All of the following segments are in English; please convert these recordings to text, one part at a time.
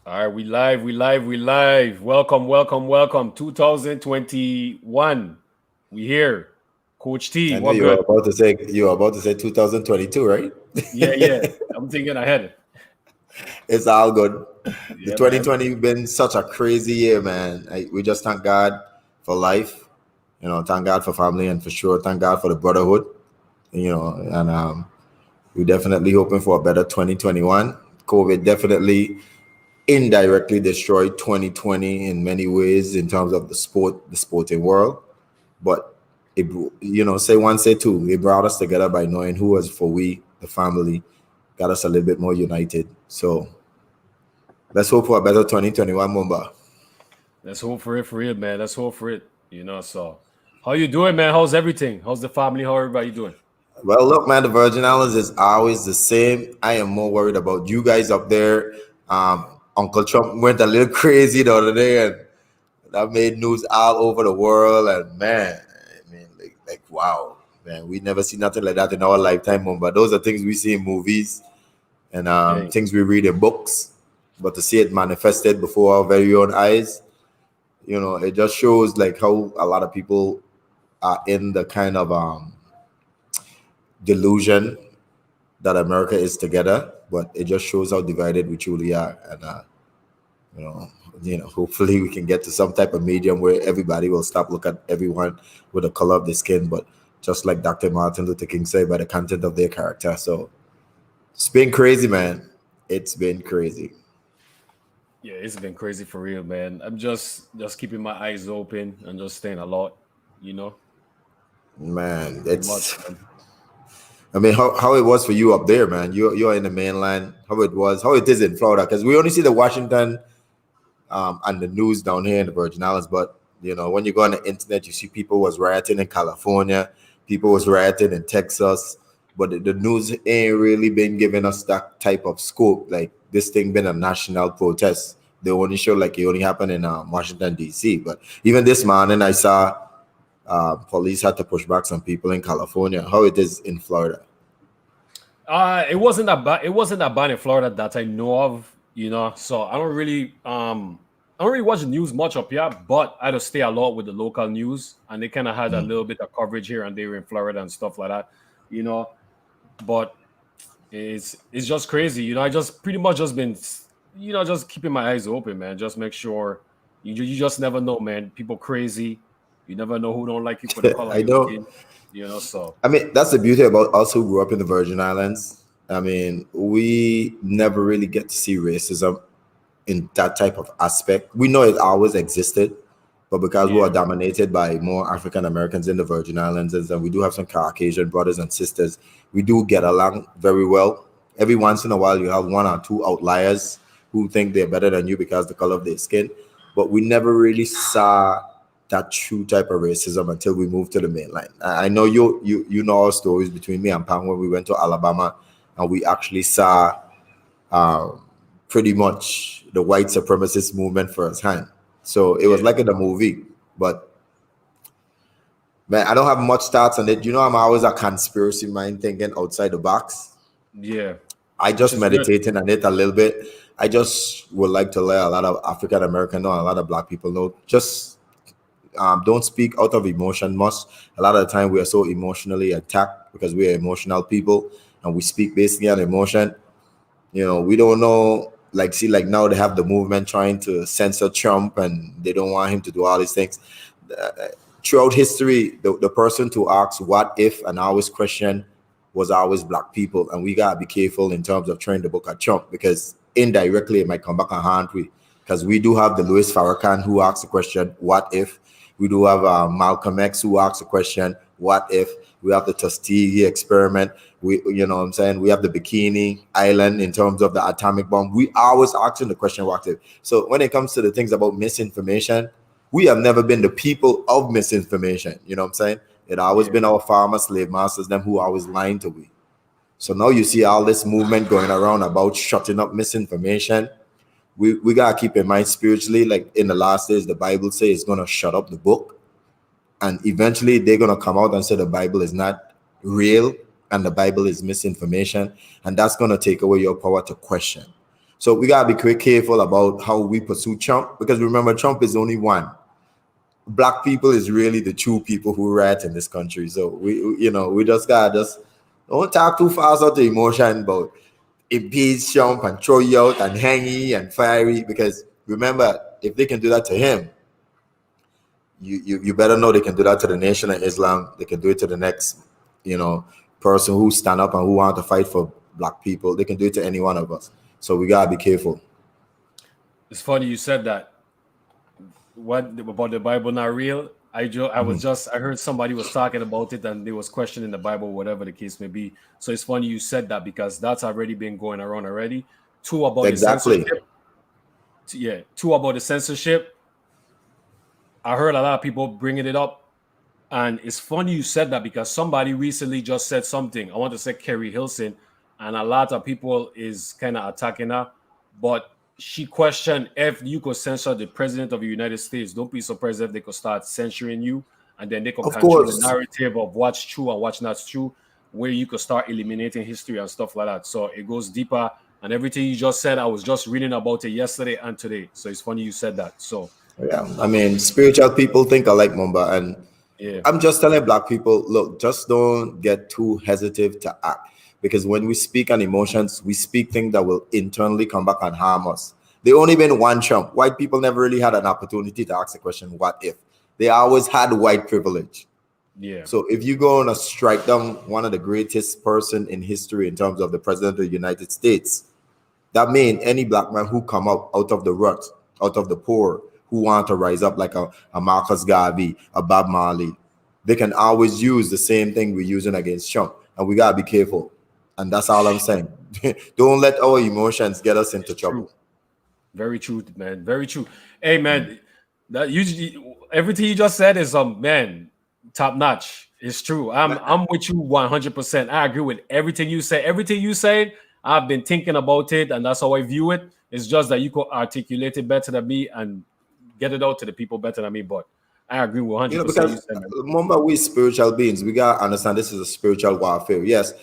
All right, we live. Welcome. 2021. We here. Coach T, I know what good? you were about to say 2022, right? Yeah. I'm thinking ahead. It's all good. The Yeah, man. 2020 been such a crazy year, man. We just thank God for life, thank God for family, and for sure thank God for the brotherhood, and we're definitely hoping for a better 2021. COVID definitely indirectly destroyed 2020 in many ways in terms of the sporting world. But it, say one, say two. It brought us together by knowing who was for we, the family, got us a little bit more united. So let's hope for a better 2021, Mumba. Let's hope for it for real, man. Let's hope for it. So how you doing, man? How's everything? How's the family? How everybody doing? Well, look, man, the Virgin Islands is always the same. I am more worried about you guys up there. Uncle Trump went a little crazy the other day, and that made news all over the world. And man, I mean, wow, man, we never see nothing like that in our lifetime, Mumba. Those are things we see in movies and Yeah. things we read in books, but to see it manifested before our very own eyes, it just shows like how a lot of people are in the kind of delusion that America is together, but it just shows how divided we truly are. And you know, hopefully we can get to some type of medium where everybody will stop looking at everyone with the color of their skin, but just like Dr. Martin Luther King said, by the content of their character. So it's been crazy, man. It's been crazy. Yeah, it's been crazy for real, man. I'm just keeping my eyes open and just staying alert, you know. Man, Pretty much, it's man. I mean, how it was for you up there, man. You're in the mainland. How it is in Florida, because we only see the Washington and the news down here in the Virgin Islands. But when you go on the internet, you see people was rioting in California, people was rioting in Texas, but the news ain't really been giving us that type of scope. Like this thing been a national protest. They only show like it only happened in Washington D.C. But even this morning, I saw police had to push back some people in California. How it is in Florida? It wasn't that bad. It wasn't that bad in Florida that I know of, So I don't really watch the news much up here, but I just stay a lot with the local news, and they kind of had a Mm. little bit of coverage here and there in Florida and stuff like that, you know. But it's just crazy, I just pretty much just been, just keeping my eyes open, man. Just make sure you just never know, man. People crazy. You never know who don't like you for the color of I your know. skin, So I mean, that's the beauty about us who grew up in the Virgin Islands. I mean, we never really get to see racism in that type of aspect. We know it always existed, but because we are yeah, dominated by more African Americans in the Virgin Islands, and we do have some Caucasian brothers and sisters, we do get along very well. Every once in a while, you have one or two outliers who think they're better than you because of the color of their skin, but we never really saw that true type of racism until we moved to the mainland. I know you know our stories between me and Pam when we went to Alabama, and we actually saw um, pretty much the white supremacist movement firsthand. So it was yeah, like in the movie. But man, I don't have much thoughts on it. I'm always a conspiracy mind thinking outside the box. yeah. I Which just is good. meditating on it a little bit. I just would like to let a lot of African American know, a lot of Black people know. Just don't speak out of emotion much. A lot of the time we are so emotionally attacked because we are emotional people and we speak basically on emotion. We don't know. Like, see, like now they have the movement trying to censor Trump and they don't want him to do all these things. Uh, Throughout history, the person to ask what if and always question was always Black people. And we got to be careful in terms of trying to book at Trump because indirectly it might come back and haunt we. Because we do have the Louis Farrakhan who asks the question, what if? We do have Malcolm X who asks the question, what if? We have the Tuskegee experiment. You know what I'm saying? We have the Bikini Island in terms of the atomic bomb. We always asking the question, what if? So when it comes to the things about misinformation, we have never been the people of misinformation. You know what I'm saying? It always Yeah, been our farmer slave masters, them who always lying to we. So now you see all this movement going around about shutting up misinformation. We gotta keep in mind spiritually, like in the last days, the Bible says it's gonna shut up the book, and eventually they're gonna come out and say the Bible is not real and the Bible is misinformation, and that's gonna take away your power to question. So we gotta be quite careful about how we pursue Trump, because remember, Trump is only one. Black people is really the true people who riot in this country. So we just gotta just don't talk too fast out the emotion about impeach Trump and throw you out and hang you and fire you, because remember, if they can do that to him, you better know they can do that to the Nation of Islam. They can do it to the next, person who stand up and who want to fight for black people. They can do it to any one of us. So we gotta be careful. It's funny you said that. What about the Bible not real? I heard somebody was talking about it and they was questioning the Bible, whatever the case may be. So it's funny you said that, because that's already been going around already. Two about Exactly. the censorship. Yeah, two about the censorship. I heard a lot of people bringing it up, and it's funny you said that, because somebody recently just said something. I want to say Kerry Hilson, and a lot of people is kind of attacking her, but she questioned if you could censor the president of the United States. Don't be surprised if they could start censoring you, and then they could Of control the course. narrative of what's true and what's not true, where you could start eliminating history and stuff like that. So it goes deeper, and everything you just said, I was just reading about it yesterday and today. So it's funny you said that. So Yeah. I mean, spiritual people think alike, Mumba. And yeah, I'm just telling black people, look, just don't get too hesitant to act. Because when we speak on emotions, we speak things that will internally come back and harm us. They only been one Trump. White people never really had an opportunity to ask the question, what if? They always had white privilege. yeah, So if you go on a strike down one of the greatest person in history in terms of the president of the United States, that means any black man who come out of the rut, out of the poor, who want to rise up like a Marcus Garvey, a Bob Marley, they can always use the same thing we're using against Trump. And we got to be careful. And that's all I'm saying. Don't let our emotions get us into it's trouble. true. Very true, man. Very true. Hey, man, that usually everything you just said is man, top notch. It's true. I'm with you 100%. I agree with everything you say. Everything you said, I've been thinking about it, and that's how I view it. It's just that you could articulate it better than me and get it out to the people better than me. But I agree with 100% you Because said, man. remember, we spiritual beings. We gotta understand this is a spiritual warfare. Yes,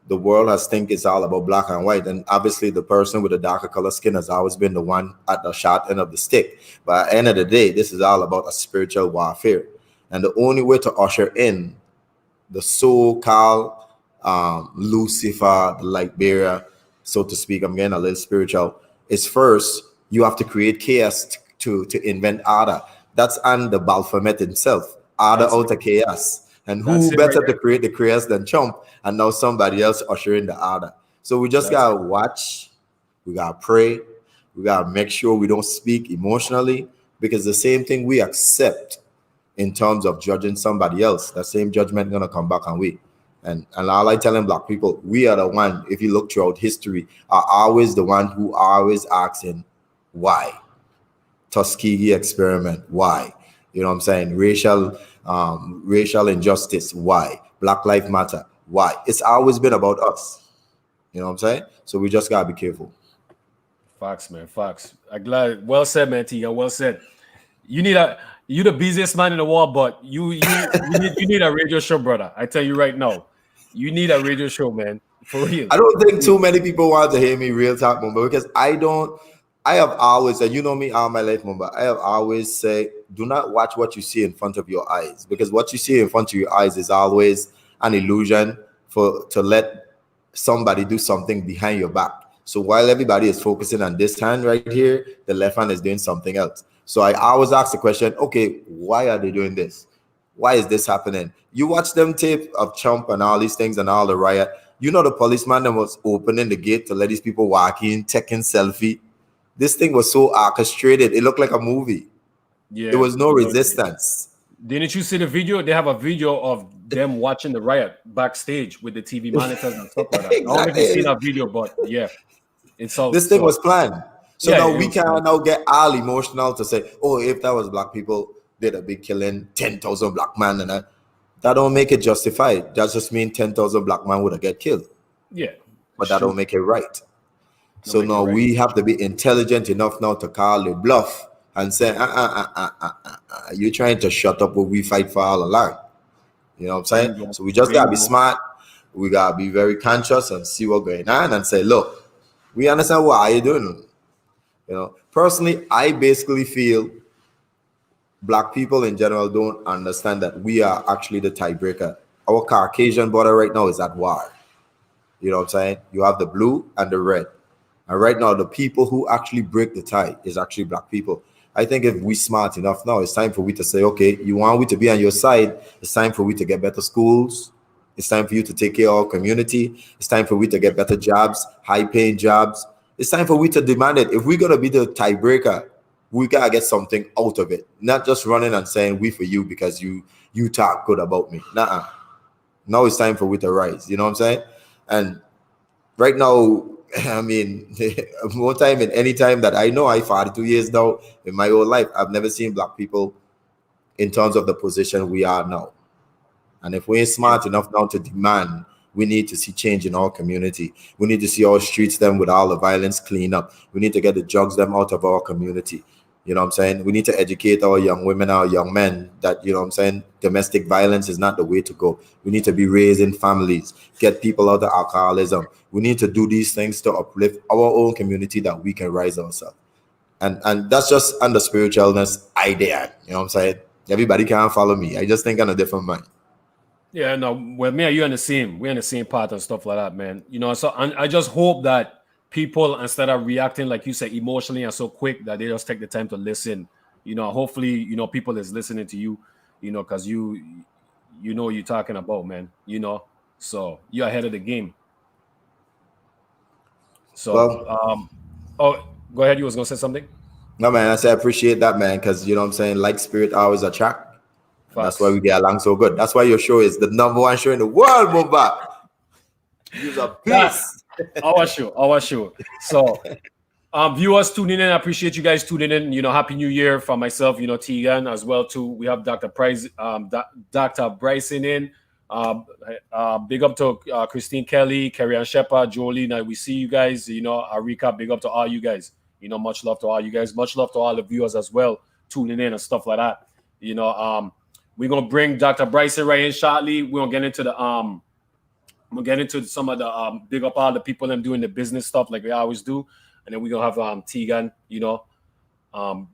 the world has think it's all about black and white, and obviously the person with a darker color skin has always been the one at the sharp end of the stick. But at the end of the day, this is all about a spiritual warfare, and the only way to usher in the so-called Lucifer, the light bearer, so to speak, I'm getting a little spiritual, is first you have to create chaos to invent order. That's on the Baphomet himself, order That's out it. of chaos. And That's who it right better to there. create the chaos than Trump? And now somebody else ushering the order. So we just That's gotta it. watch, we gotta pray, we gotta make sure we don't speak emotionally, because the same thing we accept in terms of judging somebody else, that same judgment gonna come back on we. And all I telling black people, we are the one, if you look throughout history, are always the one who are always asking why. Tuskegee experiment, why? You know what I'm saying? Racial injustice, why? Black Lives Matter, why? It's always been about us. You know what I'm saying? So we just gotta be careful. Fox, man. Fox. I'm glad. Well said, man. T. Well said. You need a you the busiest man in the world, but you need a radio show, brother. I tell you right now, you need a radio show, man. For real. I don't think too many people want to hear me real talk, Mumba, because I have always said, you know me all my life, Mumba, I have always said, do not watch what you see in front of your eyes, because what you see in front of your eyes is always an illusion to let somebody do something behind your back. So while everybody is focusing on this hand right here, the left hand is doing something else. So I always ask the question, okay, why are they doing this? Why is this happening? You watch them tape of Trump and all these things and all the riot. You know the policeman that was opening the gate to let these people walk in, taking selfie. This thing was so orchestrated. It looked like a movie. There Yeah. was no resistance. Didn't you see the video? They have a video of them watching the riot backstage with the TV monitors and stuff like that. I don't know if you've seen Exactly. that video, but yeah, it's all This thing so was planned. So yeah, now it we was can now get all emotional to say, oh, if that was black people did a big killing, 10,000 black men, and that don't make it justified. That just means 10,000 black men would have get killed, yeah, but it's that don't true. make it right. Don't So make it now right. we have to be intelligent enough now to call the bluff and say, you're trying to shut up what we fight for all along. You know what I'm saying? Bingo. So we just gotta be Bingo. smart. We gotta be very conscious and see what's going on and say, look, We understand why you're doing. Personally, I basically feel black people in general don't understand that we are actually the tiebreaker. Our Caucasian border right now is at war. You know what I'm saying? You have the blue and the red. And right now, the people who actually break the tie is actually black people. I think if we smart enough now, it's time for we to say, okay, you want we to be on your side. It's time for we to get better schools. It's time for you to take care of our community. It's time for we to get better jobs, high paying jobs. It's time for we to demand it. If we're going to be the tiebreaker, we got to get something out of it. Not just running and saying we for you because you talk good about me. Nah. Now it's time for we to rise. You know what I'm saying? And right now, I mean, more time in any time that I know, I 42 years now in my whole life, I've never seen black people in terms of the position we are now. And if we ain't smart enough now to demand, we need to see change in our community. We need to see our streets them with all the violence clean up. We need to get the drugs them out of our community. You know what I'm saying? We need to educate our young women, our young men that, you know what I'm saying, domestic violence is not the way to go. We need to be raising families, get people out of alcoholism. We need to do these things to uplift our own community that we can rise ourselves. And that's just under spiritualness idea. You know what I'm saying? Everybody can't follow me. I just think on a different mind. Yeah, no, well, me and you in the same, we're in the same path and stuff like that, man. So I just hope that people, instead of reacting like you said emotionally and so quick, that they just take the time to listen. Hopefully, people is listening to you, because you know what you're talking about, man. So you're ahead of the game. So, Well, oh, go ahead. You was gonna say something. no, man, I say I appreciate that, man, because, you know what I'm saying, like spirit always attract. And that's why Facts. we get along so good. That's why your show is the number one show in the world, Mumba. Use a That beast. our show. So, viewers tuning in, I appreciate you guys tuning in. Happy New Year from myself, Tegan as well too. We have Dr. Price, Dr. Bryson in. Big up to Christine Kelly, Carrie Ann Shepard, Jolie. Now we see you guys. A recap. Big up to all you guys. Much love to all you guys. Much love to all the viewers as well, tuning in and stuff like that. We're gonna bring Dr. Bryson right in shortly. We're gonna get into the We'll get into some of the big up all the people them doing the business stuff like we always do, and then we're gonna have Tegan,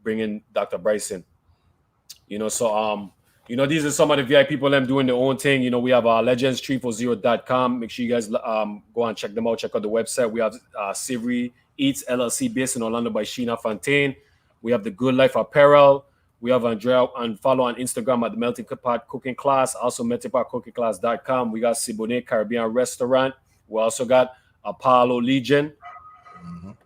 bringing Dr. Bryson. These are some of the VIP people them doing their own thing. We have legends340.com. Make sure you guys go and check them out. Check out the website. We have Savory Eats LLC based in Orlando by Sheena Fontaine. We have the Good Life Apparel. We have Andrea and follow on Instagram at the Melting Pot Cooking Class. Also meltingpotcookingclass.com. We got Siboney Caribbean Restaurant. We also got Apollo Legion.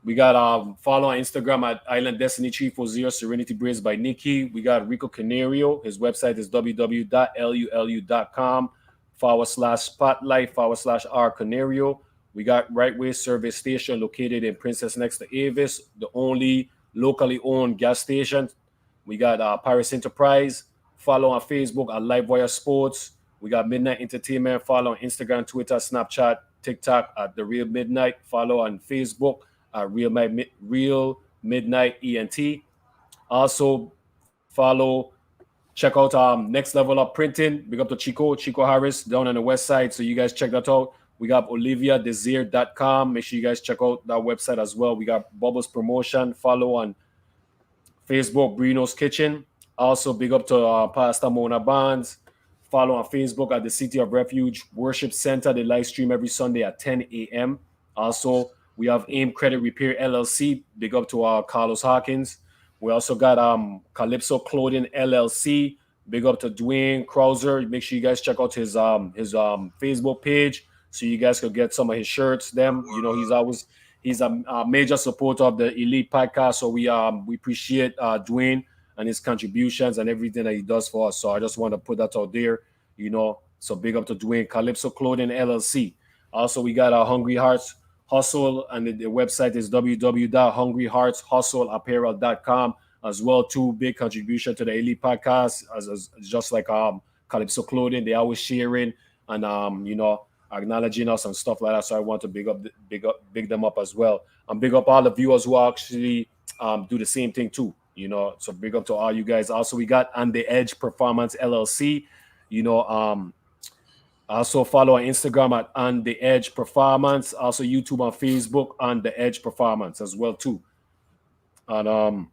We got follow on Instagram at Island Destiny 340 Serenity Braids by Nikki. We got Rico Canario. His website is www.lulu.com/spotlight/R Canario. We got Right Way Service Station located in Princess next to Avis, the only locally owned gas station. We got Paris Enterprise. Follow on Facebook at Livewire Sports. We got Midnight Entertainment. Follow on Instagram, Twitter, Snapchat, TikTok at The Real Midnight. Follow on Facebook at Real Midnight ENT. Also follow, check out Next Level Up Printing. Big up to Chico Harris down on the west side. So you guys check that out. We got OliviaDesir.com. Make sure you guys check out that website as well. We got Bubbles Promotion. Follow on Facebook, Bruno's Kitchen. Also, big up to Pastor Mona Barnes. Follow on Facebook at the City of Refuge Worship Center. They live stream every Sunday at 10 a.m. Also, we have AIM Credit Repair LLC. Big up to Carlos Hawkins. We also got Calypso Clothing LLC. Big up to Dwayne Krauser. Make sure you guys check out his Facebook page so you guys could get some of his shirts. He's a major supporter of the Elite Podcast. So we appreciate Dwayne and his contributions and everything that he does for us. So I just want to put that out there, So big up to Dwayne. Calypso Clothing LLC. Also, we got Hungry Hearts Hustle, and the website is www.hungryheartshustleapparel.com as well. Too big contribution to the Elite Podcast, as just like Calypso Clothing. They always sharing and acknowledging us and stuff like that. So I want to big them up as well, and big up all the viewers who actually do the same thing too. So big up to all you guys. Also, we got On the Edge Performance LLC. Also follow on Instagram at On The Edge Performance. Also YouTube and Facebook on The Edge Performance as well too. And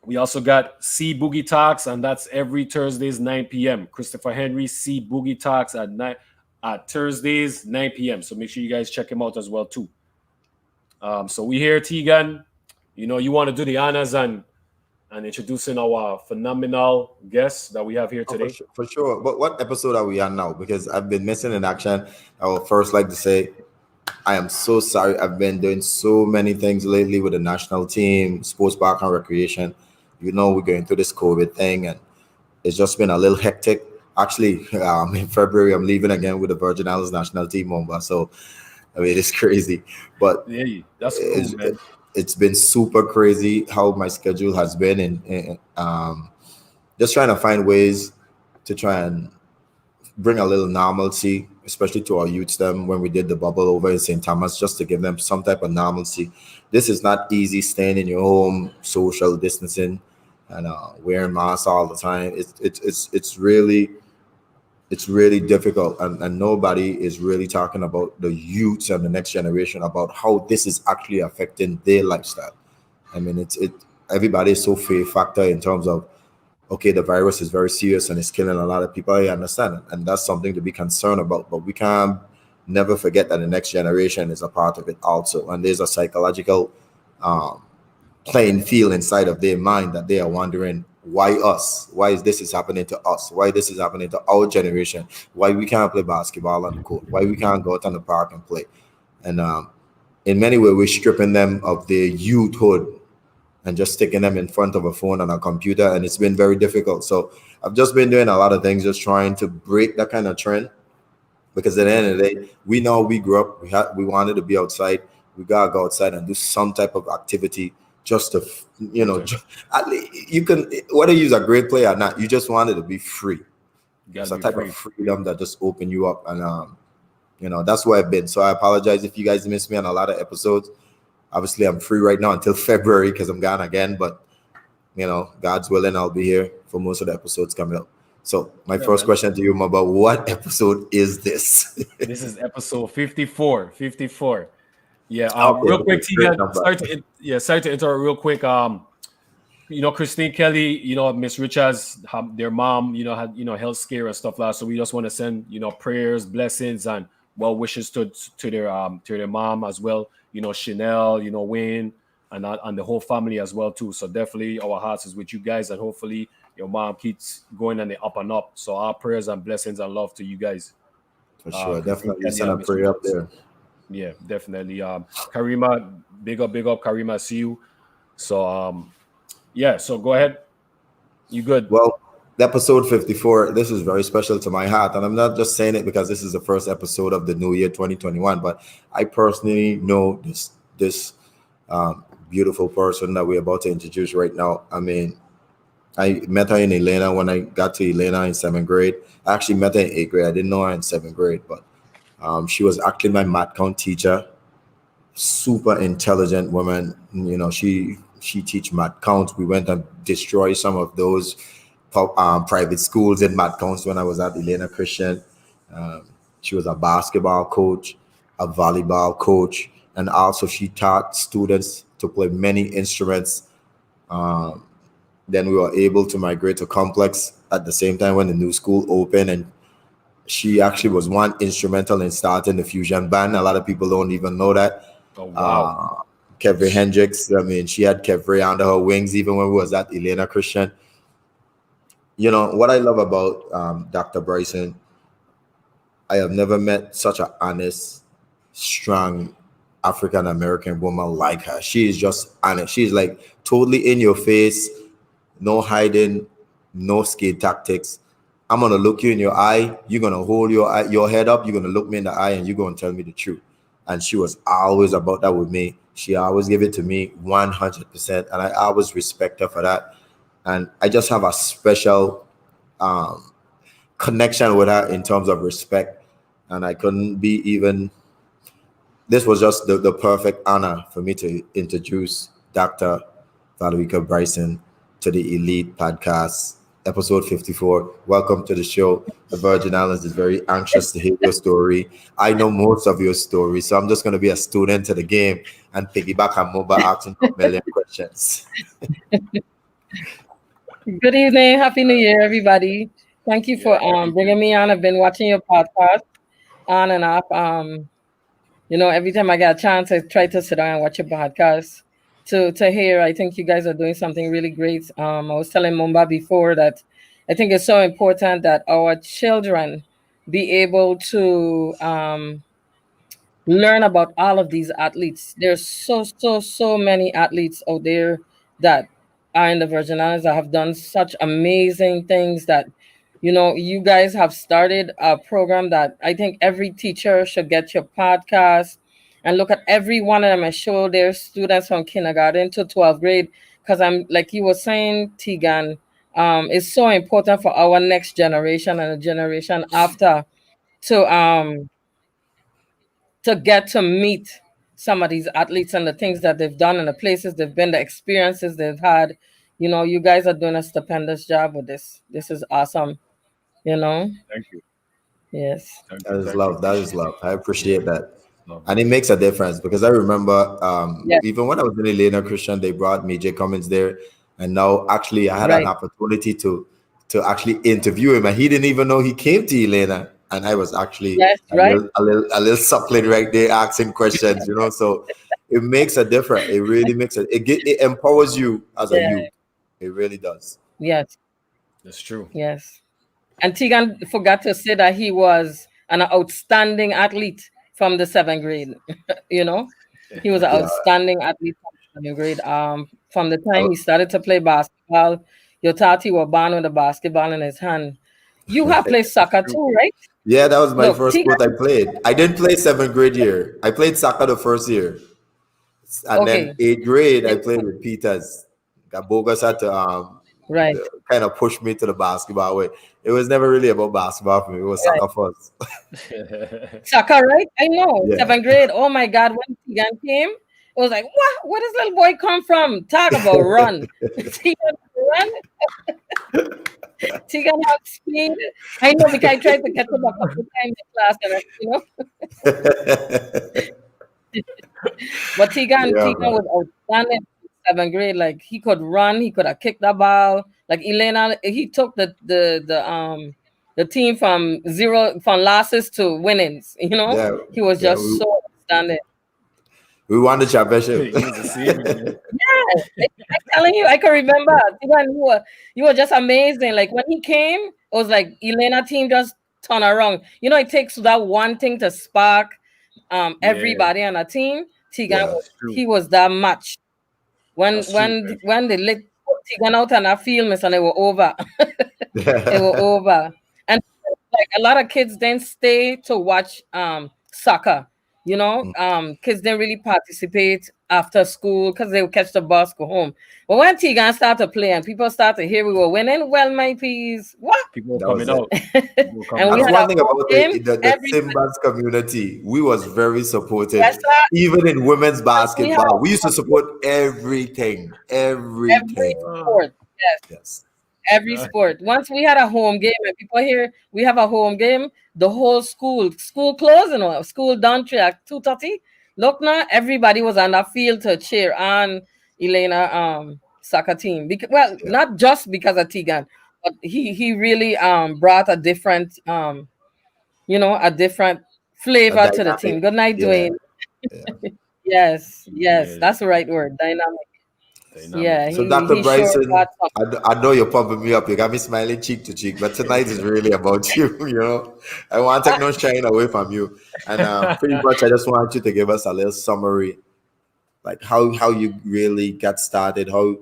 we also got C Boogie Talks, and that's every Thursdays 9 p.m. Christopher Henry C Boogie Talks at night at Thursdays 9 p.m. So make sure you guys check him out as well too. So we here, Tegan. You know you want to do the honors and introducing our phenomenal guests that we have here Oh, for today. sure, for sure. But what episode are we on now? Because I've been missing in action. I would first like to say I am so sorry. I've been doing so many things lately with the national team, sports park and recreation. You know, we're going through this COVID thing, and it's just been a little hectic. Actually, in February, I'm leaving again with the Virgin Islands national team member. So, I mean, it's crazy. But Yeah, that's cool, it's, man. it's been super crazy how my schedule has been, and just trying to find ways to try and bring a little normalcy, especially to our youths. Them when we did the bubble over in St. Thomas, just to give them some type of normalcy. This is not easy, staying in your home, social distancing, and wearing masks all the time. It's really difficult, and nobody is really talking about the youths and the next generation about how this is actually affecting their lifestyle. I mean, it everybody is so fear factor in terms of, okay, the virus is very serious and it's killing a lot of people. I understand it, and that's something to be concerned about. But we can't never forget that the next generation is a part of it also, and there's a psychological um, playing field inside of their mind that they are wondering, why us? Why is this is happening to us? Why this is happening to our generation? Why we can't play basketball on the court? Why we can't go out on the park and play? And in many ways, we're stripping them of their youthhood and just sticking them in front of a phone and a computer, and it's been very difficult. So I've just been doing a lot of things, just trying to break that kind of trend. Because at the end of the day, we know we grew up, we wanted to be outside. We gotta go outside and do some type of activity, just to, Okay. you can, whether you're a great player or not, you just wanted to be free. You It's gotta a be type of free. freedom that just open you up, and that's where I've been. So I apologize if you guys missed me on a lot of episodes. Obviously, I'm free right now until February because I'm gone again. But God's willing, I'll be here for most of the episodes coming up. So my Yeah, first man. question to you, Maba, what episode is this? This is episode 54. 54. Yeah. Okay, Real okay, quick, great Tegan. number. Sorry to interrupt real quick. Christine Kelly, Miss Richards, their mom, had health scare and stuff like that. So we just want to send prayers, blessings, and well wishes to their mom as well. Chanel, Wayne, and the whole family as well too. So definitely our hearts is with you guys, and hopefully your mom keeps going on the up and up. So our prayers and blessings and love to you guys, For sure, Christine definitely Kelly send a and Miss prayer up Richards. there. Yeah, definitely. Karima, big up, Karima. See you. So yeah. So go ahead. You good? Well, episode 54, this is very special to my heart. And I'm not just saying it because this is the first episode of the new year 2021, but I personally know this beautiful person that we're about to introduce right now. I mean, I met her in Elena when I got to Elena in seventh grade. I actually met her in eighth grade. I didn't know her in seventh grade, but she was actually my math count teacher. Super intelligent woman. She teach math counts. We went and destroyed some of those private schools in math counts when I was at Elena Christian. She was a basketball coach, a volleyball coach, and also she taught students to play many instruments. Then we were able to migrate to complex at the same time when the new school opened, and she actually was one instrumental in starting the fusion band. A lot of people don't even know that. Oh wow. uh Kevin Hendricks, I mean, she had Kevin under her wings even when we was at Elena Christian. What I love about Dr. Bryson, I have never met such an honest, strong African American woman like her. She is just honest. She's like totally in your face, no hiding, no skate tactics. I'm gonna look you in your eye. You're gonna hold your head up. You're gonna look me in the eye, and you're gonna tell me the truth. And she was always about that with me. She always gave it to me 100%, and I always respect her for that. And I just have a special um, connection with her in terms of respect. And I couldn't be even. This was just the perfect honor for me to introduce Dr. Valrica Bryson to the Elite Podcast episode 54. Welcome to the show. The Virgin Islands is very anxious to hear your story. I know most of your story, so I'm just going to be a student to the game and piggyback on Moba asking a million questions. Good evening. Happy New Year, everybody. Thank you for Yeah, happy New bringing me on. I've been watching your podcast on and off. Every time I get a chance, I try to sit down and watch your podcast to hear. I think you guys are doing something really great. I was telling Mumba before that I think it's so important that our children be able to learn about all of these athletes. There's so many athletes out there that are in the Virgin Islands that have done such amazing things that you guys have started a program that I think every teacher should get your podcast and look at every one of them and show their students from kindergarten to 12th grade. Because I'm like you were saying, Tegan, it's so important for our next generation and the generation after to get to meet some of these athletes and the things that they've done and the places they've been, the experiences they've had. You guys are doing a stupendous job with this. This is awesome. You know? Thank you. Yes. Thank That you. is Thank you. love. That is love. I appreciate Yeah. that. Love And it. it makes a difference because I remember Yes. even when I was in Elena Christian, they brought me Jay Cummins there. And now actually I had an Right. opportunity to actually interview him. And he didn't even know he came to Elena. And I was actually Yes. Right. a little suckling right there asking questions, you know. So it makes a difference. It really makes it empowers you as a Yeah. youth. It really does. Yes. That's true. Yes. And Tegan forgot to say that he was an outstanding athlete from the 7th grade. you know, he was an Yeah. outstanding athlete from the 7th grade. From the time he started to play basketball, your tati was born with a basketball in his hand. You have played soccer True. too, right? Yeah, that was my Look, first Tegan. sport I played. I didn't play 7th grade year. I played soccer the first year. And then Okay. 8th grade, I played with Peters. Bogus had to Right. kind of push me to the basketball way. It was never really about basketball for me. It was Right. soccer first. Soccer, right? I know. Yeah. 7th grade. Oh my God, when Tegan came, it was like, what? Where does little boy come from? Talk about run. Tegan run. Tegan had speed. I know because I tried to catch him a couple times in class, but Tegan Yeah, man. was outstanding in 7th grade. Like he could run, he could have kicked the ball. Like Elena, he took the team from losses to winnings. Yeah, He was yeah. just so outstanding. We won the championship. He was the same. Yeah, I'm telling you, I can remember. Tegan, you were just amazing. Like when he came, it was like Elena team just turn around. It takes that one thing to spark Yeah, everybody on a team. Tegan, Yeah. that's true. he was that much. When That's true. when they let Tegan out on a field, miss, and they were over. They were over. And like a lot of kids didn't stay to watch soccer. Kids didn't really participate after school because they would catch the bus, go home. But when Tegan started to play and people started to hear we were winning, well, my peas, what? People That was coming it. out. People coming And we That's had one a thing home about game. the Everybody, Timbers community. We was very supportive. yes, sir. Even in women's We had basketball, we used to support everything. every Everything. sport. Yes. Yes. Every sport. Once we had a home game, and people here, we have a home game, the whole school closing, school done at 2:30. Look now, everybody was on the field to cheer on Elena soccer team. Yeah. Not just because of Tegan, but he really brought a different a different A flavor to the team. dynamic. Good night, Yeah. Dwayne. Yeah. Yes, Yeah, that's the right word. Dynamic. Yeah, dynamic. So, he Dr. he sure Bryson, got some. I know you're pumping me up. You got me smiling cheek to cheek, but tonight is really about you. I want to take no shine away from you. And pretty much, I just want you to give us a little summary, like how you really got started. How,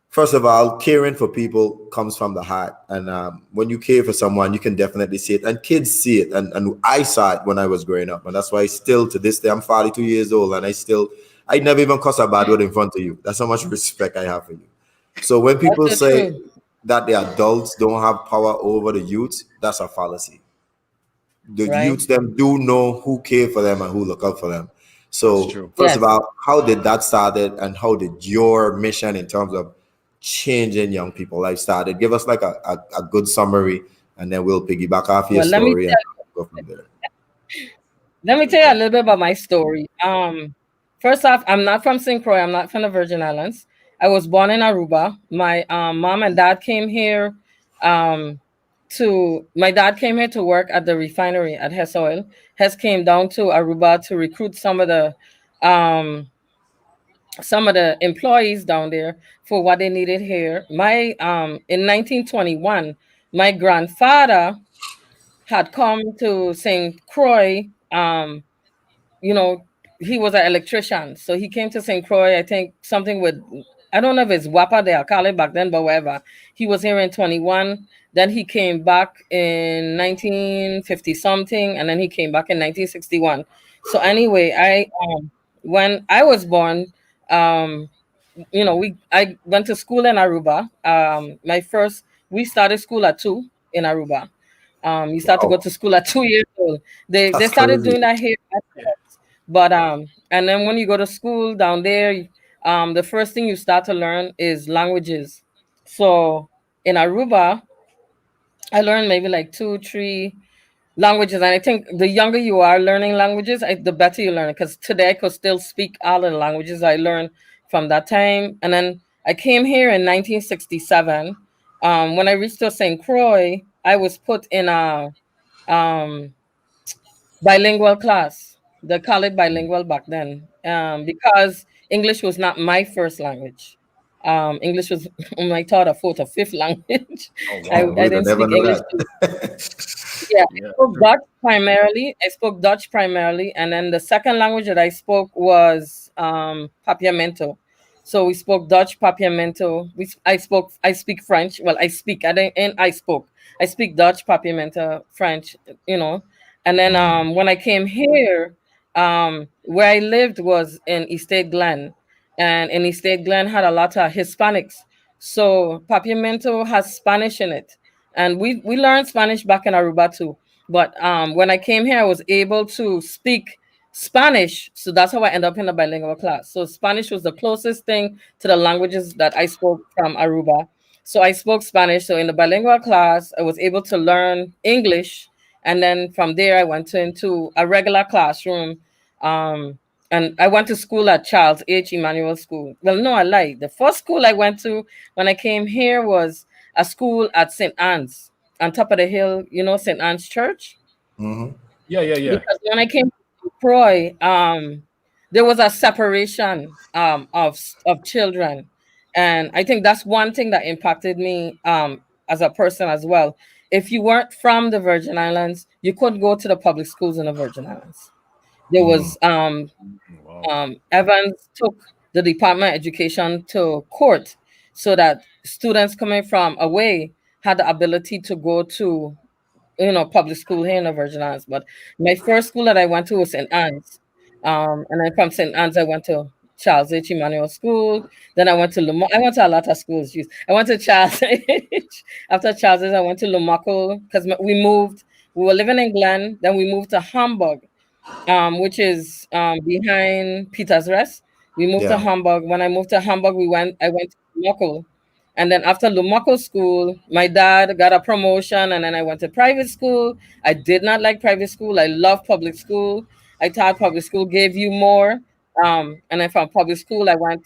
first of all, caring for people comes from the heart, and when you care for someone, you can definitely see it, and kids see it, and I saw it when I was growing up, and that's why still to this day I'm 42 years old, and I never even cuss a bad word in front of you. That's how much respect I have for you. So when people That's so say true. that the adults don't have power over the youth, that's a fallacy. The Right? youths them do know who care for them and who look out for them. That's So true. first of Yes. all, how did that started and how did your mission in terms of changing young people life started? Give us like a good summary, and then we'll piggyback off your Well, story and go from there. let me tell you a Okay. little bit about my story. First off, I'm not from St. Croix. I'm not from the Virgin Islands. I was born in Aruba. My mom and dad came here. Um, my dad came here to work at the refinery at Hess Oil. Hess came down to Aruba to recruit um, some of the employees down there for what they needed here. My In 1921, my grandfather had come to St. Croix. You know, he was an electrician. So he came to St. Croix, I think something with, I don't know if it's WAPA, they are call it back then, but whatever. He was here in 21. Then he came back in 1950 something, and then he came back in 1961. So anyway, when I was born, um, I went to school in Aruba. We started school at 2 in Aruba. You start to go Wow, to school at 2 years old. They that's started crazy. doing that here, but and then when you go to school down there, the first thing you start to learn is languages. So in Aruba, I learned maybe like 2, 3 languages, and I think the younger you are learning languages, the better you learn. Because today I could still speak all of the languages I learned from that time. And then I came here in 1967. When I reached to St. Croix, I was put in a um, bilingual class. They call it bilingual back then, because English was not my first language. English was my third or fourth or fifth language. Oh I, wow. I We don't didn't never speak know English. that. Yeah, I Yeah. spoke True. Dutch primarily. I spoke Dutch primarily, and then the second language that I spoke was Papiamento. So we spoke Dutch, Papiamento. I speak French. Well, I speak. I didn't, and I spoke. I speak Dutch, Papiamento, French. You know, and then Mhm. when I came here, where I lived was in Estate Glen, and in Estate Glen had a lot of Hispanics. So Papiamento has Spanish in it, and we learned Spanish back in Aruba too. But when I came here, I was able to speak Spanish, so that's how I ended up in a bilingual class. So Spanish was the closest thing to the languages that I spoke from Aruba. So I spoke Spanish. So in the bilingual class, I was able to learn English, and then from there, I went into a regular classroom. Um, and I went to school at Charles H. Emmanuel School. Well, no, I lied. The first school I went to when I came here was a school at St. Anne's on top of the hill, St. Anne's Church. Mhm. Yeah, yeah, yeah. Because when I came to Croy, there was a separation of children. And I think that's one thing that impacted me as a person as well. If you weren't from the Virgin Islands, you couldn't go to the public schools in the Virgin Islands. There Mhm. was Wow. Evans took the Department of Education to court so that students coming from away had the ability to go to public school here in the Virgin Islands. But my first school that I went to was St. Anne's. And then from St. Anne's, I went to Charles H. Emmanuel School. Then I went to I went to a lot of schools. Jeez. I went to Charles H. After Charles H, I went to Lumaco because we moved. We were living in Glen. Then we moved to Hamburg, which is behind Peter's Rest. We moved to Yeah. Hamburg. When I moved to Hamburg, I went to Lumaco. And then after Lumaco school, my dad got a promotion, and then I went to private school. I did not like private school. I love public school. I thought public school gave you more. And then from private school, I went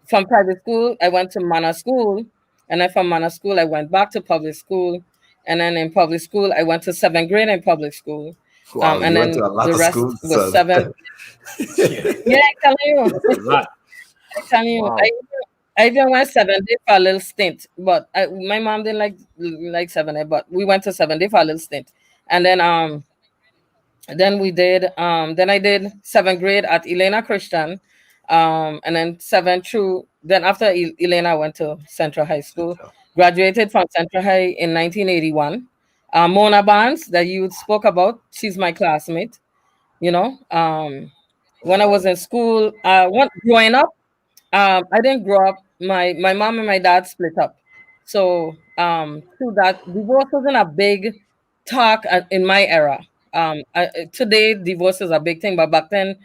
to Mana School. And then from Mana School, I went back to public school. And then in public school, I went to seventh grade in public school. Wow, And you went to then a lot the of rest schools, was son. seven. Yeah. Yeah, I'm telling you. That's a lot. I'm telling you. Wow. I even went 7 day for a little stint, but my mom didn't like 7 day, but we went to 7 day for a little stint. And then I did seventh grade at Elena Christian. And then then after Elena, I went to Central High School, graduated from Central High in 1981. Mona Barnes, that you spoke about, she's my classmate. You know, when I was in school, growing up, I didn't grow up. My mom and my dad split up, so through that, divorce wasn't a big talk in my era. Today, divorce is a big thing, but back then,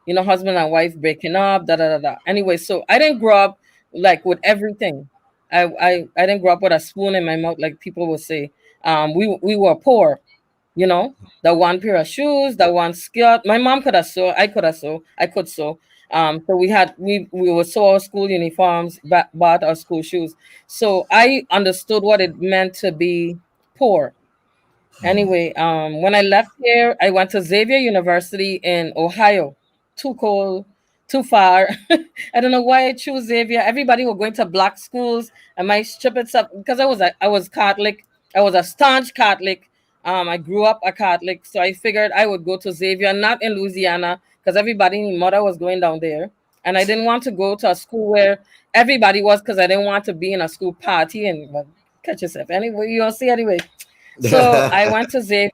husband and wife breaking up, da da da da. Anyway, so I didn't grow up like with everything. I didn't grow up with a spoon in my mouth like people would say. We were poor, you know. The one pair of shoes, the one skirt. My mom could have sew. I could have sew. I could sew. So we would sew our school uniforms, bought our school shoes. So I understood what it meant to be poor. Anyway, when I left here, I went to Xavier University in Ohio. Too cold, too far. I don't know why I chose Xavier. Everybody were going to black schools, and my stupid stuff because I was Catholic. I was a staunch Catholic. I grew up a Catholic, so I figured I would go to Xavier, not in Louisiana, because everybody in mother was going down there, and I didn't want to go to a school where everybody was, because I didn't want to be in a school party and well, catch yourself. Anyway, you'll see anyway. So I went to Xavier.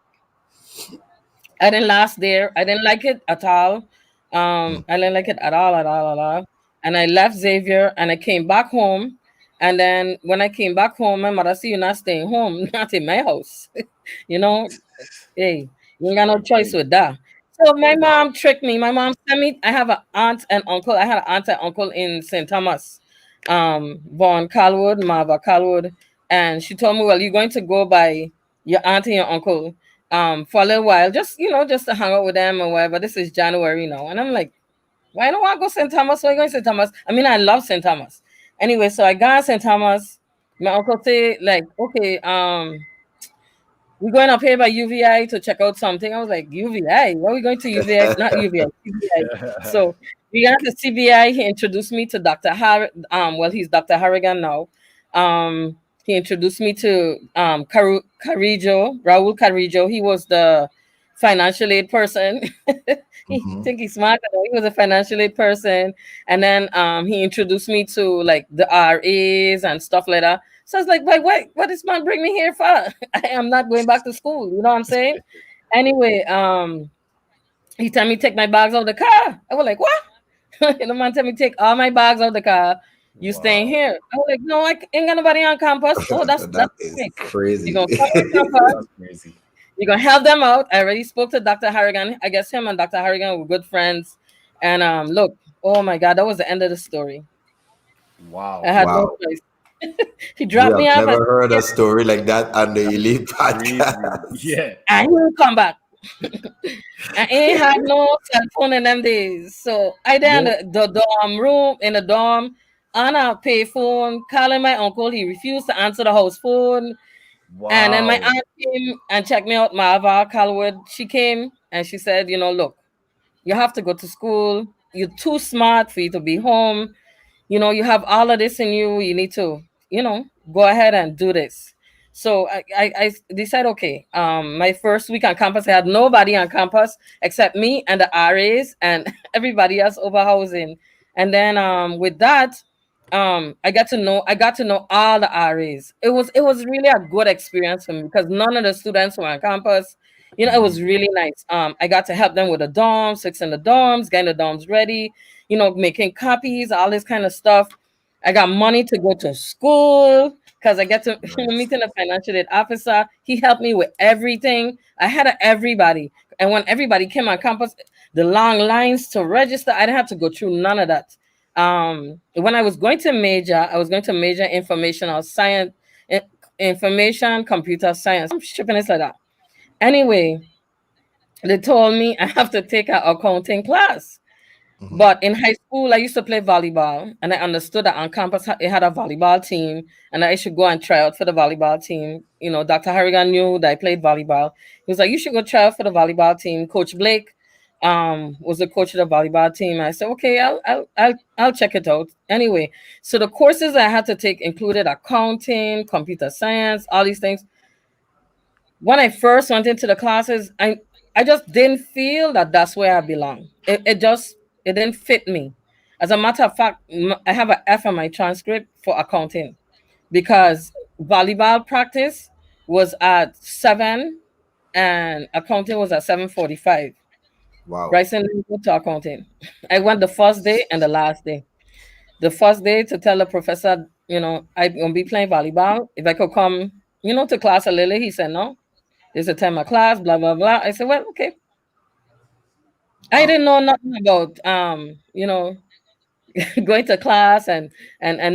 I didn't last there. I didn't like it at all. I didn't like it at all, at all, at all. And I left Xavier and I came back home. And then when I came back home, my mother said, "You're not staying home, not in my house." you know, hey, you ain't got no choice Hey, with that. So my Oh wow. mom tricked me. My mom sent me. I have an aunt and uncle. I had an aunt and uncle in St. Thomas, Vaughn Calwood, Marva Calwood, and she told me, "Well, you're going to go by your aunt and your uncle, for a little while, just just to hang out with them or whatever." This is January now, and I'm like, "Why don't I go St. Thomas? Why going St. Thomas? I mean, I love St. Thomas." Anyway, so I got St. Thomas. My uncle say like, "Okay, we're going up here by UVI to check out something." I was like, UVI? Why are we going to UVI? Not UVI, CBI. So we got to CBI. He introduced me to Dr. Well, he's Dr. Harrigan now. He introduced me to Raul Carrillo. He was the financial aid person. He Mhm. think he's smart. He was a financial aid person. And then he introduced me to like the RAs and stuff like that. So I was like, "Wait, what this man bring me here for? I am not going back to school." You know what I'm saying? Anyway, he told me take my bags out of the car. I was like, "What?" The man tell me take all my bags out of the car. You staying wow, here? I was like, "No, ain't got nobody on campus." "Oh, That that's is great. You're crazy. gonna come on campus. that's crazy. You're gonna help them out." I already spoke to Dr. Harrigan. I guess him and Dr. Harrigan were good friends. And look, oh my God, that was the end of the story. I Wow, had no Wow. choice. He We dropped have me off never at heard a story like that on the Elite crazy. podcast. Yeah. and he will come back. I ain't had no cell phone in them days. So I there in No. the dorm room in the dorm on a pay phone, calling my uncle. He refused to answer the house phone. And then my Wow. aunt came and checked me out, Marva Calwood. She came and she said, "Look, you have to go to school. You're too smart for you to be home. You have all of this in you. You need to, go ahead and do this." So I decided, okay, my first week on campus, I had nobody on campus except me and the RAs and everybody else over housing. And then with that, I got to know all the RAs. It was really a good experience for me because none of the students were on campus. It Mhm. was really nice. I got to help them with the dorms, fixing the dorms, getting the dorms ready, making copies, all this kind of stuff. I got money to go to school because I get to Nice. meeting a financial aid officer. He helped me with everything. I had everybody. And when everybody came on campus, the long lines to register, I didn't have to go through none of that. When I was going to major informational science, in- information, computer science. I'm shipping this like that. Anyway, they told me I have to take an accounting class. Mhm. But in high school, I used to play volleyball, and I understood that on campus it had a volleyball team, and I should go and try out for the volleyball team. Dr. Harrigan knew that I played volleyball. He was like, "You should go try out for the volleyball team." Coach Blake, was the coach of the volleyball team. I said, "Okay, I'll check it out." Anyway, so the courses I had to take included accounting, computer science, all these things. When I first went into the classes, I just didn't feel that that's where I belong. It didn't fit me. As a matter of fact, I have an F on my transcript for accounting because volleyball practice was at 7 and accounting was at 7:45. Wow. Bryson didn't go to accounting. I went the first day and the last day. The first day to tell the professor, I'm gonna be playing volleyball. If I could come, to class a little, he said no. There's a time of class, blah blah blah. I said, "Well, okay." I Wow. didn't know nothing about going to class and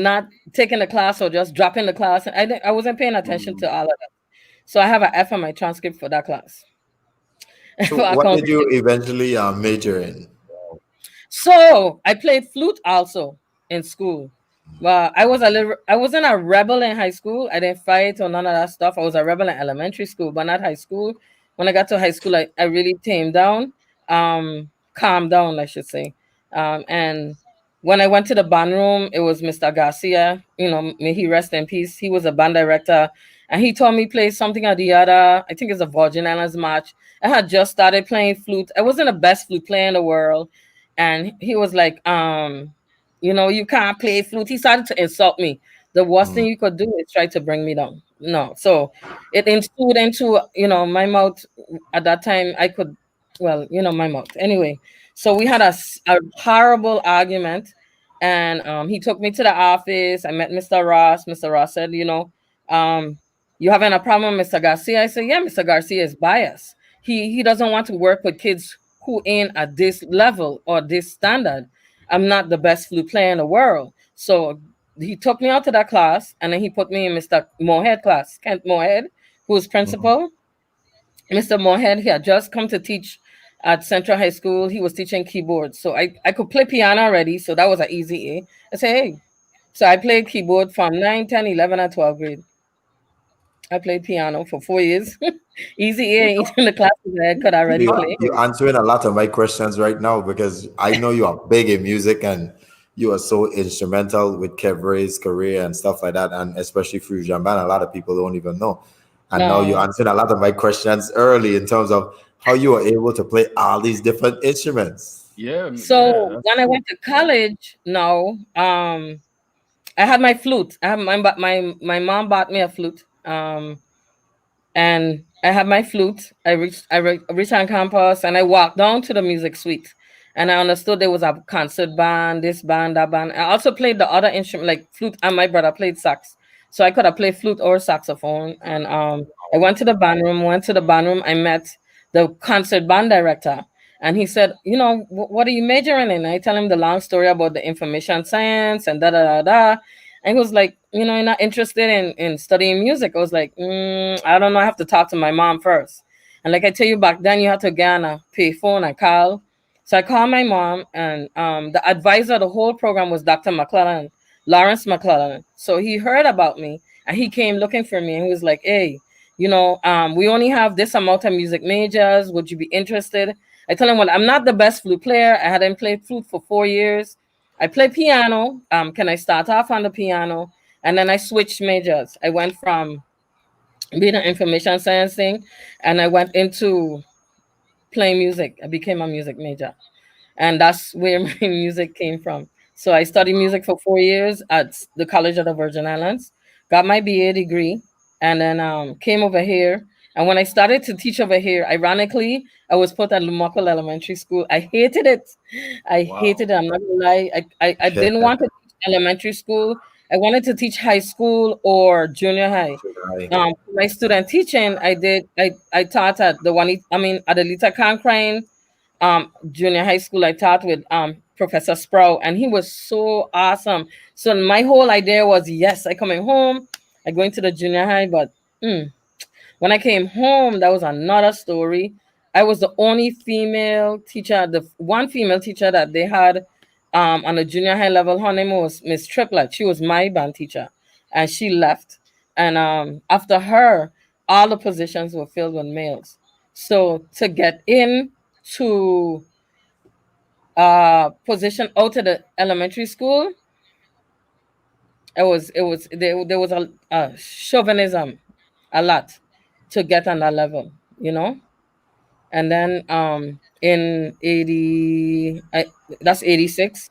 not taking the class or just dropping the class. I wasn't paying attention Mm. to all of that. So I have an F on my transcript for that class So, for what did you accounting. eventually major in? So I played flute also in school. Well, I wasn't a rebel in high school. I didn't fight or none of that stuff. I was a rebel in elementary school, but not high school. When I got to high school, I really tamed down, calmed down, I should say. And when I went to the band room, it was Mr. Garcia. May he rest in peace. He was a band director, and he told me play something or the other. I think it's a Virgin Islands match. I had just started playing flute. I wasn't the best flute player in the world, and he was like, you can't play flute. He started to insult me. The worst Mm. thing you could do is try to bring me down. No, so it ensued into my mouth. At that time I could, well, my mouth anyway. So we had a horrible argument, and he took me to the office. I met Mr. Ross. Mr. Ross said, um you having a problem with Mr. Garcia? I said, yeah, Mr. Garcia is biased. He doesn't want to work with kids who ain't at this level or this standard. I'm not the best flute player in the world. So he took me out to that class, and then he put me in Mr. Moorhead class, Kent Moorhead, who was Mhm. principal. Mr. Moorhead, he had just come to teach at Central High School. He was teaching keyboard. So I could play piano already. So that was an easy A. I said, hey. So I played keyboard from 9, 10, 11, and 12th grade. I played piano for 4 years. Easy A, in the classes I could already play. You're answering a lot of my questions right now because I know you are big in music and you are so instrumental with Kevre's career and stuff like that, and especially Fusion Band. A lot of people don't even know. And now you No. answered a lot of my questions early in terms of how you are able to play all these different instruments. Yeah, yeah. So when I went to college, no, I had my flute. I have my mom bought me a flute. And I had my flute. I reached on campus, and I walked down to the music suite, and I understood there was a concert band, this band, that band. I also played the other instrument like flute, and my brother played sax, so I could have played flute or saxophone. And I went to the band room. Went to the band room. I met the concert band director, and he said, what are you majoring in? I tell him the long story about the information science and da da da da. And he was like, you're not interested in studying music. I was like, I don't know. I have to talk to my mom first. And like I tell you, back then you had to get on a pay phone and call. So I called my mom, and the advisor of the whole program was Dr. McClellan, Lawrence McClellan. So he heard about me, and he came looking for me, and he was like, hey, we only have this amount of music majors. Would you be interested? I told him, well, I'm not the best flute player. I hadn't played flute for 4 years. I play piano. Can I start off on the piano? And then I switched majors. I went from being an information science thing, and I went into playing music. I became a music major, and that's where my music came from. So I studied music for 4 years at the College of the Virgin Islands, got my BA degree, and then came over here. And when I started to teach over here, ironically, I was put at Lumokal Elementary School. I hated it. I Wow. hated it. I'm not gonna lie. I didn't want to teach elementary school. I wanted to teach high school or junior high. Right. My student teaching, I taught at Adelita Concrine junior high school. I taught with Professor Sprout, and he was so awesome. So my whole idea was, yes, I coming home, I going to the junior high, but when I came home, that was another story. I was the only female teacher, the one female teacher that they had on the junior high level. Her name was Miss Triplet. She was my band teacher, and she left. And after her, all the positions were filled with males. So to get in to position out of the elementary school, there was a chauvinism, a lot to get on that level. And then in 86.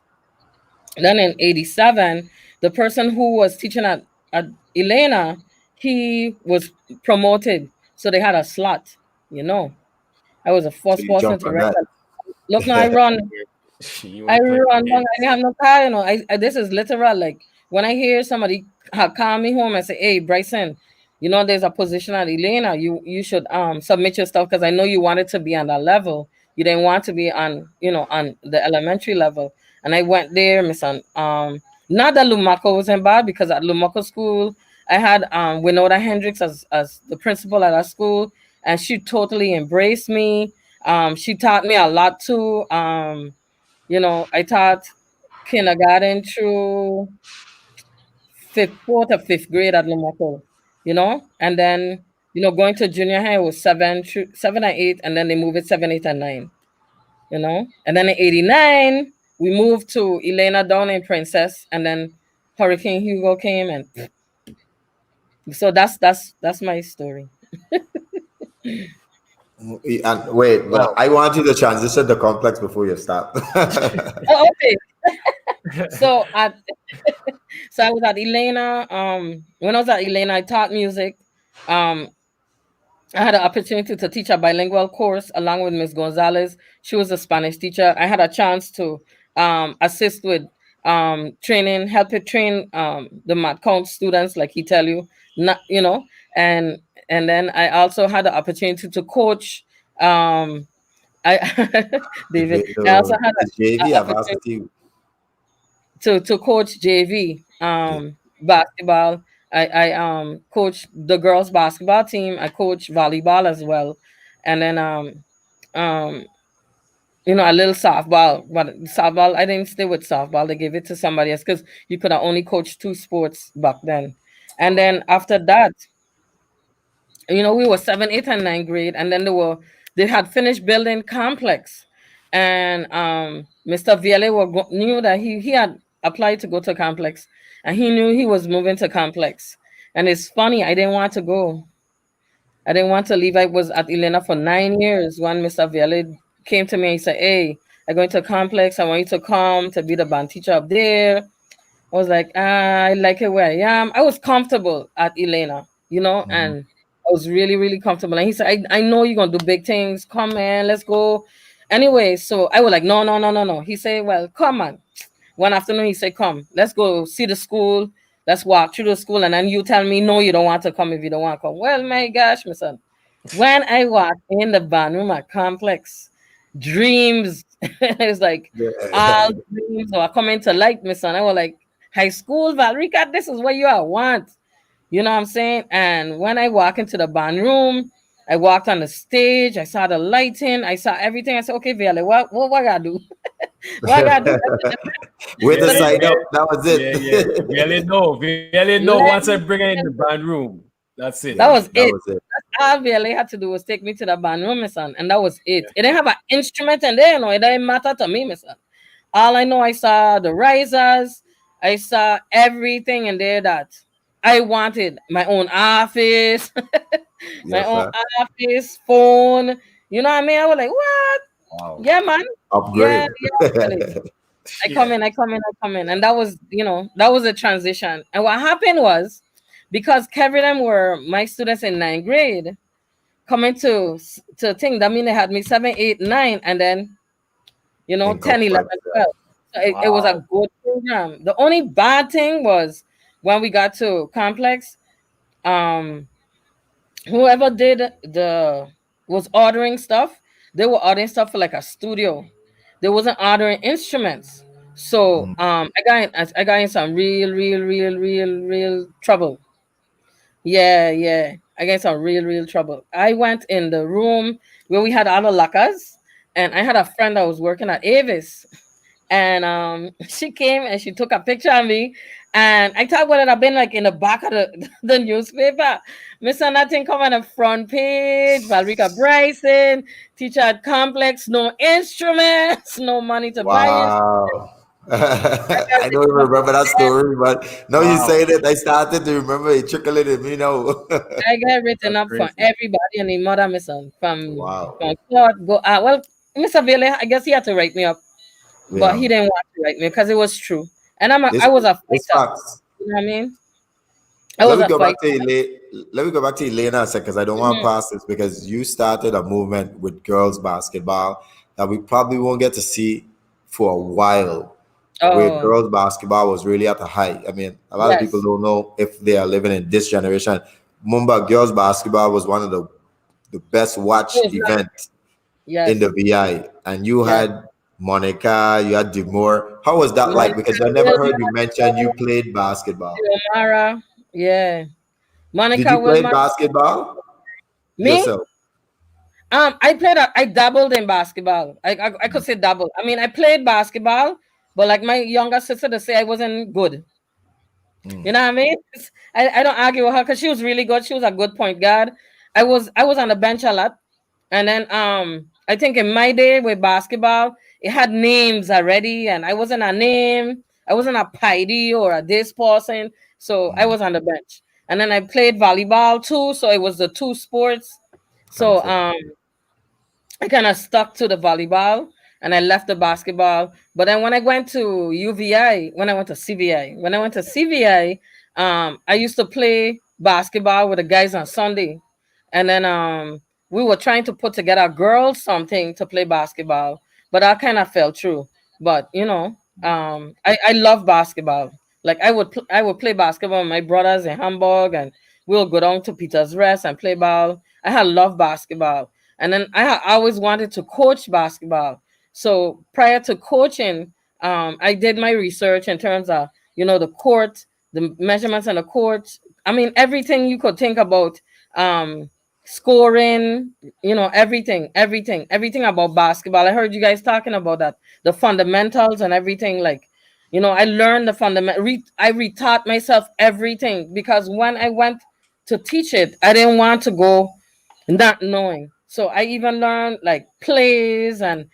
Then in 87, the person who was teaching at Elena, he was promoted. So they had a slot. I was the So first you person jump to on write that. that. Look, now I run. You I went quick. run down. I have no car. This is literal. Like when I hear somebody call me home and say, "Hey, Bryson, there's a position at Elena. You should submit your stuff because I know you wanted to be on that level. You didn't want to be on on the elementary level." and I went there, Miss not that Lumaco wasn't bad, because at Lumaco school I had Winona Hendricks as the principal at our school, and she totally embraced me. She taught me a lot too. I taught kindergarten through fourth or fifth grade at Lumaco, and then going to junior high was seven and eight, and then they moved it 7, 8, and 9. And then in '89 we moved to Elena down in Princess, and then Hurricane Hugo came, and so that's my story. And wait, but Wow. I want you to transition the complex before you start. Oh, okay. So at so I was at Elena. When I was at Elena, I taught music. Um, I had an opportunity to teach a bilingual course along with Miss Gonzalez. She was a Spanish teacher. I had a chance to assist with help it train the math count students, like he tell you, not and then I also had the opportunity to coach. I David. I also had It's JV, a I've opportunity asked you. to coach JV Yeah. basketball. I coach the girls basketball team. I coach volleyball as well, and then um a little softball. But softball, I didn't stay with softball. They gave it to somebody else because you could have only coached two sports back then. And then after that, we were 7, 8, and 9th grade, and then they had finished building complex, and Mr. Vielle knew that he had applied to go to complex, and he knew he was moving to complex. And it's funny, I didn't want to go. I didn't want to leave. I was at Elena for 9 years when Mr. Vielle came to me and he said, "Hey, I'm going to complex. I want you to come to be the band teacher up there." I was like, I like it where I am. I was comfortable at Elena, Mhm. and I was really, really comfortable. And he said, I know you're gonna do big things. Come, man, let's go. Anyway, so I was like, no, no, no, no, no. He said, well, come on. One afternoon, he said, come, let's go see the school. Let's walk through the school. And then you tell me, no, you don't want to come if you don't want to come. Well, my gosh, my son. When I walked in the band room at Complex, dreams. It's like all Yeah. dreams are coming to light, my son. I was like, high school, Valrica, this is what you are want. You know what I'm saying? And when I walk into the band room, I walked on the stage, I saw the lighting, I saw everything. I said, okay, Violet, what I gotta do? What I gotta do? With the So Really, sign up, that was yeah, yeah. it. Really know. Really know. Once I let bring me her in the band room, that's it. That Yeah, was that it. was it. All Violet had to do was take me to the band room, my son, and that was it. Yeah. It didn't have an instrument in there, it didn't matter to me, my son. All I know, I saw the risers, I saw everything in there that I wanted. My own office, my Yes, own sir. office, phone. You know what I mean? I was like, what? Wow. Yeah, man. Yeah, Upgrade. yeah, really. I come Yeah. in, I come in, I come in. And that was, that was a transition. And what happened was, because Kevin and them were my students in 9th grade, coming to think that mean they had me 7, 8, 9, and then In 10, 11, complex. 12. So it was a Wow. good program. The only bad thing was when we got to complex, um, whoever did the was ordering stuff, they were ordering stuff for like a studio. They wasn't ordering instruments. So Mm. I got in some real trouble. Yeah, yeah. I got in some real trouble. I went in the room where we had all the lockers, and I had a friend that was working at Avis, and she came and she took a picture of me, and I thought, would it have been like in the back of the newspaper? Mr. Nothing come on the front page, Valrica Bryson, teacher at complex, no instruments, no money to buy instruments. Wow. I got I don't written even up remember that for story, but now you Wow. say that I started to remember it trickling in me now. I got written That's up for crazy. everybody and the mother, Mr. Wow. From court, go well, Mr. Bailey, I guess he had to write me up, but Yeah. he didn't want to write me because it was true. And I It's was a it's fighter. facts. You know what I mean? I Let was me a go back fighter. to Let me go back to Elena a second because I don't want to Mhm. pass this because you started a movement with girls basketball that we probably won't get to see for a while, where Oh, girls basketball was really at a height. I mean, a lot of people yes. don't know if they are living in this generation. Mumba girls basketball was one of the best It watch was nice. event in Yes. the VI, and you Yes. had Monica, you had Demore. How was that like? Monica, Because I never heard you mention you played basketball. Wilmara, yeah, Did Monica you play Wilmara. basketball Me? yourself? I played. I dabbled in basketball. I could say double. I mean, I played basketball, but like my younger sister to say I wasn't good. You Mm. know what I mean? I don't argue with her because she was really good. She was a good point guard. I was on the bench a lot, and then I think in my day with basketball, it had names already, and I wasn't a name. I wasn't a Pidy or a this person, so I Mm. was on the bench. And then I played volleyball too, so it was the two sports. So Conflict. I kind of stuck to the volleyball and I left the basketball. But then when I went to UVI, when I went to CVI, when I went to CVI, I used to play basketball with the guys on Sunday. And then we were trying to put together girls something to play basketball, but I kind of fell through. But I love basketball. Like I would play basketball with my brothers in Hamburg, and we'll go down to Peter's Rest and play ball. I had love basketball, and then I always wanted to coach basketball. So prior to coaching, I did my research in terms of the court, the measurements on the court. I mean everything you could think about, um, scoring, everything about basketball. I heard you guys talking about that, the fundamentals and everything. Like, I learned the fundament. I retaught myself everything because when I went to teach it, I didn't want to go not knowing. So I even learned like plays and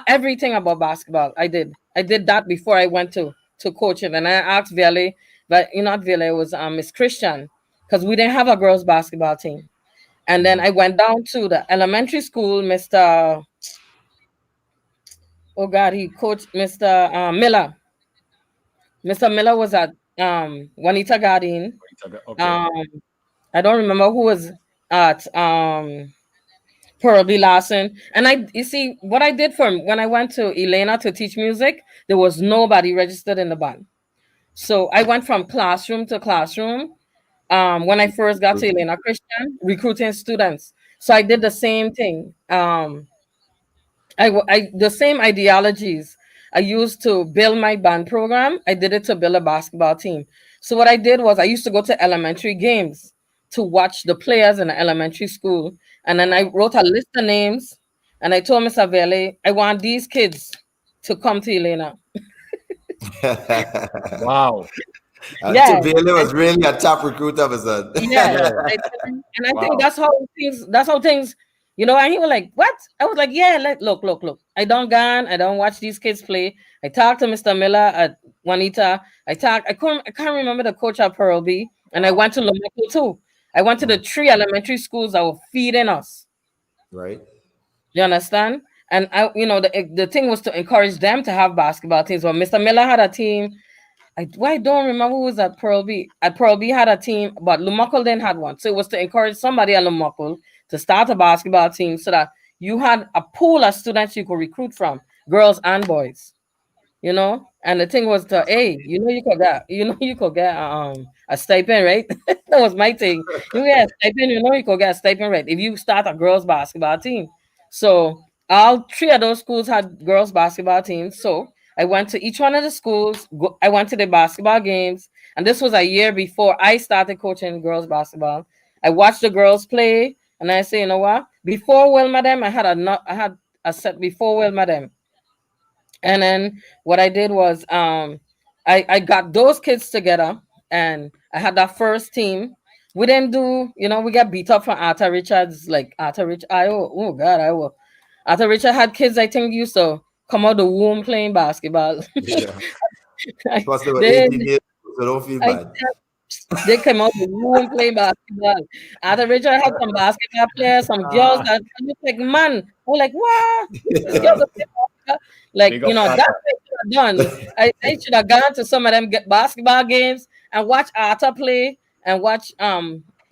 everything about basketball. I did that before I went to coaching, and I asked Vele, but not Vele, it was Miss Christian, because we didn't have a girls basketball team. And then Mhm. I went down to the elementary school. Mr. Oh God, he coached Mr. Miller. Mr. Miller was at Juanita Garden. Okay. Um, I don't remember who was at Pearl B. Larson. And you see, what I did for when I went to Elena to teach music, there was nobody registered in the band. So I went from classroom to classroom. When I first got to Elena Christian, recruiting students. So I did the same thing. The same ideologies I used to build my band program. I did it to build a basketball team. So what I did was I used to go to elementary games to watch the players in the elementary school, and then I wrote a list of names, and I told Mr. Vele, I want these kids to come to Elena. Wow. Yeah, Vele was really a top recruiter of his son. yeah, Yeah. and I think Wow. that's how things, and he was like, "What?" I was like, "Yeah, look. I don't gone. I don't watch these kids play. I talked to Mr. Miller at Juanita. I can't remember the coach at Pearl B, and I Wow. went to Lomeco too. I went to the Mm. three elementary schools that were feeding us. Right? You understand? And the thing was to encourage them to have basketball teams. Well, Mr. Miller had a team. I don't remember who was at Pearl B. At Pearl B had a team, but Lumakul didn't had one. So it was to encourage somebody at Lumakul to start a basketball team so that you had a pool of students you could recruit from, girls and boys. And the thing was to, hey, you could get a stipend, right? That was my thing. You get a stipend, you could get a stipend, right? If you start a girls basketball team. So all three of those schools had girls basketball teams. So I went to each one of the schools. I went to the basketball games, and this was a year before I started coaching girls basketball. I watched the girls play, and I say, you know what? Before Wilma them, I had a set before Wilma them. And then what I did was I got those kids together, and I had that first team. We didn't do, we got beat up from Arthur Richards, like Arthur Rich. Oh God, I will. Arthur Richard had kids I think used to come out the womb playing basketball. Yeah. I, Plus, they were they 18 years old, so don't feel I bad. they came out the womb playing basketball. Arthur Richard had some basketball players, some girls Ah, that look like man. I was like, what? These girls are playing basketball. Like, big up that's Arthur. what I should have done. I should have gone to some of them basketball games and watch Arthur play and watch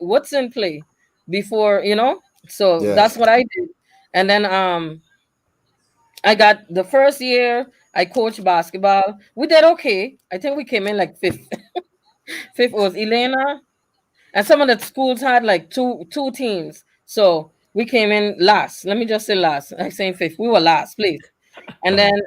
Woodson play before, So Yeah. that's what I did. And then I got the first year I coached basketball. We did okay. I think we came in like fifth. Fifth was Elena, and some of the schools had like two teams. So we came in last. Let me just say last. I saying fifth. We were last, please. And then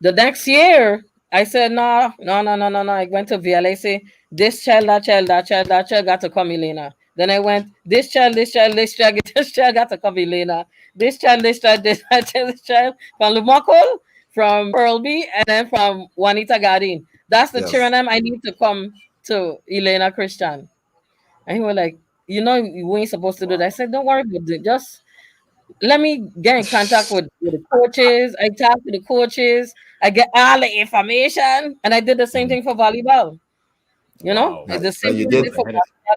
the next year, I said, no, no, no, no, no, no. I went to VLA, say, this child, that child, that child, that child got to come, Elena. Then I went, this child, this child, this child, this child got to come, Elena. This child, this child, from Lumakol, from Pearlby, and then from Juanita Gardin. That's the Yes. children I need to come to Elena Christian. And he was like, we ain't supposed to do that. I Wow. said, don't worry about it. Just let me get in contact with the coaches. I talk to the coaches. I get all the information, and I did the same Mhm. thing for volleyball. Wow. It's Right. the No, same you thing I did. did for Ahead of volleyball.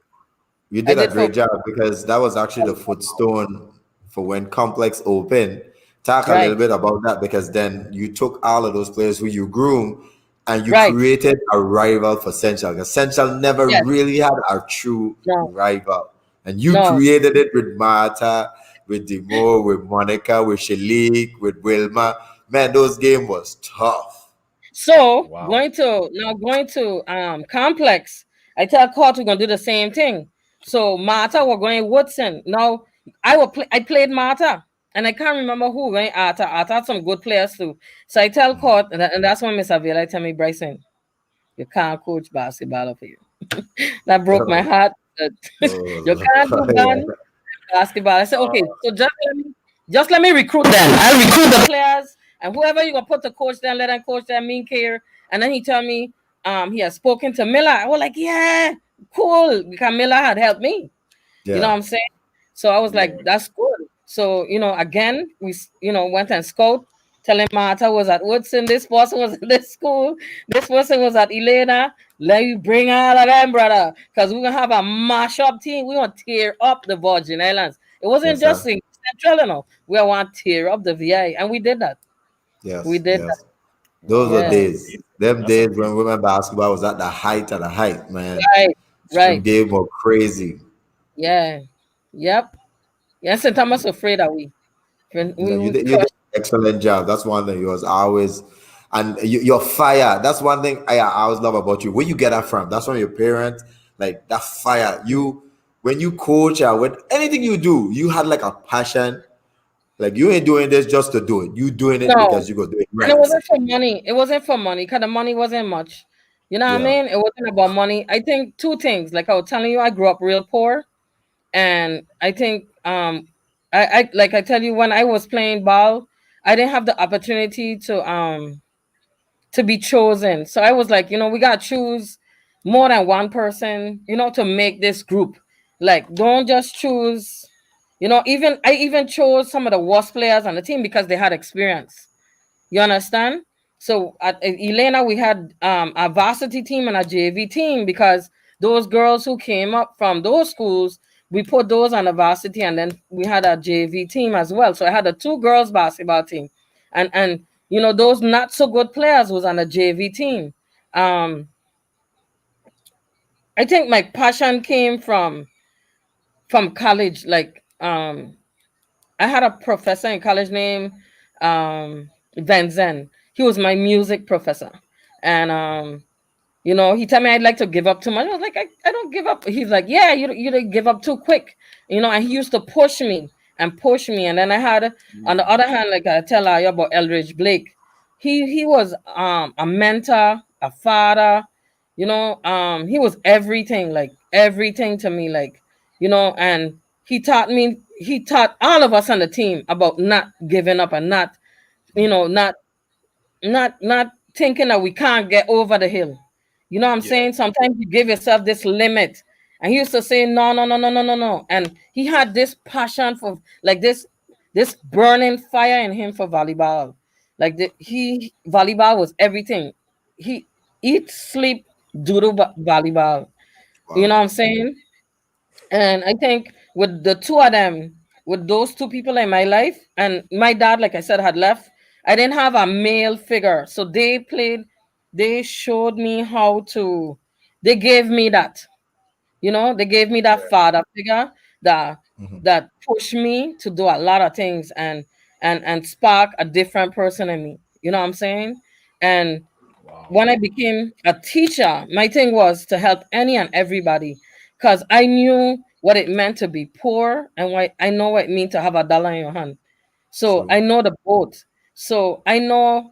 You I did a did for great job because that was actually the footstone for when Complex opened. Talk a little right, bit about that because then you took all of those players who you groomed and you right. created a rival for Central. Because Central never Yes, really had a true no, rival. And you no. created it with Marta, with Demo, with Monica, with Shalik, with Wilma. Man, those games was tough. So wow. going to complex. I tell court we're gonna do the same thing. So Martha we're going Woodson. Now I played Martha and I can't remember who going Arthur. Arthur had some good players too. So I tell Mhm. court and that's when Miss Avila tell me, Bryson, you can't coach basketball for you. That broke my Oh, heart. That you oh, can't do yeah. one basketball. I said, okay, so just let me recruit them. I'll recruit the players and whoever you're gonna put to coach them, let them coach them, mean care. And then he told me he has spoken to Miller. I was like, yeah, cool. Because Miller had helped me. You know what Yeah. I'm saying? So I was Yeah. like, that's good. So, again, went and scout, telling Martha was at Woodson, this person was in this school, this person was at Elena. Let you bring all of them, brother. Because we're gonna have a mash-up team. We're gonna tear up the Virgin Islands. It wasn't Yes, just sir. in Central, We want to tear up the VI. And we did that. We Yes, did that. yes. Those Wow. were Yeah. That's days. amazing. Them That's days amazing. when women basketball was at the height of the height, man. Right. Them Right. days were crazy. Yeah. Yep. Yeah, St. Thomas afraid that No, we you did crushed. an excellent job. That's one thing. You was always, and your fire. That's one thing I always love about you. Where you get that from? That's from your parents. Like that fire. When you coach or when anything you do, you had like a passion. Like you ain't doing this just to do it. You doing it No. because you go do it And it right. wasn't for money. It wasn't for money because the money wasn't much. You know what I Yeah. mean? It wasn't about money. I think two things. Like I was telling you, I grew up real poor, and I think I like I tell you when I was playing ball, I didn't have the opportunity to be chosen. So I was like, we gotta choose more than one person, to make this group. Like, don't just choose. Even I even chose some of the worst players on the team because they had experience. You understand? So at Elena, we had a varsity team and a JV team because those girls who came up from those schools, we put those on the varsity, and then we had a JV team as well. So I had a two girls basketball team, and those not so good players was on the JV team. Um, I think my passion came from college. Like I had a professor in college named Van Zen. He was my music professor. And he told me I'd like to give up too much. I was like, I don't give up. He's like, yeah, you didn't give up too quick. And he used to push me and push me. And then I had on the Mm. other hand, like I tell you about Eldridge Blake. He was a mentor, a father, he was everything, like everything to me, like, and he taught all of us on the team about not giving up and not, not not thinking that we can't get over the hill. You know what I'm Yeah. saying? Sometimes you give yourself this limit. And he used to say, no, no, no, no, no, no, no. And he had this passion for like this burning fire in him for volleyball. Like volleyball was everything. He eat, sleep, doodle volleyball. You know Wow. what I'm saying? And I think with the two of them, with those two people in my life, and my dad, like I said, had left, I didn't have a male figure. So they showed me they gave me that, they gave me that father figure that Mhm. that pushed me to do a lot of things and spark a different person in me. You know what I'm saying? And Wow. when I became a teacher, my thing was to help any and everybody because I knew what it meant to be poor and I know what it means to have a dollar in your hand. So True. I know the both. So I know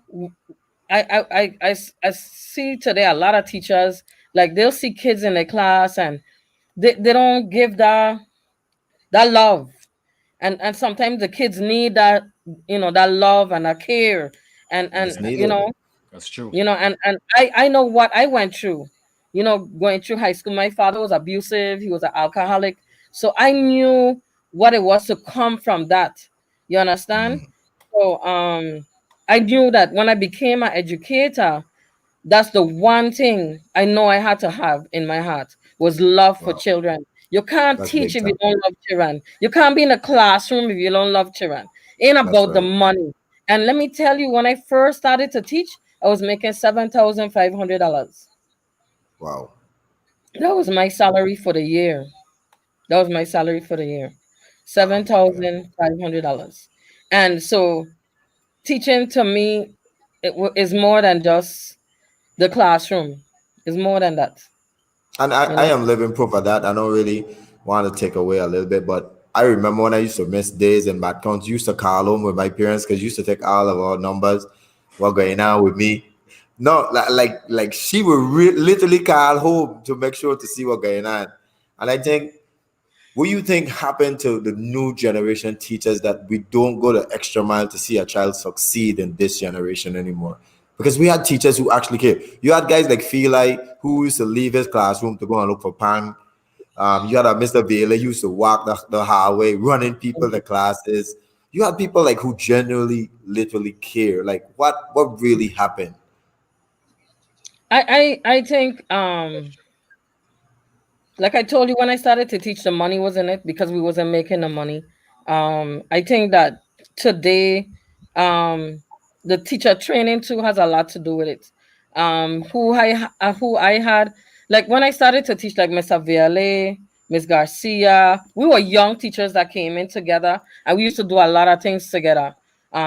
I see today a lot of teachers, like they'll see kids in their class and they don't give that love. And sometimes the kids need that, that love and that care. And It's Yeah, you needed. know, that's true. and I know what I went through, going through high school. My father was abusive, he was an alcoholic. So I knew what it was to come from that. You understand? Mm, So I knew that when I became an educator, that's the one thing I know I had to have in my heart was love for wow, children. You can't that's teach big if you time. don't love children. You can't be in a classroom if you don't love children. Ain't That's about the right. money. And let me tell you, when I first started to teach, I was making $7,500. Wow. That was my salary for the year. That was my salary for the year. Wow. $7,500. And so teaching to me is more than just the classroom. It's more than that. And You I know. am living proof of that. I don't really want to take away a little bit, but I remember when I used to miss days and bad counts, used to call home with my parents because used to take all of our numbers, what going on with me. No, like she would literally call home to make sure to see what going on. And I think, what do you think happened to the new generation teachers that we don't go the extra mile to see a child succeed in this generation anymore? Because we had teachers who actually care. You had guys like Feli who used to leave his classroom to go and look for pan. You had a Mr. Bailey used to walk the hallway, running people to classes. You had people like who genuinely, literally care. Like what really happened? I think like I told you, when I started to teach, the money was in it because we wasn't making the money. I think that today, the teacher training too has a lot to do with it. Who I had, like when I started to teach, like Miss Aviale, Miss Garcia, we were young teachers that came in together, and we used to do a lot of things together.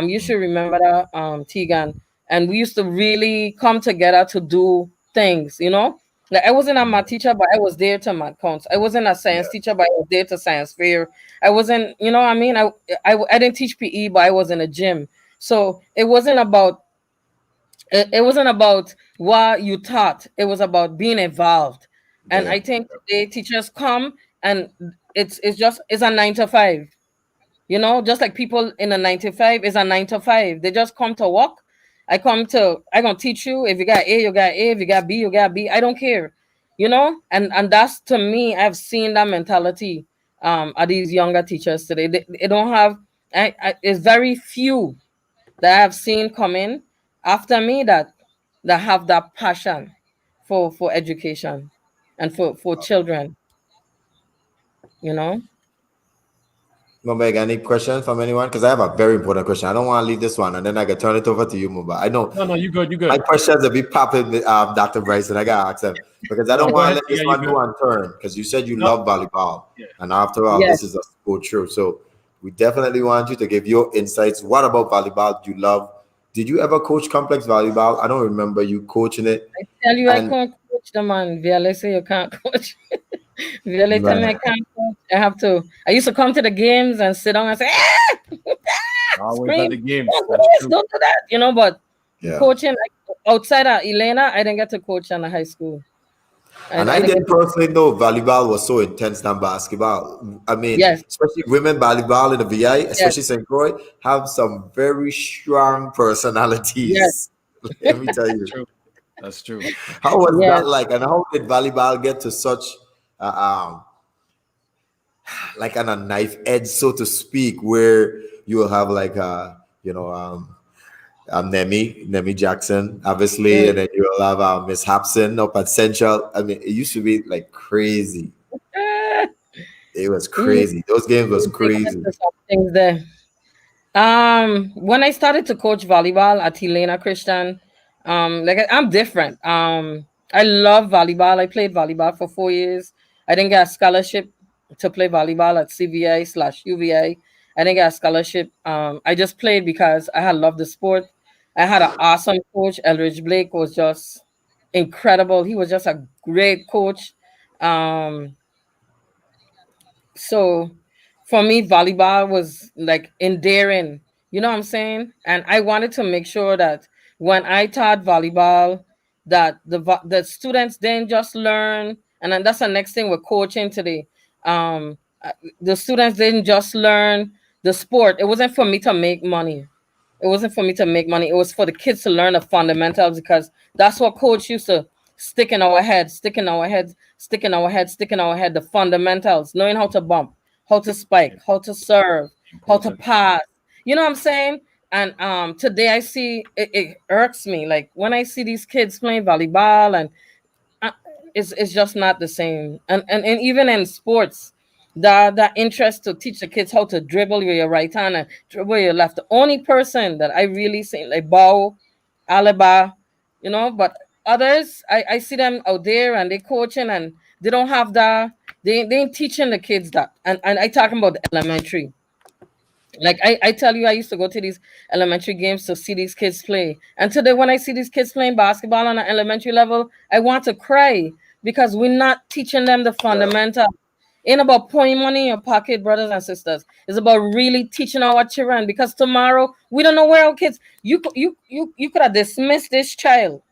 You should remember that, Tegan, and we used to really come together to do things. Like I wasn't a math teacher, but I was there to math counts. I wasn't a Yeah, science teacher, but I was there to science fair. I wasn't, what I mean? I didn't teach PE, but I was in a gym. So it wasn't about what you taught. It was about being involved. And yeah, I think today teachers come and it's a 9 to 5. Just like people in a 9 to 5 is a 9 to 5. They just come to work. I gonna teach you. If you got A, you got A. If you got B, you got B. I don't care. And that's, to me, I've seen that mentality of these younger teachers today. They don't have. It's very few that I've seen come in after me that have that passion for education and for children. You know. Mumbai, any questions from anyone? Because I have a very important question. I don't want to leave this one and then I can turn it over to you, Mumbai. I know No, no, you good, you my good. questions will be popping, Dr. Bryson. I got to ask them because I No, don't go want to ahead. let this Yeah, you one good. go unturned because you said you No, love volleyball. yeah. And after all, Yes. this is a sport show. So we definitely want you to give your insights. What about volleyball do you love? Did you ever coach complex volleyball? I don't remember you coaching it. I tell you, I And can't coach the man. Viale say you can't coach. Viale tell me I man, can't coach. I have to. I used to come to the games and sit down and say, Always at scream, the games. don't do That's this, true. don't do that. But yeah. coaching, outside of Elena, I didn't get to coach in the high school. I And I didn't get didn't to. personally know volleyball was so intense than basketball. I mean, Yes, especially women volleyball in the VI, yes, especially St. Croix, have some very strong yes, personalities. Let me tell That's you. true. That's true. How was yes. that like? And how did volleyball get to such, uh, um, like on a knife edge, so to speak, where you will have like, Nemi Jackson, obviously, Mm. and then you'll have Miss Hobson up at Central. I mean, it used to be like crazy. Ah, It was you crazy. Those games was you dig crazy. into some things there. When I started to coach volleyball at Helena Christian, like I'm different. I love volleyball. I played volleyball for 4 years. I didn't get a scholarship to play volleyball at CVI/UVI. I didn't get a scholarship. I just played because I had loved the sport. I had an awesome coach. Elridge Blake was just incredible. He was just a great coach. Um, so for me, volleyball was like endearing. You know what I'm saying? And I wanted to make sure that when I taught volleyball, that the students didn't just learn, and then that's the next thing with coaching today. The students didn't just learn the sport. It wasn't for me to make money. It wasn't for me to make money. It was for the kids to learn the fundamentals, because that's what coach used to stick in our head, stick in our head, stick in our head, stick in our head. The fundamentals, knowing how to bump, how to spike, how to serve, how to Important. pass. You know what I'm saying? And today I see it irks me. Like when I see these kids playing volleyball, and uh, it's just not the same. And even in sports, the interest to teach the kids how to dribble with your right hand and dribble with your left. The only person that I really see like Bow, Alaba, but others I see them out there and they coaching, and they don't have that. They ain't teaching the kids that. And I talking about the elementary. Like I tell you, I used to go to these elementary games to see these kids play. And today, when I see these kids playing basketball on an elementary level, I want to cry, because we're not teaching them the Yeah. fundamental. Ain't about putting money in your pocket, brothers and sisters. It's about really teaching our children, because tomorrow we don't know where our kids. You could have dismissed this child,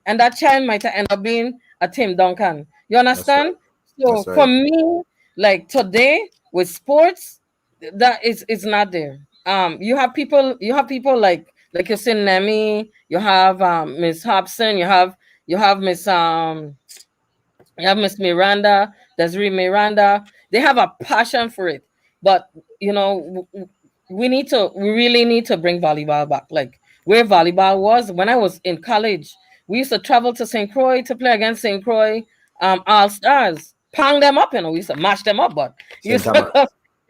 and that child might end up being a Tim Duncan. You That's right. understand? So That's for right. me, like today with sports, that is not there. You have people like you said, Nemi, you have Miss Hobson, you have Miss Miranda, Desiree Miranda. They have a passion for it. But we really need to bring volleyball back. Like where volleyball was when I was in college. We used to travel to St. Croix to play against St. Croix All Stars. Pound them up, we used to mash them up, but you Same used time. to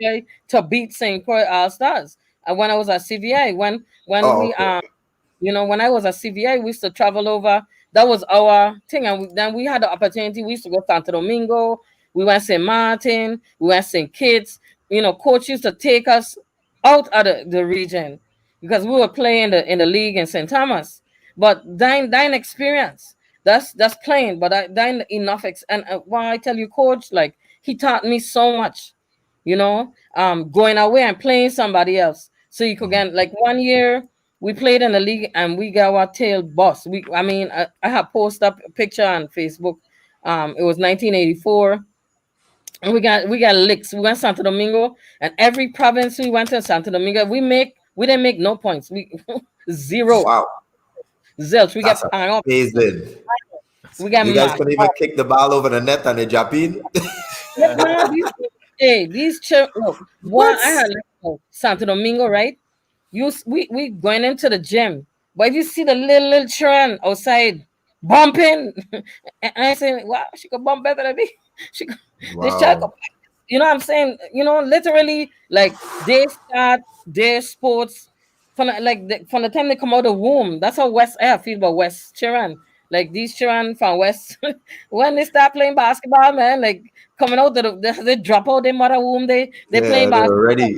go to beat St. Croix All Stars. And when I was at CVA, when Oh, we okay. when I was at CVA, we used to travel over. That was our thing. And then we had the opportunity. We used to go to Santo Domingo. We went St. Martin. We went St. Kitts. Coach used to take us out of the region, because we were playing in the league in St. Thomas. But dine experience. That's playing, but I dine enough. And why I tell you, coach, like he taught me so much. Going away and playing somebody else. So you could get like 1 year we played in the league and we got our tail bust. I have posted up a picture on Facebook. It was 1984, and we got licks. We went Santo Domingo, and every province we went to Santo Domingo, we didn't make no points. We zero, Wow. zilch. We That's get pound up. amazing. We got You guys mad. couldn't even kick the ball over the net and the Japin. Yeah, man, these children. Look, boy, What? I had Santo Domingo, right? We going into the gym, but if you see the little children outside bumping, and I say, wow, she could bump better than me. She could, this child could, Wow. what I'm saying? Literally, like they start their sports from the time they come out of the womb. That's how West I feel about West children. Like these children from West, when they start playing basketball, man, like coming out they drop out their mother womb. They playing Yeah, they were basketball. ready.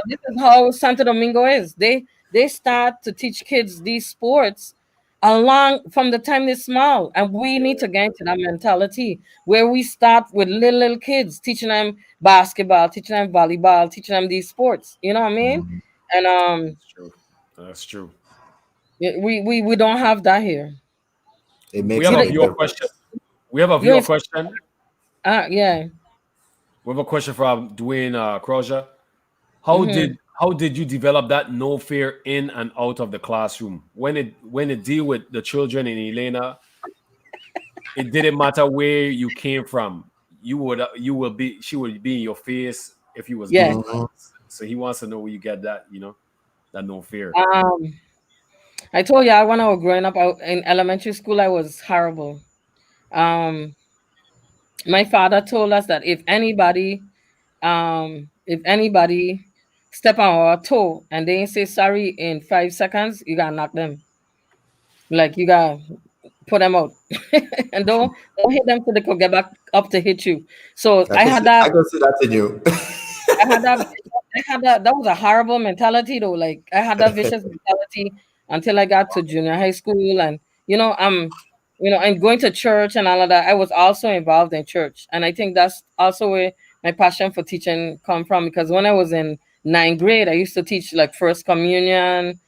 This is how Santo Domingo is. They start to teach kids these sports along from the time they're small, and we need to get into that mentality where we start with little kids, teaching them basketball, teaching them volleyball, teaching them these sports. You know what I mean? Mhm. And That's true. That's true. we don't have that here. It We makes have a You a don't, big viewer question. difference. We have a you viewer ain't, question. yeah. We have a question from Dwayne Crozier. Hmm. How did you develop that no fear in and out of the classroom when it deal with the children in Elena? It didn't matter where you came from. You will be she would be in your face if you was Yeah. being Mhm. nice. So he wants to know where you get that, that no fear. Um, I told you when I was growing up in elementary school, I was horrible. Um, my father told us that if anybody step on our toe and they ain't say sorry in 5 seconds, you gotta knock them. Like you gotta put them out. And don't hit them so they could get back up to hit you. So I can see, I can see that in you. I had that that was a horrible mentality though. Like I had that vicious mentality until I got to junior high school, and and going to church and all of that. I was also involved in church, and I think that's also where my passion for teaching come from, because when I was in ninth grade. I used to teach like first communion,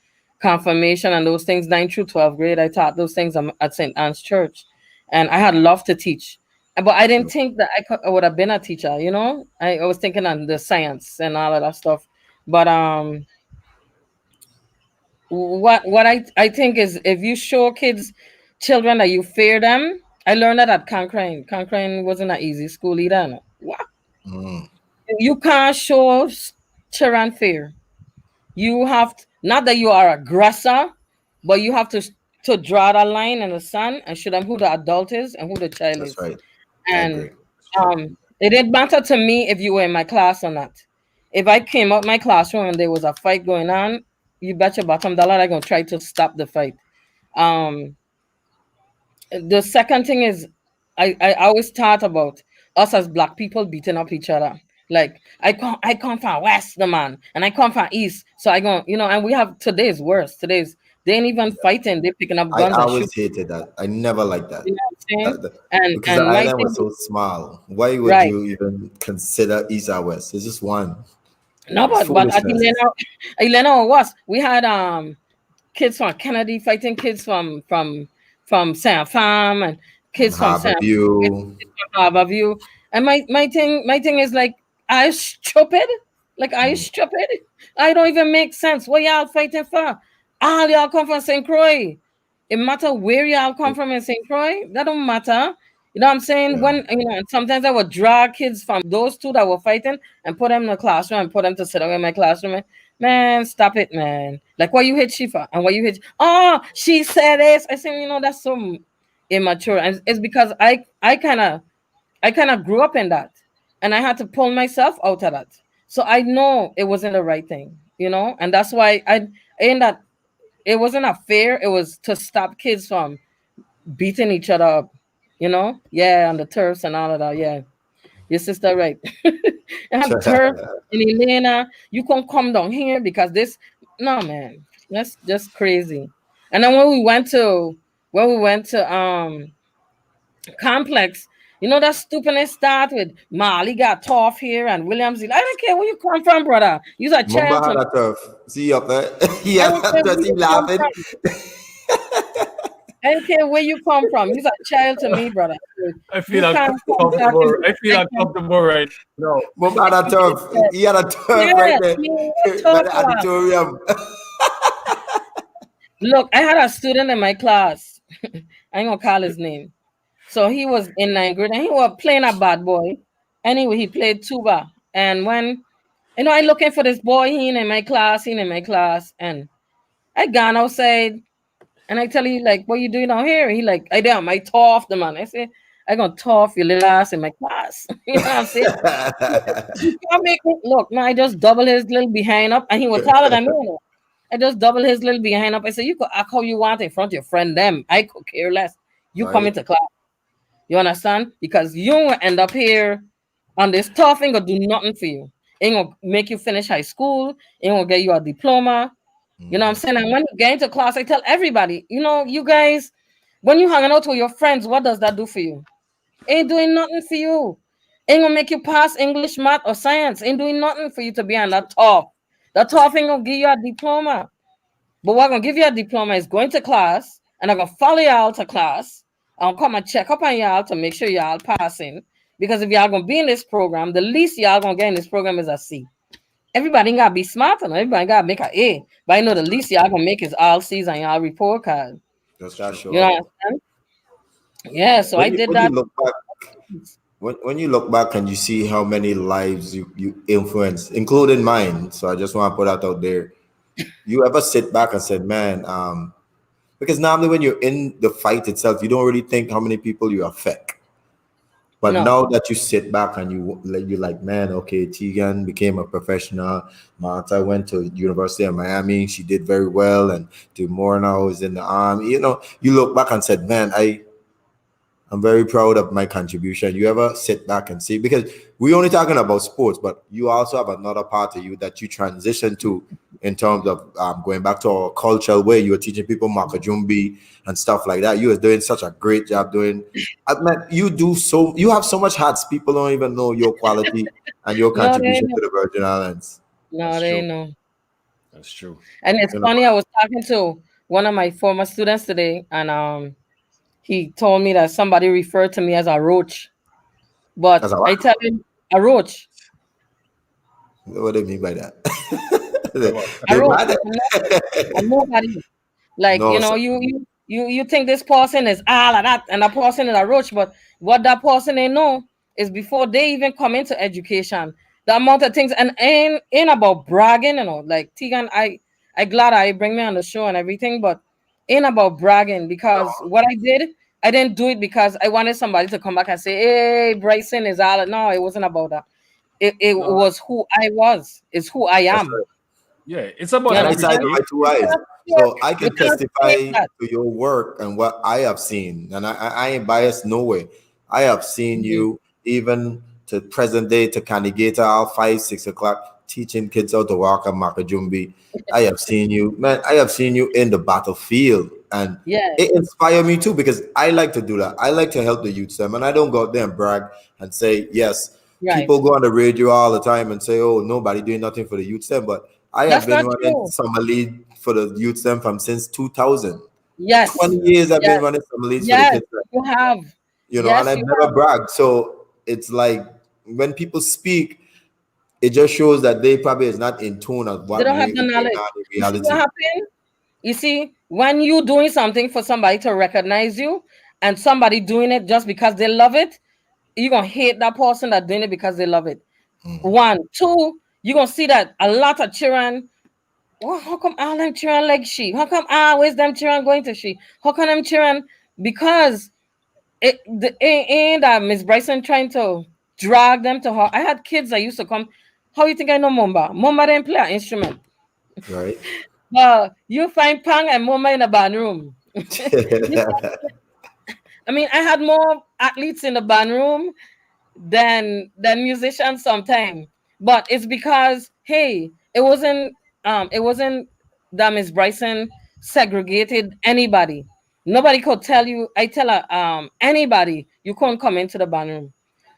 confirmation, and those things. 9th through 12th grade, I taught those things at St. Anne's Church, and I had loved to teach. But I didn't think that I would have been a teacher. You know, I was thinking on the science and all of that stuff. But what I think is if you show children that you fear them. I learned that at Conquering. Conquering wasn't an easy school either. No. What? Mm. You can't show children fear. You have not that you are aggressor, but you have to draw the line in the sand and show them who the adult is and who the child That's is. right. I And agree. True. it didn't matter to me if you were in my class or not. If I came out my classroom and there was a fight going on, you bet your bottom dollar I'm gonna try to stop the fight. Um, the second thing is I always thought about us as black people beating up each other. Like I come from west, the man, and I come from east. So I go, and we have today's worse. Today's they ain't even fighting, they picking up I guns and always shooting. hated that. I never liked that. You know what I'm saying? That- And because the and my island thing, was so small. Why would right. you even consider east or west? It's just one. No, It's but at foolishness. Elena was we had kids from Kennedy fighting kids from San Farm and And kids from Harbor San View. Harbor View. And my thing is like I stupid. Like I Mm, stupid. I don't even make sense. What y'all fighting for? All y'all come from St. Croix. It matter where y'all come from in St. Croix. That don't matter. You know what I'm saying? yeah. When sometimes I would drag kids from those two that were fighting and put them in the classroom and put them to sit down in my classroom. Man, stop it, man. Like why you hit Shifa and why you hit she said this. I said, that's so immature. And it's because I kind of grew up in that, and I had to pull myself out of that. So I know it wasn't the right thing, and that's why I in that it wasn't a fair. It was to stop kids from beating each other up, Yeah, on the turfs and all of that. Yeah, your sister right. And turf and Elena, you can come down here because this. No, man, that's just crazy. And then when we went to complex. That stupidness start with Marley got tough here and Williams. I don't care where you come from, brother. You're a Mumba child to had me. a turf. See you up there? I Yeah, don't care where just you him come laughing. from. I don't care where you come from. You're a child to me, brother. I You feel can't come talking uncomfortable. I feel like uncomfortable right now. Mumba had a turf. He had a turf right yeah, there a by tough the one. auditorium. Look, I had a student in my class. I ain't gonna call his name. So he was in ninth grade and he was playing a bad boy. Anyway, he played tuba. And when I looking for this boy, he in my class, and I gone outside and I tell you like, what you doing out here? He like, I damn, I tough the man. I say, I gonna tough your little ass in my class. You know what I'm saying? You can't make me look. No, I just double his little behind up, and he was taller than me. I just double his little behind up. I said, you could act how you want in front of your friend. Them, I could care less. You come Right. into class. You understand? Because you will end up here on this tough ain't gonna do nothing for you. Ain't gonna make you finish high school. Ain't gonna get you a diploma. You know what I'm Mhm. saying? And when you get into class, I tell everybody, you guys, when you hanging out with your friends, what does that do for you? Ain't doing nothing for you. Ain't gonna make you pass English, math, or science. Ain't doing nothing for you to be on that top. That top ain't gonna give you a diploma. But what gonna give you a diploma is going to class, and I'm gonna follow y'all to class. I'll come and check up on y'all to make sure y'all passing. Because if y'all gonna be in this program, the least y'all gonna get in this program is a C. Everybody ain't gotta be smart enough. Everybody gotta make a A. But I know the least y'all gonna make is all C's on y'all report card. Just that You know sure. what I'm saying? Yeah, so I did When you that. look back, when you look back and you see how many lives you influence, including mine. So I just want to put that out there. You ever sit back and said, man, because normally when you're in the fight itself, you don't really think how many people you affect. But No. now that you sit back and you're like, man, okay, Tegan became a professional. Martha went to University of Miami. She did very well, and Timor now is in the army. You look back and said, man, I'm very proud of my contribution. You ever sit back and see, because we're only talking about sports, but you also have another part of you that you transition to in terms of going back to our cultural way. You were teaching people Makajumbi and stuff like that. You were doing such a great job doing. I mean, you have so much hats. People don't even know your quality and your No, they contribution ain't. to the Virgin Islands. No, That's they true. know. That's true. And it's You know, funny, I was talking to one of my former students today, and he told me that somebody referred to me as a roach. But that's a I what? tell him a roach. What do you mean by that? Like they, what? A they roach. mad? A nobody. Like, No, sir. you think this person is all of that, and that person is a roach, but what that person they know is before they even come into education, the amount of things, and ain't about bragging, like Tegan, I glad I bring me on the show and everything, but ain't about bragging, because what I didn't do it because I wanted somebody to come back and say, hey, Bryson is all. No, it wasn't about that. It No, was who I was, it's who I That's am. right. yeah, it's about You And I said understand? with everything. my two You eyes. cannot So I you can cannot fake testify that. to your work and what I have seen. And I ain't biased no way. I have seen Mhm. you even to present day to Kanigata all 5, 6 o'clock teaching kids how to walk a Makajumbi. I have seen you, man. I have seen you in the battlefield. And Yeah, it inspired me too because I like to do that. I like to help the youth them. And I don't go out there and brag and say, yes, right. people go on the radio all the time and say, oh, nobody doing nothing for the youth them. But I have That's been not running true. summer league for the youth them from since 2000. Yes, 20 Yeah. years I've been yes, running summer leagues for the yes, kids, them, you have. and Yes, I've you never have. bragged. So it's like when people speak, it just shows that they probably is not in tune of They what don't have really the is going knowledge. on in You see what reality. happened? You see, when you doing something for somebody to recognize you, and somebody doing it just because they love it, you're gonna hate that person that doing it because they love it. One, two, you're gonna see that a lot of children. Well, how come all them children like she? How come always them children going to she? How come them children? Because ain't that Miss Bryson trying to drag them to her. I had kids that used to come. How you think I know Mumba? Mumba didn't play an instrument. Right? You find Pang and Mumba in the band room. I mean, I had more athletes in the band room than musicians sometimes. But it's because, hey, it wasn't that Miss Bryson segregated anybody. Nobody could tell you. I tell her, anybody, you couldn't come into the band room.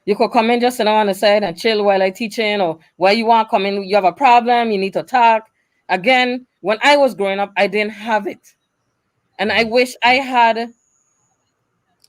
You could come in, just sit down on the side and chill while I teaching, or while you want to come in, you have a problem, you need to talk. Again, when I was growing up, I didn't have it. And I wish I had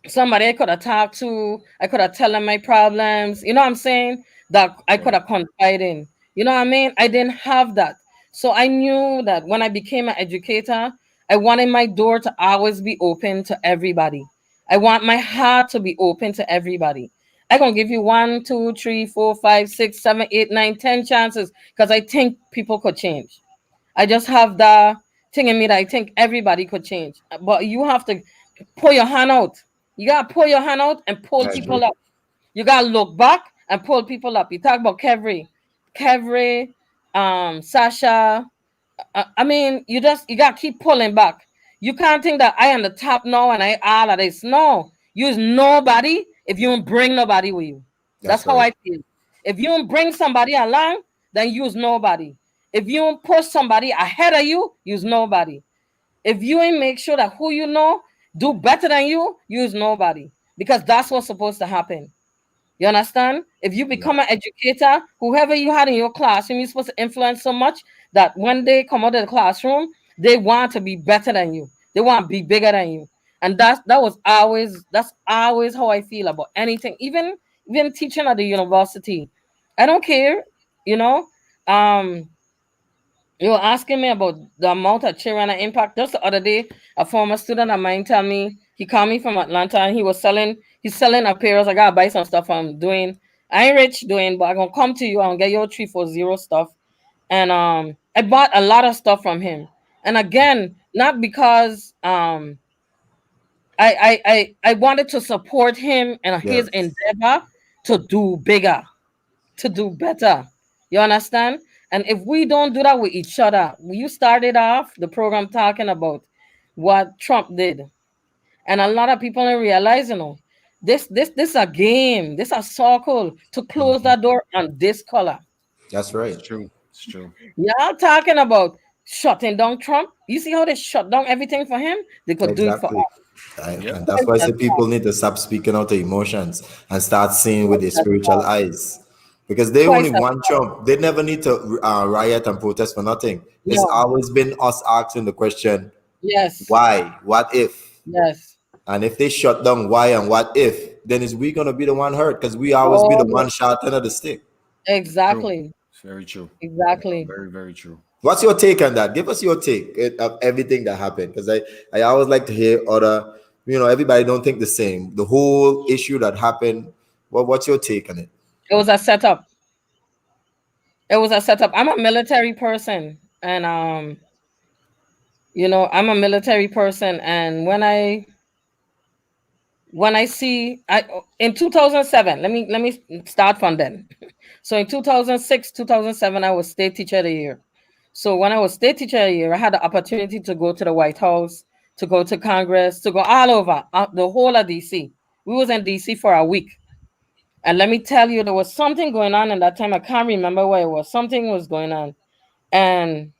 somebody I could have talked to. I could have tell them my problems. You know what I'm saying? That I could Right. have confided in. You know what I mean? I didn't have that. So I knew that when I became an educator, I wanted my door to always be open to everybody. I want my heart to be open to everybody. I'm gonna give you 1, 2, 3, 4, 5, 6, 7, 8, 9, 10 chances because I think people could change. I just have the thing in me that I think everybody could change. But you have to pull your hand out. You gotta pull your hand out and pull I agree. people up. You gotta look back and pull people up. You talk about Kevry, Sasha. I mean, you gotta keep pulling back. You can't think that I am the top now and I all of this. No, use nobody if you don't bring nobody with you. That's That's how right. I feel. If you don't bring somebody along, then use nobody. If you don't push somebody ahead of you, use nobody. If you ain't make sure that who you know do better than you, use nobody. Because that's what's supposed to happen. You understand? If you Yeah. become an educator, whoever you had in your classroom, you're supposed to influence so much that when they come out of the classroom, they want to be better than you. They want to be bigger than you. And that's always how I feel about anything. Even teaching at the university. I don't care, you know. Um, you were asking me about the amount of children and impact. Just the other day, a former student of mine tell me he called me from Atlanta and he's selling apparel. I gotta buy some stuff I'm doing. I ain't rich doing, but I'm gonna come to you and get your 340 stuff. And I bought a lot of stuff from him. And again, not because I wanted to support him and his Yes. endeavor to do bigger, to do better. You understand? And if we don't do that with each other, you started off the program talking about what Trump did, and a lot of people don't realize, this a game, this a circle to close Mhm. that door on this color. That's It's right. true. It's true. Y'all talking about shutting down Trump? You see how they shut down everything for him? They could do it for Exactly. us. Yep. And that's why I say people need to stop speaking out of emotions and start seeing with their spiritual eyes. because they only twice as want Trump. They never need to riot and protest for nothing. It's no. always been us asking the question, Yes, why? What if? yes. And if they shut down why and what if, then is we gonna be the one hurt? Because we always be the Oh, one shot under the stick. True. exactly, It's very true. exactly. Very, very true. What's your take on that? Give us your take of everything that happened. Because I always like to hear other, everybody don't think the same. The whole issue that happened. What's your take on it? It was a setup. It was a setup. I'm a military person, and I'm a military person, and when I see in 2007, let me start from then. So in 2006, 2007, I was state teacher of the year. So when I was state teacher of the year, I had the opportunity to go to the White House, to go to Congress, to go all over the whole of DC. We was in DC for a week. And let me tell you, there was something going on in that time. I can't remember what it was. Something was going on. And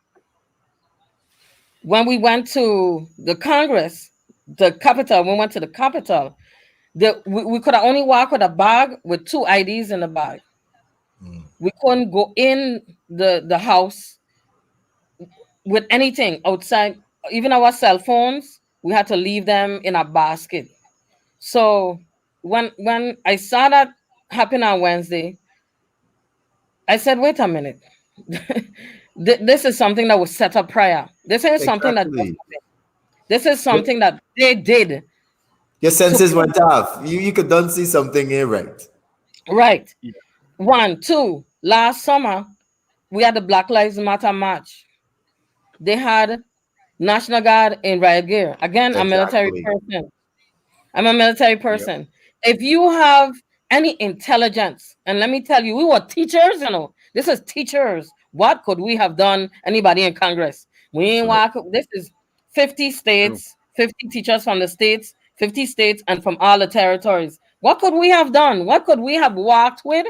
when we went to the Congress, the Capitol, we went to the Capitol. We could only walk with a bag with two IDs in the bag. We couldn't go in the house with anything outside, even our cell phones. We had to leave them in a basket. So when I saw that happen on Wednesday, I said, "Wait a minute, this is something that was set up prior. This is something that just Exactly. happened. This is Your, something that they did your to senses put went off. You could don't see something here, right? right." Yeah. One, two. Last summer, we had the Black Lives Matter march. They had National Guard in riot gear. Again, a military Exactly. person. I'm a military Yep. person. If you have any intelligence, and let me tell you, we were teachers, This is teachers. What could we have done? Anybody in Congress? We That's ain't right. walk. This is 50 True. states, 50 teachers from the states, 50 states, and from all the territories. What could we have done? What could we have walked with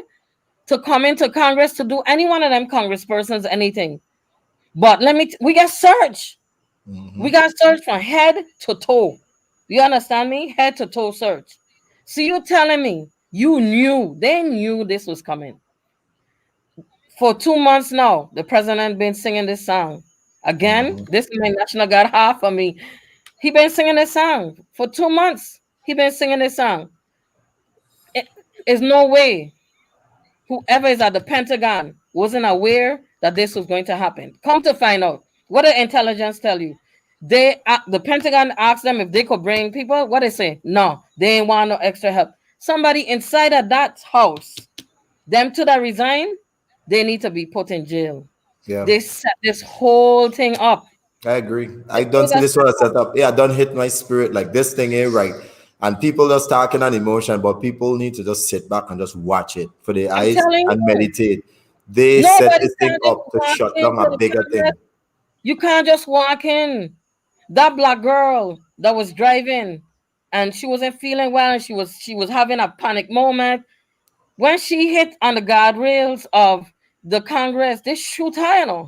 to come into Congress to do any one of them congresspersons anything? But we got searched. We got searched from head to toe. You understand me? Head to toe search. So you telling me they knew this was coming. For 2 months now, the president been singing this song. Again, this is my National Guard half of me. He been singing this song for 2 months. He been singing this song. It is no way whoever is at the Pentagon wasn't aware that this was going to happen. Come to find out, what did intelligence tell you? The Pentagon asked them if they could bring people. What they say? No, they ain't want no extra help. Somebody inside of that house, them two that resign, they need to be put in jail. Yeah. They set this whole thing up. I agree. I This don't was see a this one setup. set up. Yeah, I don't hit my spirit like this thing ain't right. And people just talking on emotion, but people need to just sit back and just watch it for their I'm eyes telling and you, meditate. They set nobody this thing can just up to walk shut down into a the bigger thing. Congress. You can't just walk in. That black girl that was driving and she wasn't feeling well and she was having a panic moment. When she hit on the guardrails of the Congress, they shoot her.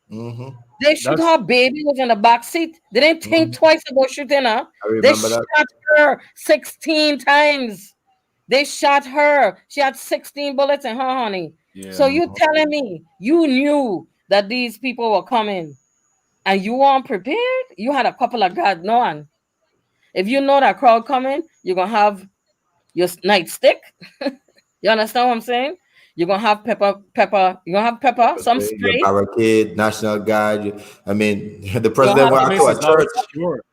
Hmm. They shoot That's her. Baby was in the back seat. They didn't think Hmm. twice about shooting her. I They remember that. shot her 16 times. They shot her. She had 16 bullets in her, honey. So yeah. you telling me you knew that these people were coming and you weren't prepared? You had a couple of guards. No one. If you know that crowd coming, you're gonna have your nightstick. You understand what I'm saying? You're gonna have pepper. You're gonna have pepper, some Your spray. barricade, National Guard. I mean, the You're gonna president have That went to place a is always church. secure. That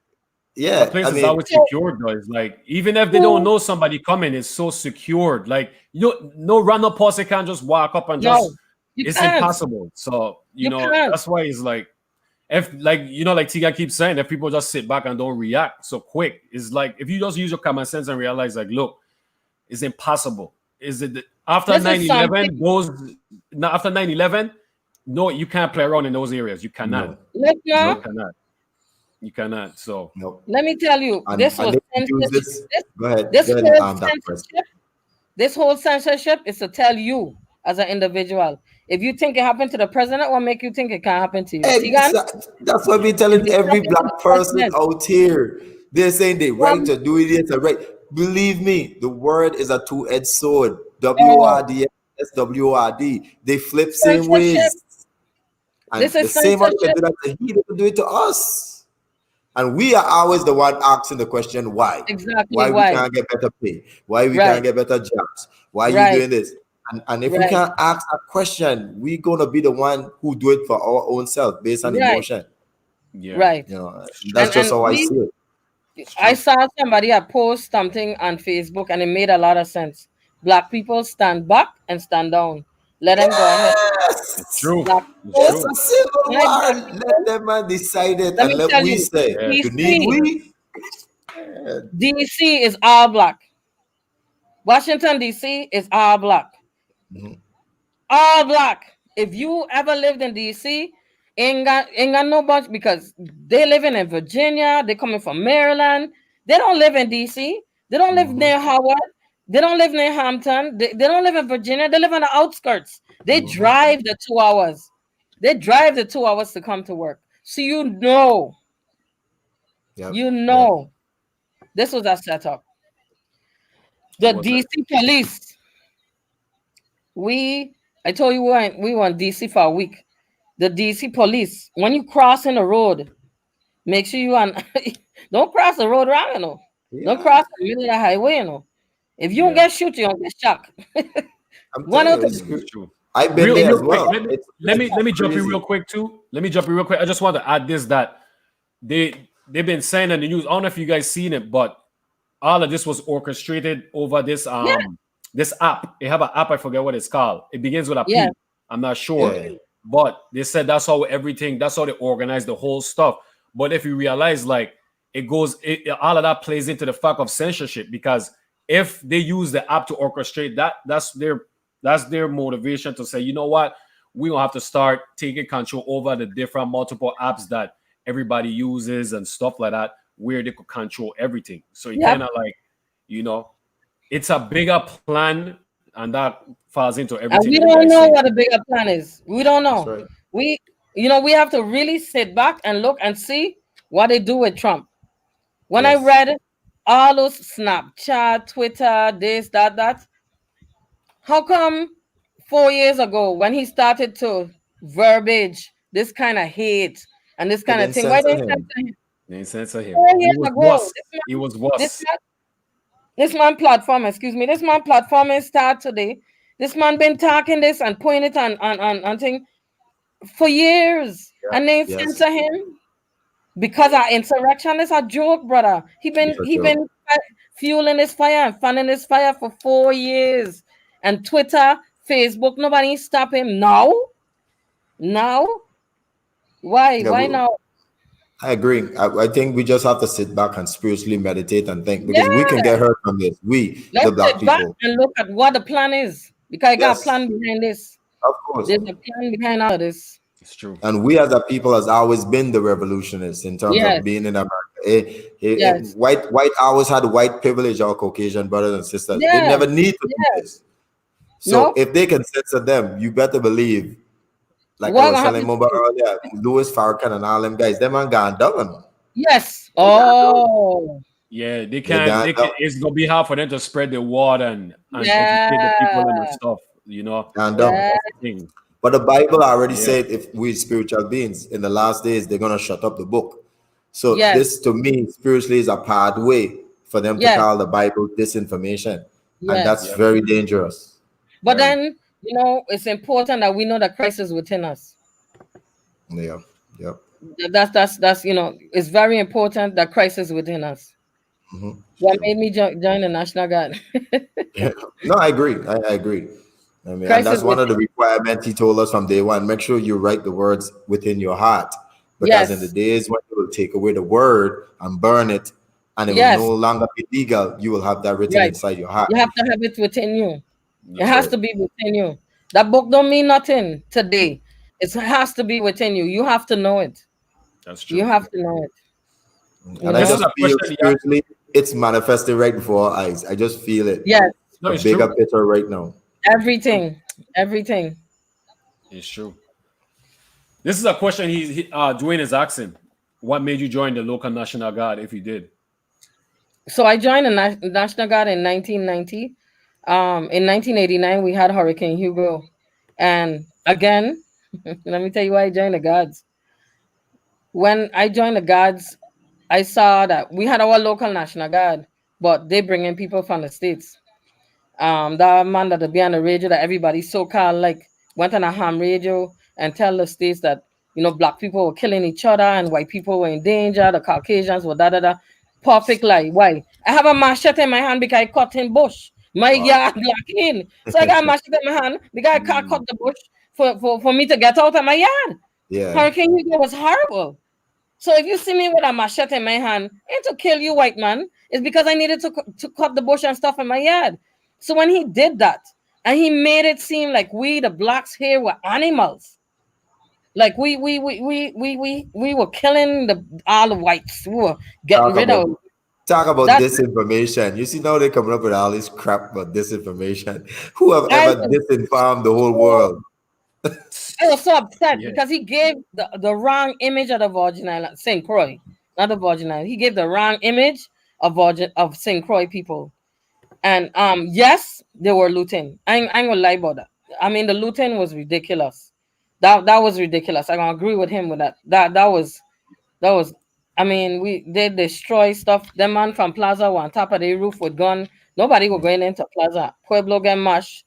Yeah, place I is mean, always so, secured though. It's like even if they don't so know somebody coming, it's so secured. Like no random person can just walk up and just no, you it's can't. impossible. So, You can't. that's why it's like if like like Tiga keeps saying, if people just sit back and don't react so quick, it's like if you just use your common sense and realize like, look, it's impossible. Is it after This nine is something. eleven? Those after 9/11, no, you can't play around in those areas. You cannot. no, Look You now. no, cannot. You cannot. So no. Let me tell you, this And was they use censorship. this. This, Go this ahead, whole Dr. Chris. censorship. This whole censorship is to tell you as an individual. If you think it happened to the president, what make you think it can happen to you? Tigan, Exactly. That's what yeah. we if telling it every happened to the black person president, out here. They're saying they what? right to do it, it's a right. Believe me, the word is a two-edged sword. Oh, WRD. SWORD. They flip same Censorship. ways. And This the is same way they censorship. do that to he, they will do it to us. And we are always the one asking the question, why? Exactly Why we why. can't get better pay? Why we can't Right. get better jobs? Why you Right. doing this? And if we Right. can't ask a question, we gonna be the one who do it for our own self based on Right. emotion. Yeah, Right. You know, it's true. that's just And how I see it. It's I true. saw somebody post something on Facebook and it made a lot of sense. Black people stand back and stand down. Let them go ahead. It's Yes, true. Black It's people, it's true. a simple my black one. Let people, them man decide it let and me let tell we you, say, Yes. you need DC, we. DC is all black. Washington, DC is all black. Mhm. All black. If you ever lived in DC, ain't got no bunch because they living in Virginia, they coming from Maryland. They don't live in DC. They don't live Mhm. near Howard. They don't live near Hampton. They don't live in Virginia. They live on the outskirts. They Mhm. drive the 2 hours. They drive the 2 hours to come to work. So Yep. you Yep. know, this was a setup. It The was a DC police. We, I told you we were in DC for a week. The DC police, when you cross in the road, make sure you on don't cross the road wrong, you know. Don't Yeah. cross the middle of the highway, you know. If you don't yeah. get shoot, you don't get shot. I'm One telling out you, of it's It's true. I've been Real there real as quick. well. Let me jump in real Crazy. quick too. Let me jump in real quick. I just want to add this that they've been saying in the news. I don't know if you guys seen it, but all of this was orchestrated over this yeah, this app. They have an app. I forget what it's called. It begins with a yeah, P. I'm not sure, Yeah. but they said that's how everything. That's how they organize the whole stuff. But if you realize, like, all of that plays into the fact of censorship because if they use the app to orchestrate that, that's their motivation to say, you know what, we gonna have to start taking control over the different multiple apps that everybody uses and stuff like that, where they could control everything. So it yep. kind of like, you know, it's a bigger plan, and that falls into And everything we that you don't guys know say. what the bigger plan is. We don't That's know. right. We we have to really sit back and look and see what they do with Trump. When I Yes. read all those Snapchat, Twitter, this, that, how come 4 years ago when he started to verbiage this kind of hate and this They kind of didn't thing, why censor didn't him. censor him They censor him. 4 years He was ago? worse. He was This worse. man, this man platform, excuse me, this man platform is start today. This man been talking this and pointing it on thing for years, Yeah. and they Yes. censor him because our insurrection is a joke, brother. He It's been a he joke. been fueling this fire and fanning this fire for 4 years, and Twitter, Facebook, nobody stop him now. Now, why? Yeah, Why now? I agree. I think we just have to sit back and spiritually meditate and think because we can Yeah, get hurt from this. We, the let's black sit back people. and look at what the plan is because I got a Yes, plan behind this. of course. There's a plan behind all of this. It's true. And we as a people has always been the revolutionists in terms of Yes, being in America. yes, White always had white privilege, our Caucasian brothers and sisters. They yeah, never need to do yeah. this. So No, if they can censor them, you better believe, like I what was gonna telling happen to Mumba you? earlier, Louis Farrakhan and all them guys, them man gone down. Yes. They gone down. Oh, Yeah, they They can't. gone They down. can. It's gonna be hard for them to spread the word and educate the people and the yeah, stuff. You know, Gone down. yeah. that's the thing. But the Bible already Yeah, said if we spiritual beings in the last days, they're gonna shut up the book. So Yes, this to me spiritually is a pathway for them to yes, call the Bible disinformation. And that's yes. yeah, very dangerous. But very. then, it's important that we know the Christ is within us. Yeah. Yep. That's it's very important that Christ is within us. It's What true. made me join the National Guard? Yeah. No, I agree. I agree. I mean, and Christ is that's one of within. the requirements he told us from day one. Make sure you write the words within your heart. Because in the Yes, days when you will take away the word and burn it, and it will no yes, longer be legal, you will have that written right. inside your heart. You have to have it within you. It Yeah, That's has right. to be within you. That book don't mean nothing today. It has to be within you. You have to know it. that's You true. have to know it. You And I This is know? just a feel question. Yeah, spiritually it's manifesting right before our eyes. I just feel it. Yes. no, A it's bigger true. picture right now. True. Everything. Everything. It's true. This is a question Dwayne is asking. What made you join the local National Guard if you did? So I joined the National Guard in 1990. In 1989 we had Hurricane Hugo, and again, let me tell you why I joined the Guards. When I joined the Guards, I saw that we had our local National Guard, but they bring in people from the states. That man that be on the radio that everybody so called like went on a ham radio and tell the states that black people were killing each other and white people were in danger, the Caucasians were da da da. Perfect lie. Why? I have a machete in my hand because I cut in bush. My Wow. yard black in. So I got a machete in my hand because I can't cut Mm, the bush for me to get out of my yard. Yeah. Hurricane Hugo was horrible. So if you see me with a machete in my hand, ain't to kill you, white man. It's because I needed to cut the bush and stuff in my yard. So when he did that, and he made it seem like we, the blacks here, were animals. Like we were killing all the whites. We were getting Talk rid about of talk about that. disinformation. You see now they're coming up with all this crap about disinformation. Who have I ever was disinformed the whole so world? I was so upset yeah. because he gave the wrong image of the Virgin Island, St. Croix, not the Virgin Island. He gave the wrong image of St. Croix people. And yes, they were looting. I ain't gonna lie about that. I mean, the looting was ridiculous. That was ridiculous. I gonna agree with him with that. That was. I mean, we they destroy stuff. The man from Plaza were on top of the roof with gun. Nobody was going into Plaza. Pueblo get mashed.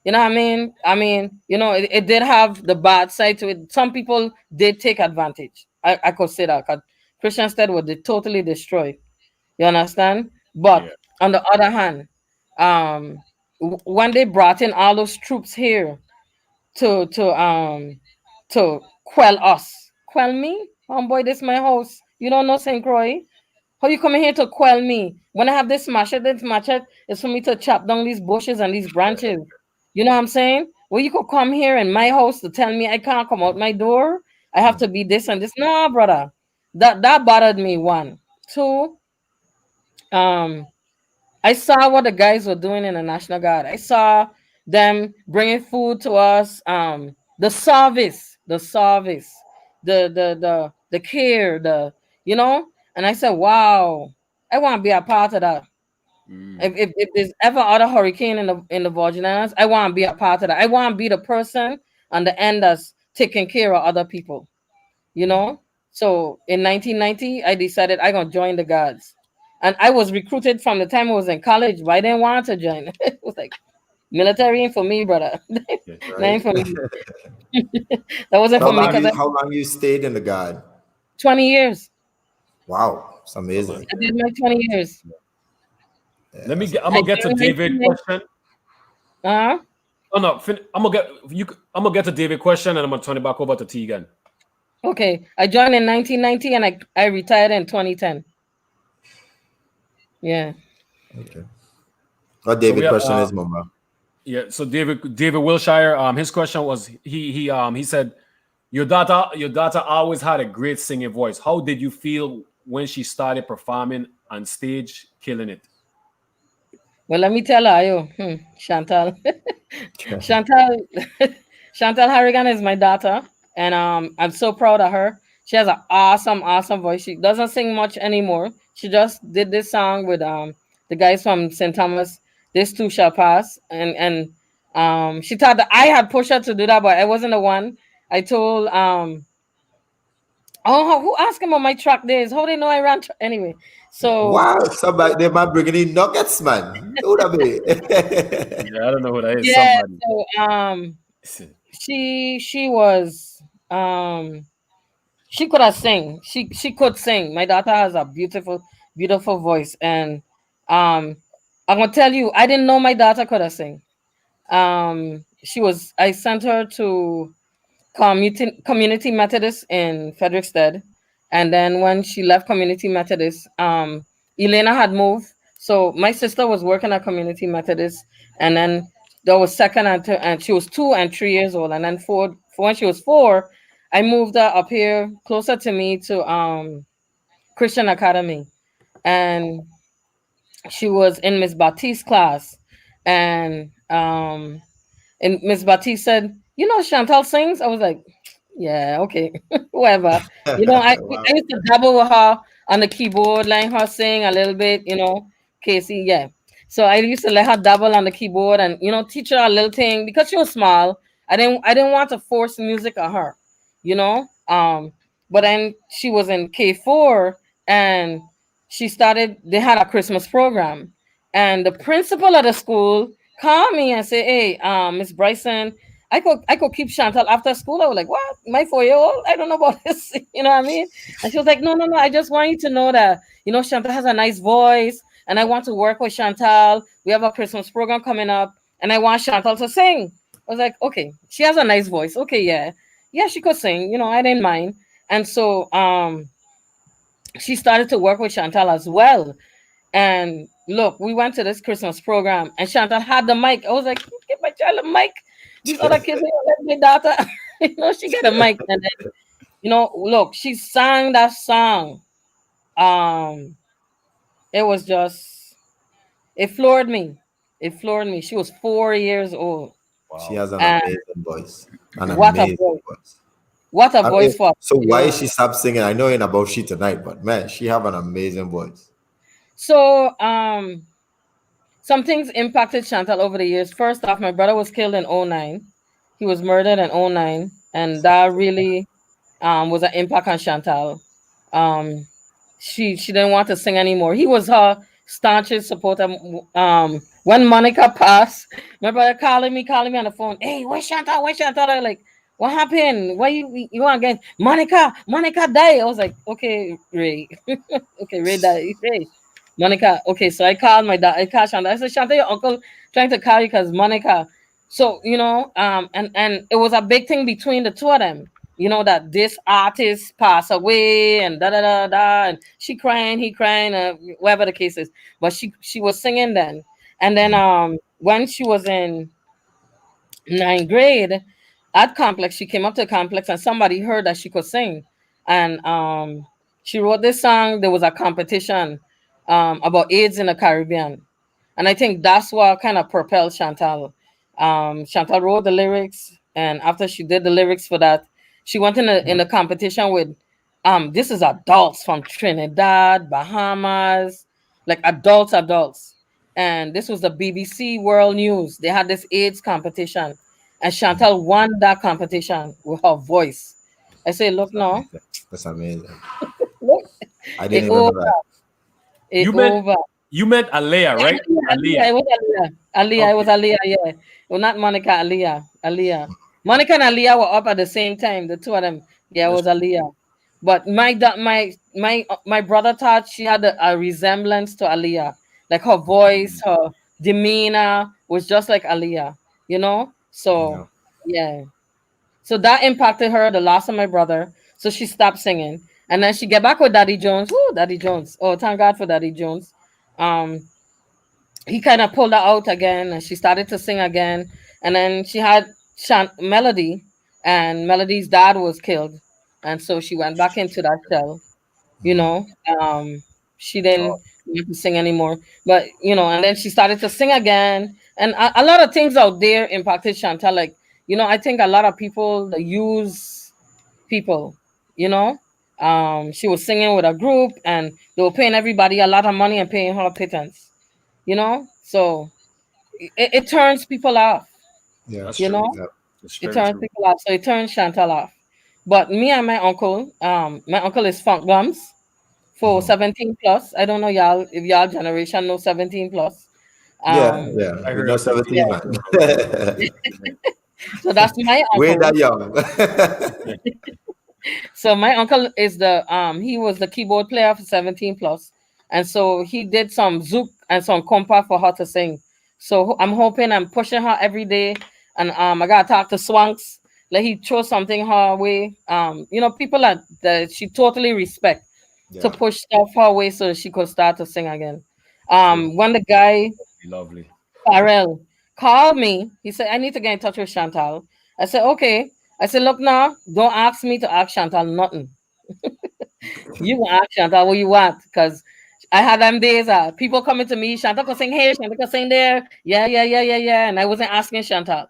You know what I mean? I mean, it did have the bad side to it. Some people did take advantage. I could say that. 'Cause Christianstead was totally destroyed. You understand? But Yeah. on the other hand, when they brought in all those troops here to to um to quell us, quell me, homeboy, this my house. You don't know Saint Croix? How you coming here to quell me? When I have this machete is for me to chop down these bushes and these branches. You know what I'm saying? Well, you could come here in my house to tell me I can't come out my door. I have to be this and this. No, brother. That bothered me. One, two. Um, I saw what the guys were doing in the National Guard. I saw them bringing food to us. The service, the care, and I said, wow, I want to be a part of that. Mm, If there's ever other hurricane in the Virgin Islands, I want to be a part of that. I want to be the person on the end that's taking care of other people. you know. So in 1990, I decided I gonna join the guards, and I was recruited from the time I was in college, but I didn't want to join. It was like military ain't for me, brother. yeah. That Right? ain't for me. That wasn't for me because I How long you stayed in the guard? 20 years. Wow, it's So long. amazing. I did my 20 years. Yeah, Let me that's get. I'm I gonna amazing. get to joined David 1990. question. Uh-huh. Oh no, I'm gonna get you. I'm gonna get to David question, and I'm gonna turn it back over to T again. Okay. I joined in 1990 and I retired in 2010. Yeah. Okay. What So we David have question is, Mama? yeah. So David Wilshire. His question was he said your daughter always had a great singing voice. How did you feel when she started performing on stage, killing it? Well, let me tell her, Chantal. Chantal Chantal Harrigan is my daughter, and I'm so proud of her. She has an awesome, awesome voice. She doesn't sing much anymore. She just did this song with the guys from St. Thomas. This too shall pass, and she thought that I had pushed her to do that, but I wasn't the one. I told oh, who asked him on my track days? How they know I ran anyway? So Wow, somebody they might bringing in nuggets, man. Who that be? Yeah, I don't know who that is. yeah, Somebody. so she was she could have sing. She could sing. My daughter has a beautiful, beautiful voice, and um, I'm gonna tell you, I didn't know my daughter could have sing. She was. I sent her to community Methodist in Frederickstead, and then when she left community Methodist, Elena had moved. So my sister was working at community Methodist, and then there was second and she was 2 and 3 years old, and then for when she was 4, I moved her up here closer to me to Christian Academy, and she was in Miss Baptiste's class, and Miss Baptiste said, Chantal sings. I was like, yeah, okay, whatever. I Wow. used to dabble with her on the keyboard, letting her sing a little bit, Casey, yeah. So I used to let her dabble on the keyboard and teach her a little thing because she was small. I didn't want to force music on her, you know. But then she was in K4 and she started. They had a Christmas program, and the principal of the school called me and said, "Hey, Miss Bryson, I could keep Chantal after school." I was like, "What? My 4 year old? I don't know about this." You know what I mean? And she was like, "No, no, no. I just want you to know that Chantal has a nice voice, and I want to work with Chantal. We have a Christmas program coming up, and I want Chantal to sing." I was like, "Okay, she has a nice voice. Okay, yeah, yeah, she could sing. I didn't mind." And so she started to work with Chantal as well. And look, we went to this Christmas program, and Chantal had the mic. I was like, "Give my child a mic. These other kids, they don't let my daughter." She got a mic, and then look, she sang that song. Um, it was just, it floored me. It floored me. She was 4 years old, She Wow. has an and amazing voice. An what a amazing voice! voice. What a I mean, voice for a so why is 4 year old. she stop singing? I know ain't about she tonight, but man, she have an amazing voice. So some things impacted Chantal over the years. First off, my brother was killed in '09. He was murdered in '09, and that really was an impact on Chantal. Um, she didn't want to sing anymore. He was her staunchest supporter. When Monica passed, my brother calling me on the phone. "Hey, where's Chantal? Where's Chantal?" I like, "What happened? Why you want again? Monica died." I was like, "Okay, Ray, okay, Ray died. Ray, Monica. Okay." So I called my dad. I called Chantal. I said, "Chantal, your uncle trying to call you because Monica." So and it was a big thing between the two of them. That this artist passed away and da da da da, and she crying, he crying, whatever the case is. But she was singing then, and then when she was in ninth grade at complex, she came up to complex and somebody heard that she could sing, and she wrote this song. There was a competition about AIDS in the Caribbean, and I think that's what kind of propelled Chantal. Chantal wrote the lyrics, and after she did the lyrics for that, she went in the competition with this is adults from Trinidad, Bahamas, like adults. And this was the BBC World News. They had this AIDS competition, and Chantal won that competition with her voice. I say, look, That's no, amazing. That's amazing. look, I it didn't even know over, that. it You meant over. you meant Alea, Yeah, right? Aliyah, Alea. it was Aliyah. Aliyah, it was Okay. Aliyah, yeah. Well, not Monica, Aliyah. Aliyah. Monica and Aliyah were up at the same time, the two of them. Yeah, it That's was Aliyah. But my brother thought she had a resemblance to Aliyah. Like her voice, her demeanor was just like Aliyah, So Yeah. yeah. So that impacted her, the loss of my brother. So she stopped singing. And then she get back with Daddy Jones. Woo, Daddy Jones. Oh, thank God for Daddy Jones. Um, he kind of pulled her out again and she started to sing again. And then she had Melody, and Melody's dad was killed. And so she went back into that shell, you know. She oh, didn't want to sing anymore. But, and then she started to sing again. And a lot of things out there impacted Chantal. Like, I think a lot of people that use people, you know. She was singing with a group and they were paying everybody a lot of money and paying her pittance, so it turns people off, Yeah. that's you true. know, Yeah. It's it very turns true. people off. So it turns Chantal off. But me and my uncle is Funk Gums for 17 plus. I don't know y'all if y'all generation know 17 plus. Yeah. Um, Yeah. I We heard know of it. yeah. 17, man. So that's my Way uncle. that young. So my uncle is he was the keyboard player for 17 plus. And so he did some zouk and some compa for her to sing. So I'm hoping, I'm pushing her every day. And I gotta talk to Swanks. Let he throw something her way. People that she totally respect, to Yeah. push stuff her way so that she could start to sing again. True. When the guy Lovely. Farrell called me. He said, "I need to get in touch with Chantal." I said, "Okay." I said, "Look now, don't ask me to ask Chantal nothing. You can ask Chantal what you want." Because I had them days, people coming to me, "Chantal can sing here, Chantal can sing there." Yeah, yeah, yeah, yeah, yeah. And I wasn't asking Chantal.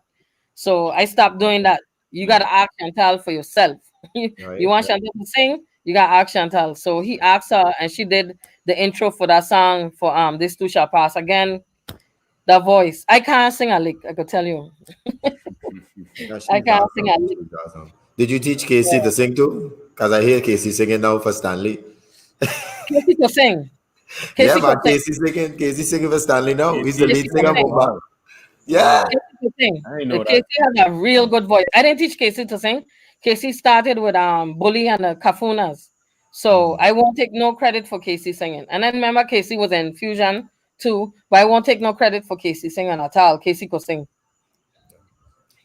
So I stopped doing that. You got Yeah. to ask Chantal for yourself. You Right. want Yeah. Chantal to sing? You got to ask Chantal. So he asked her, and she did the intro for that song for This Too Shall Pass. Again, The voice. I can't sing a lick. I could tell you. Yeah, I she's can't sing awesome. a lick. She's awesome. Did you teach Casey to sing too? Because I hear Casey singing now for Stanley. Casey could sing. Yeah, Casey man, could sing. Casey singing. Casey singing for Stanley now. He's the Casey lead Casey could singer. singing. sing. Mumba. Wow. Yeah. Wow. Casey could sing. I didn't know that. Casey has a real good voice. I didn't teach Casey to sing. Casey started with Bully and the Kafunas. So I won't take no credit for Casey singing. And then remember Casey was in Fusion too, but I won't take no credit for Casey singing at all. Casey could sing.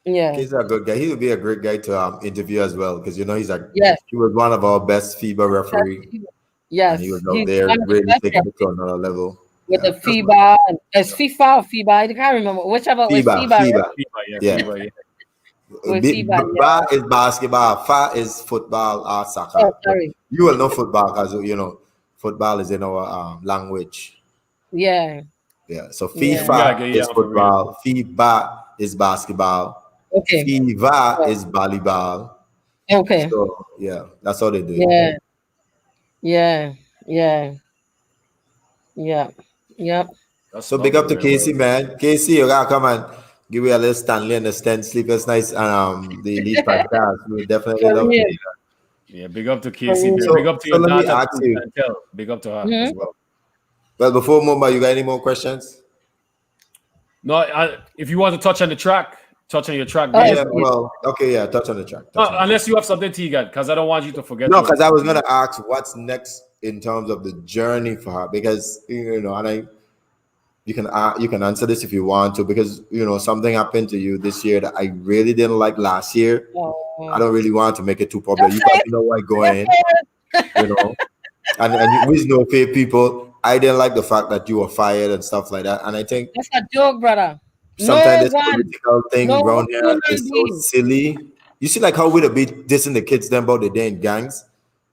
Yeah. Casey's a good guy. He would be a great guy to interview as well because Yes. he was one of our best FIBA referee and he Yes. was out He's there one of the really best taking it to another level. with Yeah, the FIBA. It's FIFA or FIBA. I can't remember. Whichever was FIBA, FIBA, right? FIBA. FIBA, yeah, Yeah. FIBA, yeah. With FIBA, yeah. Ba is basketball, fa is football or soccer. Oh, But sorry. you will know football because football is in our language. Yeah. Yeah. So Yeah. We gotta FIFA get is you for real. football, FIBA is basketball, Okay. FIBA is volleyball. Okay. So yeah, that's how they do it. Yeah. Yeah. Yeah. Yeah. Yep. That's So big up lovely, to man. Casey, man. Casey, you gotta come and give me a little Stanley and the Sten Sleepless Nights and the Elite podcast. We would definitely For love to real. do that. Yeah, big up to For Casey real. there. Big up to So your let me daughter ask too, you. Chantel. Big up to her Mhm. as well. Well, before Mumba, you got any more questions? No, if you want to touch on the track, touch on your track, Oh, babe. Yeah, well, okay, yeah, touch on the track. Touch on the track. Unless you have something to get, because I don't want you to forget. No, what- because I was gonna ask what's next in terms of the journey for her, because and you can answer this if you want to, because something happened to you this year that I really didn't like last year. I oh. don't really want to make it too popular. You probably know why going, you know, and we know fair people. I didn't like the fact that you were fired and stuff like that, and I think That's a joke, brother. sometimes No this one, political thing no around here human is so being. silly. You see, like how we'd be dissing the kids them about the day in gangs.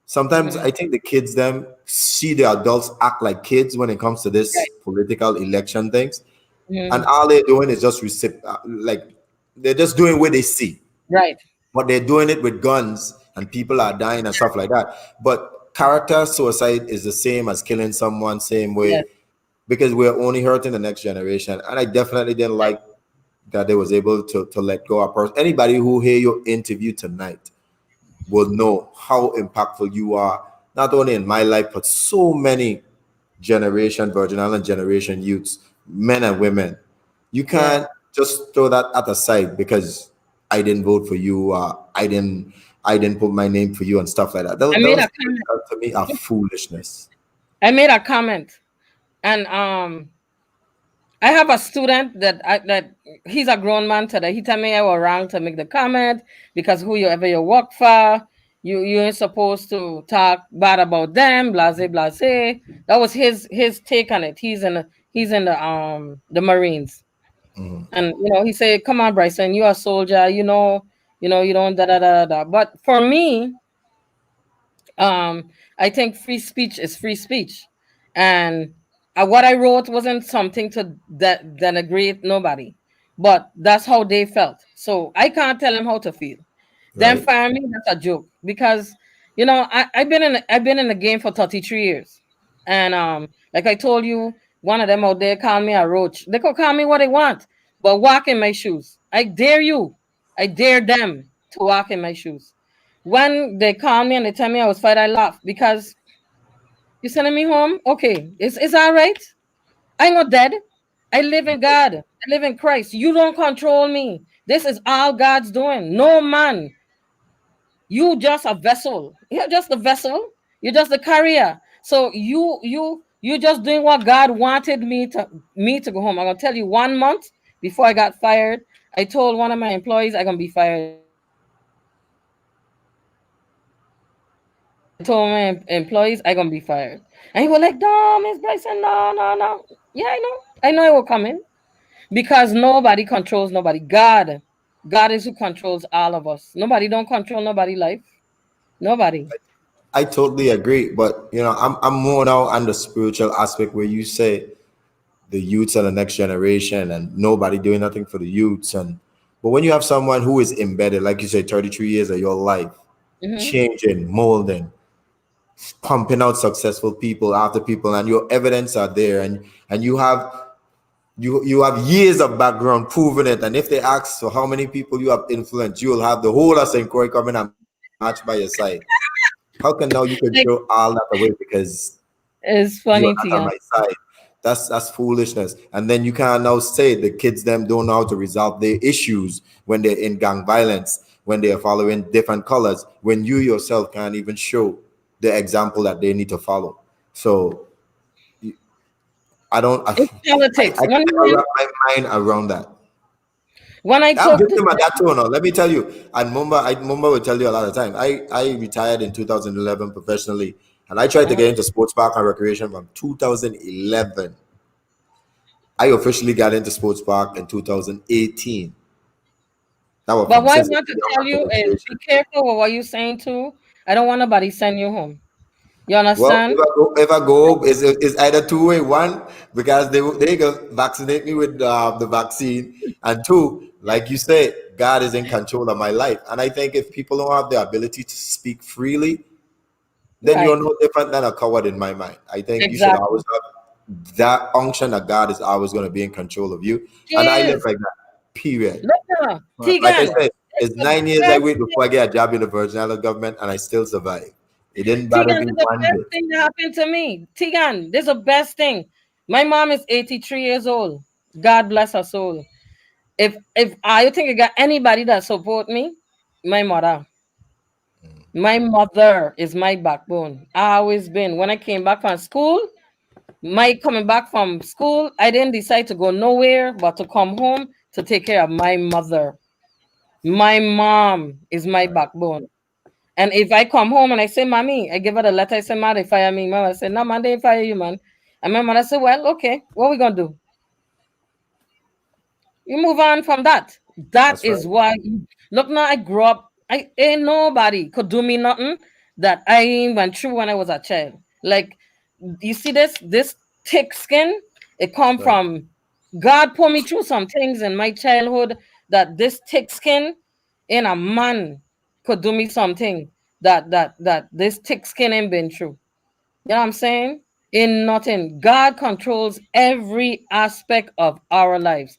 Sometimes Mhm. I think the kids them see the adults act like kids when it comes to this Right. political election things, and Mhm. all they're doing is just like they're just doing what they see, Right. but they're doing it with guns and people are dying and stuff like that. But character suicide is the same as killing someone, same way, Yes. because we're only hurting the next generation. And I definitely didn't like that they was able to let go of person. Anybody who hear your interview tonight will know how impactful you are, not only in my life, but so many generation, Virgin Island generation youths, men and women. You Yeah. can't just throw that at the side because I didn't vote for you, I didn't put my name for you and stuff like that. I made Those a comment. to me are foolishness. I made a comment, and I have a student that he's a grown man today. He tell me I was wrong to make the comment because whoever you work for, you ain't supposed to talk bad about them, blase blase. That was his take on it. He's in the Marines. Mhm. And he said, "Come on, Bryson, you're a soldier. You don't da da da da da." But for me, I think free speech is free speech, and what I wrote wasn't something to denigrate nobody, but that's how they felt. So I can't tell them how to feel. Then Right? fire me, that's a joke because I've been in the game for 33 years, and like I told you, one of them out there called me a roach. They could call me what they want, but walk in my shoes. I dare you, I dare them to walk in my shoes. When they call me and they tell me I was fired, I laugh because you sending me home. Okay, it's all right. I'm not dead. I live in God. I live in Christ. You don't control me. This is all God's doing. No man. You just a vessel. You're just a vessel. You're just a carrier. So you just doing what God wanted me to go home. I'm gonna tell you 1 month before I got fired. I told one of my employees I'm gonna be fired. I told my employees I'm gonna be fired. And he was like, no, Miss Bryson, no, no, no. Yeah, I know. I know it will come in. Because nobody controls nobody. God is who controls all of us. Nobody don't control nobody life. Nobody. I totally agree, but I'm more now on the spiritual aspect where you say the youths are the next generation and nobody doing nothing for the youths. But when you have someone who is embedded, like you say, 33 years of your life, Mhm. changing, molding, pumping out successful people after people, and your evidence are there, and you have You have years of background proving it. And if they ask for how many people you have influenced, you will have the whole of St. Croix coming and match by your side. How can now you can throw Like, all that away because it's you are funny, not on my Tian. side? That's foolishness. And then you can't now say the kids them don't know how to resolve their issues when they're in gang violence, when they are following different colors, when you yourself can't even show the example that they need to follow. So I don't It's politics. I can never wrap my mind around that. When I I'm talk to victim of that them, too. No, let me tell you. And Mumba will tell you a lot of time. I retired in 2011 professionally, and I tried to uh, get into sports park and recreation from 2011. I officially got into sports park in 2018. That was but from what I since a want to young tell you is administration. be careful with what you're saying too. I don't want nobody send you home. You Well, understand? if I go, it's either two way. One, because they go vaccinate me with the vaccine, and two, like you said, God is in control of my life. And I think if people don't have the ability to speak freely, then you're Right. no different than a coward in my mind. I think you should always Exactly. have that unction that God is always going to be in control of you. He And I live is. like that. Period. Look now, Like I Tegan. said, It's it's the 9 years I best wait thing. before I get a job in the Virgin Islands government, and I still survive. It didn't bother Tegan me is the one best bit. thing that happened to me. Tegan, this is the best thing. My mom is 83 years old. God bless her soul. If I think I got anybody that support me, my mother. My mother is my backbone. I always been. When I came back from school, my coming back from school, I didn't decide to go nowhere but to come home to take care of my mother. My mom is my backbone. And if I come home and I say, Mommy, I give her the letter, I say, Ma, they fire me. Mama say, no, man, they fire you, man. And my mother said, well, okay, what we gonna do? You move on from that. That That's right. is why look now. I grew up. I ain't nobody could do me nothing that I ain't went through when I was a child. Like you see this thick skin. It come Right. from God. Put me through some things in my childhood that this thick skin in a man could do me something that this thick skin ain't been through. You know what I'm saying? In nothing. God controls every aspect of our lives.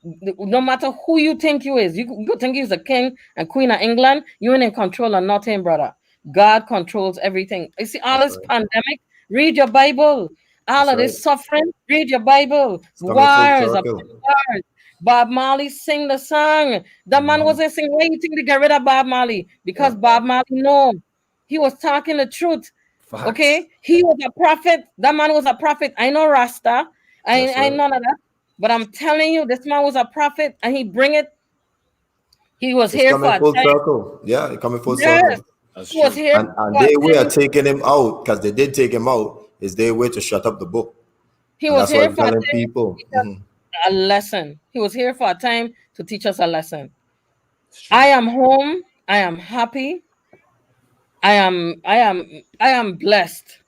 No matter who you think you is, you could think he's the king and queen of England, you ain't in control of nothing, brother. God controls everything. You see, all That's this right. pandemic, read your Bible. All That's of right. this suffering, read your Bible. It's coming full Wars upon circle. wars. Bob Marley sing the song. The man Mhm. wasn't singing. Why you think they get rid of Bob Marley? Because Yeah. Bob Marley, no, he was talking the truth. Facts. Okay, he was a prophet. That man was a prophet. I know Rasta. That's I right. none of that. But I'm telling you, this man was a prophet, and he bring it. He was It's here for coming a full time. circle. Yeah, it's coming full Yes, circle. That's he was true. here And for a they were time. taking him out because they did take him out. Is their way to shut up the book, He and was that's why here I'm for a telling time to people. teach us a lesson. He was here for a time to teach us a lesson. It's I true. am home. I am happy. I am blessed.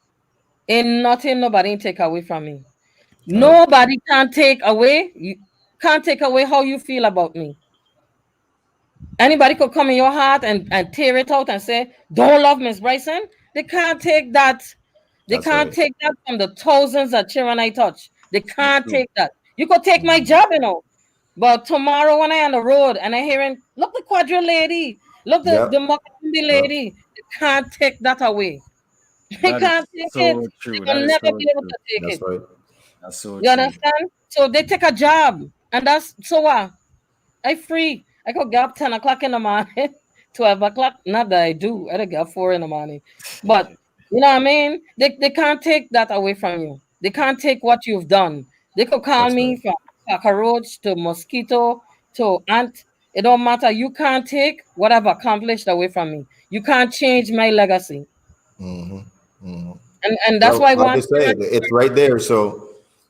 Ain't nothing nobody take away from me. Right. Nobody can take away. You can't take away how you feel about me. Anybody could come in your heart and tear it out and say, don't love Miss Bryson. They can't take that. They That's can't right. take that from the thousands that children I touch. They That's can't true. take that. You could take my Mhm. job, but tomorrow when I on the road and I hearing, look the quadra lady, look Yeah. the Mokambi Yeah. lady, they can't take that away. They That is can't take it. so true. They That will is never so be able true. to take That's it. right. That's so You true. understand? So they take a job, and that's so what? I free. I could get up 10 o'clock in the morning, 12 o'clock. Not that I do. I don't get up 4 in the morning. But you know what I mean? They can't take that away from you. They can't take what you've done. They could call That's me right. from cockroach to mosquito to ant. It don't matter. You can't take what I've accomplished away from me. You can't change my legacy. Hmm. Hmm. And that's Well, why I like I want say, it's right there. So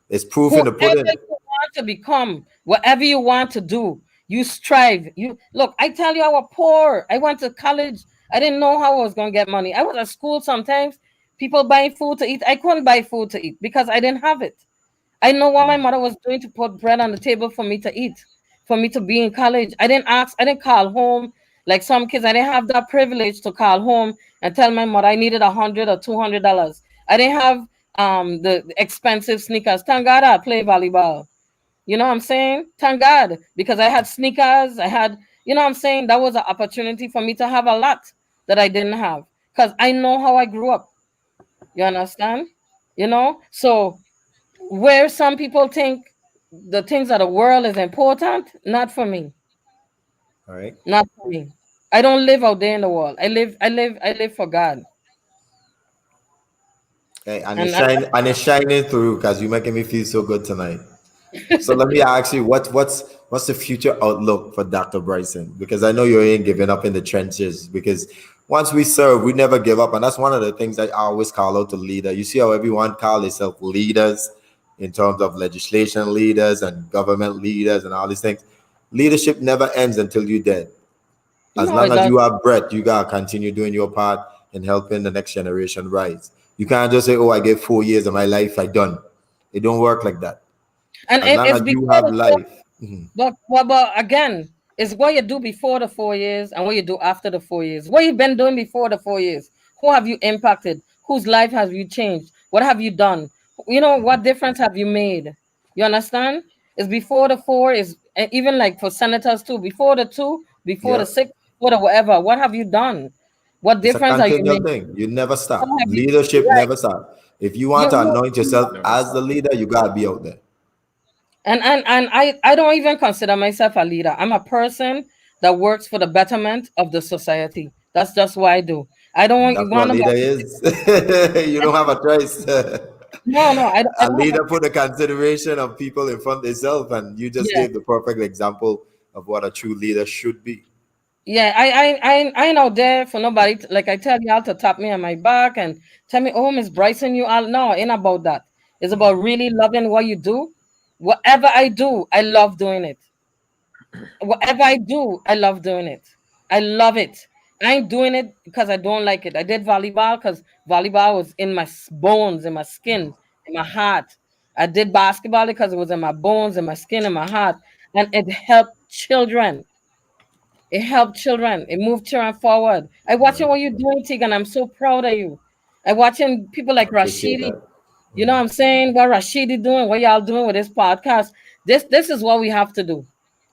it's proof in whoever the pudding. you want to become, whatever you want to do, you strive. You look, I tell you, I was poor. I went to college. I didn't know how I was going to get money. I was at school sometimes, people buying food to eat. I couldn't buy food to eat because I didn't have it. I know what my mother was doing to put bread on the table for me to eat, for me to be in college. I didn't ask, I didn't call home. Like some kids, I didn't have that privilege to call home and tell my mother I needed $100 or $200. I didn't have the expensive sneakers. Thank God I play volleyball. You know what I'm saying? Thank God. Because I had sneakers, I had, you know what I'm saying? That was an opportunity for me to have a lot that I didn't have. Because I know how I grew up. You understand? You know? So where some people think the things of the world is important, not for me. All right. Not for me. I don't live out there in the world. I live for God. Hey, and And it's shining through because you're making me feel so good tonight. So let me ask you, what's the future outlook for Dr. Bryson? Because I know you ain't giving up in the trenches. Because once we serve, we never give up, and that's one of the things that I always call out to leader. You see how everyone call themselves leaders in terms of legislation leaders and government leaders and all these things. Leadership never ends until you're dead. As no, long it as does. you have breath, you gotta continue doing your part in helping the next generation rise. You can't just say, "Oh, I gave 4 years of my life, I done." It don't work like that. And As long it's as you before have the four, life. Mhm. but again, it's what you do before the 4 years and what you do after the 4 years. What you've been doing before the 4 years. Who have you impacted? Whose life have you changed? What have you done? You know, what difference have you made? You understand? It's before the four, is even like for senators too, before the two, before the Yep. six, before the whatever. What have you done? What It's a difference are you continual making? thing. You never What stop. have you Leadership right? never stop. If you want You to you anoint yourself Never as the stop. leader, you gotta be out there. and I don't even consider myself a leader. I'm a person that works for the betterment of the society. That's just what I do. I don't That's want what leader nobody. is. You don't have a choice. No, no, I A don't have leader a, put the consideration of people in front of themselves, and you just yeah. gave the perfect example of what a true leader should be. Yeah, I ain't out there for nobody. Like I tell y'all to tap me on my back and tell me, oh, Miss Bryson, you all. No, it ain't about that. It's about really loving what you do. Whatever I do, I love doing it. Whatever I do, I love doing it. I love it. I ain't doing it because I don't like it. I did volleyball because volleyball was in my bones, in my skin, in my heart. I did basketball because it was in my bones, in my skin, in my heart, and it helped children. It helped children. It moved children forward. I watching Right. what you're doing, Tegan. I'm so proud of you. I watching people I like appreciate Rashidi. that. You know what I'm saying? What Rashidi doing? What y'all doing with this podcast? This is what we have to do.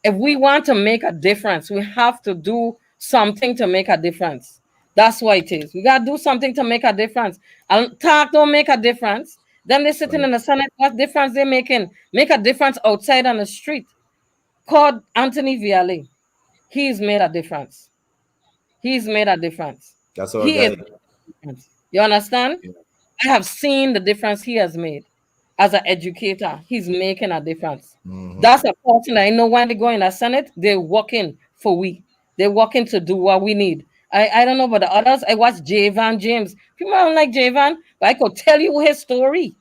If we want to make a difference, we have to do something to make a difference. That's what it is. We gotta do something to make a difference. And talk don't make a difference. Then they're sitting Right. in the Senate. What difference they making? Make a difference outside on the street. Called Anthony Viale. He's made a difference. He's made a difference. That's our He is guy. making a difference. You understand? Yeah. I have seen the difference he has made as an educator. He's making a difference. That's a person I know when they go in the Senate, they're working for we. They're working to do what we need. I don't know about the others. I watch Javan James. People don't like Javan, but I could tell you his story.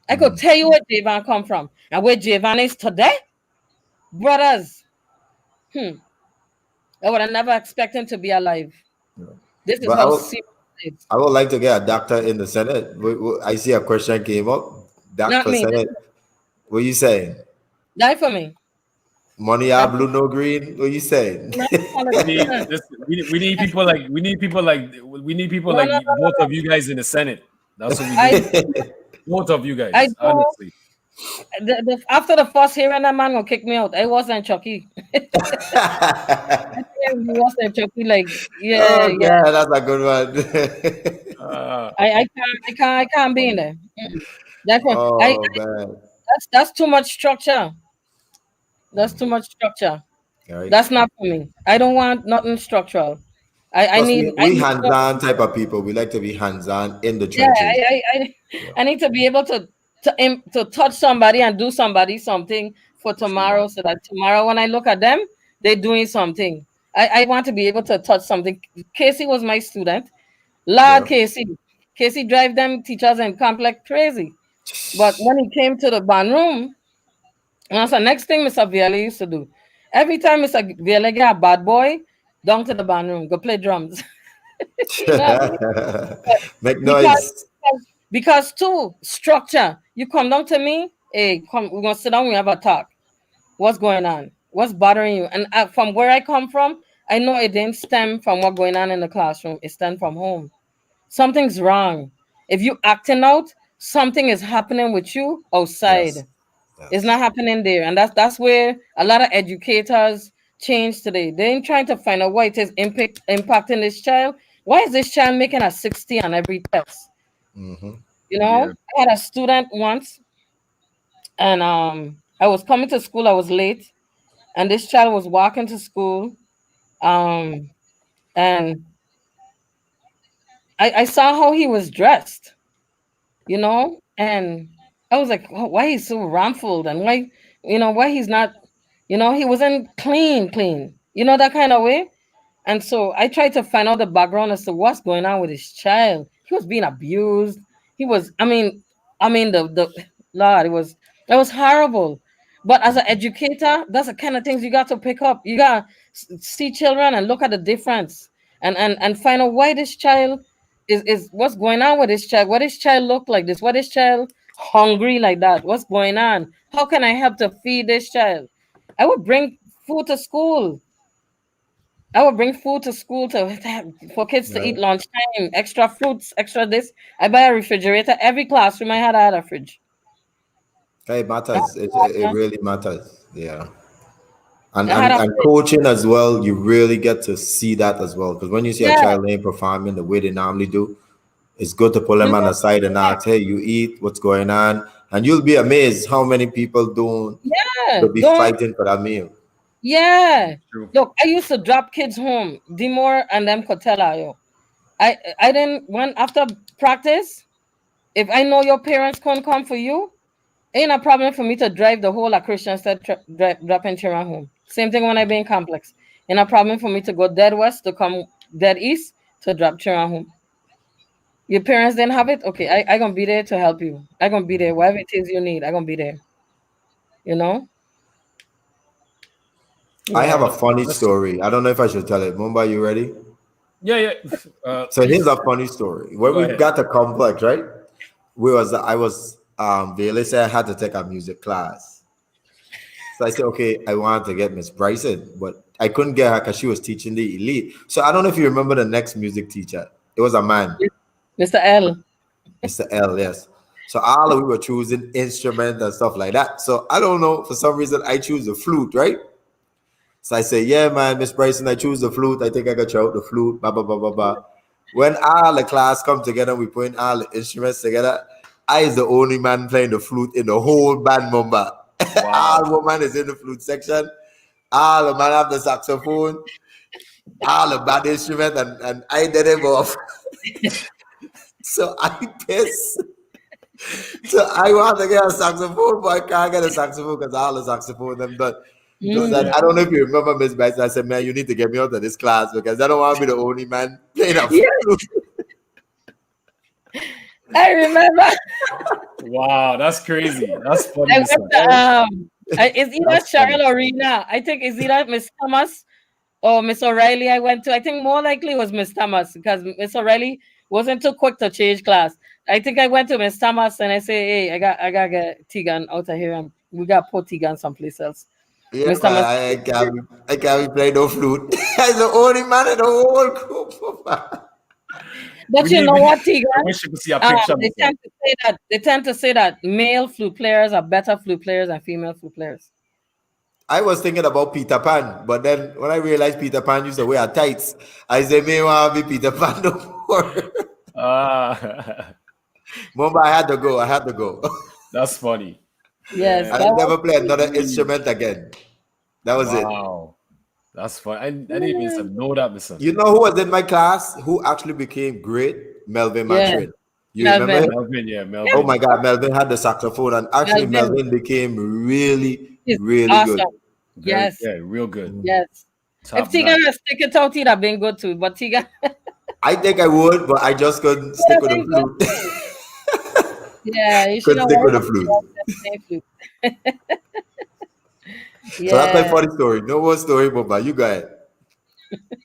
I could tell you where Javan come from and where Javan is today. Brothers, I would have never expected him to be alive. This is But how serious it is. I would like to get a doctor in the Senate. I see a question came up. Doc Not for me. Senate. What you saying? Die for me. Money are Not, blue, no green. What you saying? not We need politician. this. We need people like No, no, no, both no, of you guys in the Senate. That's what we I need. Both of you I guys, don't. honestly. After the first hearing, that man gonna kick me out. I wasn't Chucky. I think he wasn't Chucky. Like, yeah, Oh yeah. God, that's a good one. Uh, I can't be in funny. there. That's one. Oh man. That's too much structure. That's too much structure. All right. That's not for me. I don't want nothing structural. I Plus, need I we need hands-on type of people. We like to be hands-on in the yeah, trenches. Yeah. I need to be able to touch somebody and do somebody something for True. tomorrow, so that tomorrow when I look at them, they're doing something. I want to be able to touch something. Casey was my student. Lord Yeah. Casey drive them teachers and complex crazy. But when he came to the band room, and that's the next thing Mr. Viale used to do. Every time Mr. Viale get a bad boy, down to the band room, go play drums. You know what I mean? Make because noise. because too structure. You come down to me, hey, come, we're gonna sit down, we have a talk. What's going on? What's bothering you? And from where I come from, I know it didn't stem from what going on in the classroom. It stemmed from home. Something's wrong. If you acting out, something is happening with you Yes. outside. It's Yes. not happening there, and that's where a lot of educators change today. They ain't trying to find out why it is impacting this child. Why is this child making a 60 on every test? Mm-hmm. Yeah. I had a student once, and I was coming to school. I was late, and this child was walking to school. Um, and I saw how he was dressed, and I was like, "Oh, why he's so rumpled, and why he's not, he wasn't clean, that kind of way." And so I tried to find out the background as to what's going on with his child. He was being abused. He was, the Lord, it was horrible. But as an educator, that's the kind of things you got to pick up. You got to see children and look at the difference, and find out why this child is what's going on with this child. What this child look like this? What this child hungry like that? What's going on? How can I help to feed this child? I would bring food to school. I would bring food to school for kids to eat Right. lunchtime, extra fruits, extra this. I buy a refrigerator. Every classroom I had a fridge. Okay, it I matters. It had really matters. Yeah. And, I had and a and fridge. coaching as well, you really get to see that as well. Because when you see a Yeah, child ain't performing the way they normally do, it's good to pull you them on know, the side and ask, hey, you eat, what's going on? And you'll be amazed how many people don't yeah, will be don't, fighting for that meal. yeah. True. Look, I used to drop kids home, Dimore and them Kotela, yo. I didn't when after practice, if I know your parents can't come for you, ain't a problem for me to drive the whole of Christian instead dropping children home. Same thing when I be in complex. Ain't a problem for me to go dead west to come dead east to drop children home. Your parents didn't have it? Okay, I gonna be there to help you. I gonna be there. Whatever it is you need, I gonna be there. You know? I have Yeah. a funny That's story. I don't know if I should tell it. Mumbai, you ready? yeah, yeah. So here's a funny story. When Go we ahead. got to complex, right? I was Bailey said I had to take a music class. So I said, okay, I wanted to get Miss Bryson, but I couldn't get her because she was teaching the elite. So I don't know if you remember the next music teacher. It was a man, Mr. L. Mr. L, yes. So all we were choosing instrument and stuff like that. So I don't know, for some reason I choose the flute, right? So I say, yeah, man, Miss Bryson, I choose the flute. I think I got you out the flute, blah, blah, blah, blah, blah. When all the class come together, we put all the instruments together. I is the only man playing the flute in the whole band member. Wow. All woman is in the flute section. All the man have the saxophone. All the bad instrument, and I did it off. So I pissed. So I want to get a saxophone, but I can't get a saxophone because all the saxophone them done. So Mm. said, Yeah. I don't know if you remember Miss Bryson. I said, man, you need to get me out of this class because I don't want to be the only man playing a Yeah, flute. I remember. Wow. That's crazy. That's funny, I went Mister. to it's either That's funny. Cheryl or Rena. I think it's either Miss Thomas or Miss O'Reilly I went to. I think more likely it was Miss Thomas because Miss O'Reilly wasn't too quick to change class. I think I went to Miss Thomas and I say, hey, I gotta get Tegan out of here and we gotta put Tegan someplace else. Yeah, Miss man, Thomas. I can't be playing no flute. I'm the only man in the whole group. But We you need. know We need. what, Tegan? I wish you could see a picture, They Mister. tend to say that male flute players are better flute players than female flute players. I was thinking about Peter Pan, but then when I realized Peter Pan used to wear tights, I said, may want to be Peter Pan no more. Ah, Remember, I had to go. I had to go. that's funny. Yes, Yeah. I that was never play another instrument again. That was it. Wow. That's funny. I didn't even know that, Mister. You know who was in my class who actually became great? Melvin yeah. Matrin. You remember Melvin. him? Melvin, yeah, Yeah, Oh my Melvin. God, Melvin had the saxophone, and actually Melvin Melvin became really, is really good. awesome. Very, Yes, yeah, real good. yes. If Top Tegan notch. had stick it out, he'd have been good too. But Tegan would I think I would, but I just couldn't stick have with the been good flute. too. Yeah, you should Couldn't have stick with worked the on flute. the same flute. So that's my Yeah. funny story. No more story, but you go ahead.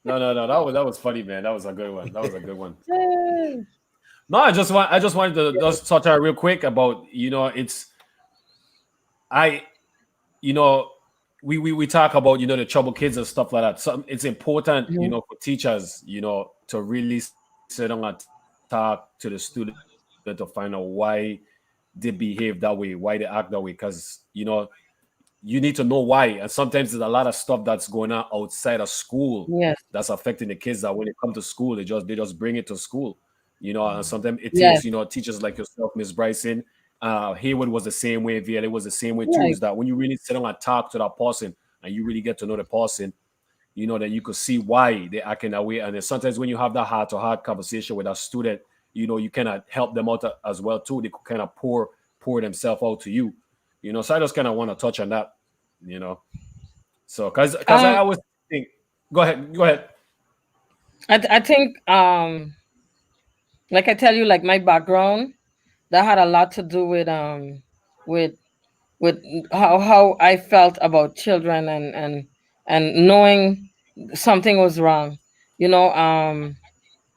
No, no, no. That was funny, man. That was a good one. That was a good one. Yeah. No, I just wanted to just touch on real quick about it's I you know we talk about the trouble kids and stuff like that. So it's important Mhm. for teachers to really sit down and talk to the student to find out why they behave that way, why they act that way, because you need to know why. And sometimes there's a lot of stuff that's going on outside of school Yes. that's affecting the kids, that when they come to school, they just bring it to school. And sometimes it Yes. takes, teachers like yourself, Miss Bryson. Haywood was the same way, VLA was the same way too, Right. is that when you really sit down and talk to that person and you really get to know the person, that you could see why they're acting that way. And then sometimes when you have that heart to heart conversation with a student, you kind of help them out as well too. They could kind of pour themselves out to you. So I just kind of want to touch on that, you know. So because I Um, always think, go ahead. I think like I tell you, like my background, that had a lot to do with with how I felt about children, and knowing something was wrong. You know,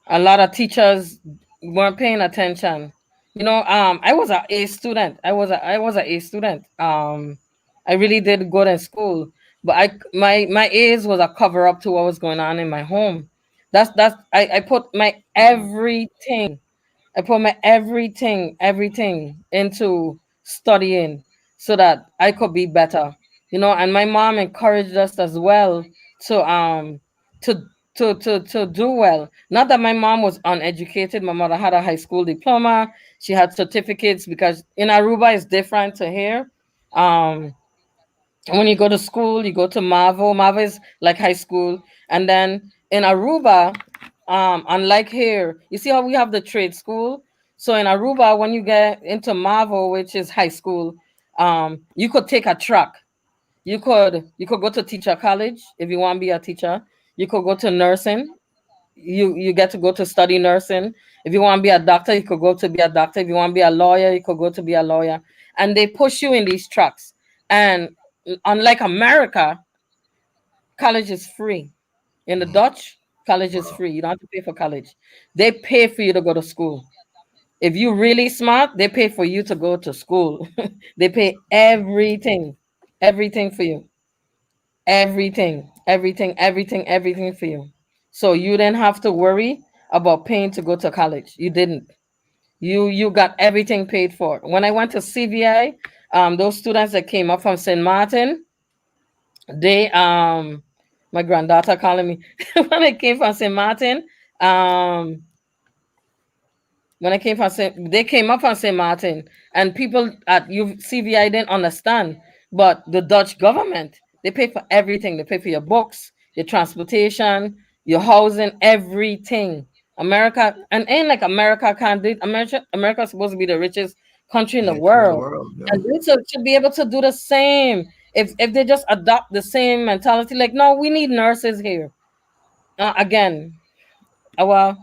a lot of teachers weren't paying attention. I was a A student. I was a A student. I really did good in school, but my A's was a cover up to what was going on in my home. I put my everything. I put my everything into studying so that I could be better. And my mom encouraged us as well to to to do well. Not that my mom was uneducated. My mother had a high school diploma. She had certificates, because in Aruba it's different to here. Um when you go to school, you go to Mavo. Mavo is like high school. And then in Aruba, unlike here, you see how we have the trade school? So in Aruba, when you get into Mavo, which is high school, you could take a track. You could go to teacher college if you want to be a teacher. You could go to nursing. You get to go to study nursing. If you want to be a doctor, you could go to be a doctor. If you want to be a lawyer, you could go to be a lawyer. And they push you in these tracks. And unlike America, college is free. In the Dutch, college is Wow. free. You don't have to pay for college. They pay for you to go to school. If you're really smart, they pay for you to go to school. They pay everything for you. Everything for you. So you didn't have to worry about paying to go to college. You didn't. You got everything paid for. When I went to CVI, those students that came up from St. Martin, they my granddaughter calling me when I came from St. Martin, um when I came from they came up from St. Martin, and people at CVI didn't understand. But the Dutch government, they pay for everything. They pay for your books, your transportation, your housing, everything. America, and ain't like America can't do it. America's supposed to be the richest country in the Nation in the world. world. Yeah. And they should be able to do the same. If they just adopt the same mentality, like, no, we need nurses here. Again, our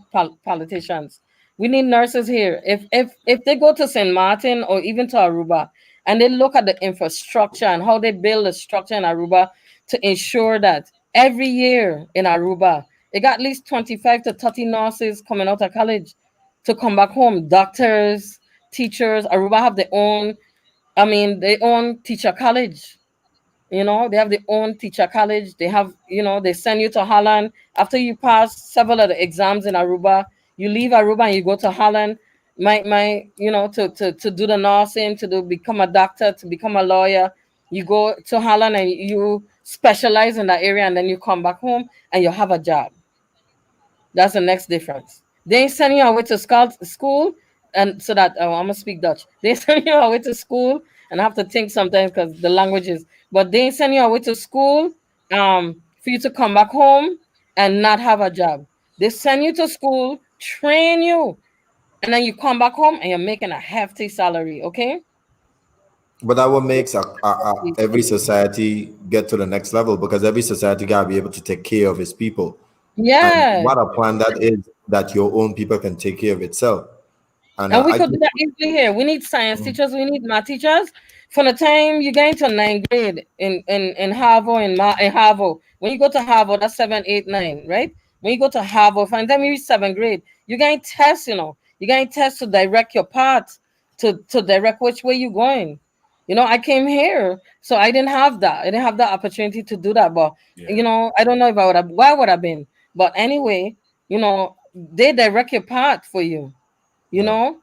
politicians. We need nurses here. If they go to St. Martin or even to Aruba, and they look at the infrastructure and how they build the structure in Aruba to ensure that every year in Aruba, they got at least 25 to 30 nurses coming out of college to come back home. Doctors, teachers. Aruba have their own, their own teacher college. They have their own teacher college. They have, they send you to Holland after you pass several of the exams in Aruba. You leave Aruba and you go to Holland. To do the nursing, become a doctor, to become a lawyer. You go to Holland and you specialize in that area, and then you come back home and you have a job. That's the next difference. They ain't sending you away to school, and so that I'm gonna speak Dutch. They send you away to school, and I have to think sometimes because the languages. But they ain't send you away to school, for you to come back home and not have a job. They send you to school, train you, and then you come back home and you're making a hefty salary. Okay? But that what makes every society get to the next level, because every society gotta be able to take care of its people. And Yeah. what a plan that is, that your own people can take care of itself. And And we I could do just that easily here. We need science teachers. We need math teachers. From the time you get into ninth grade in Harvard, in Harvard, when you go to Harvard, that's 7, 8, 9, right? When you go to Harvard, from the time you reach seventh grade, you're getting tests. You're getting tests to direct your path, to direct which way you're going. I came here, so I didn't have that. I didn't have the opportunity to do that. But Yeah. I don't know if I would have. Why would I have been? But anyway, they direct your path for you. You yeah. know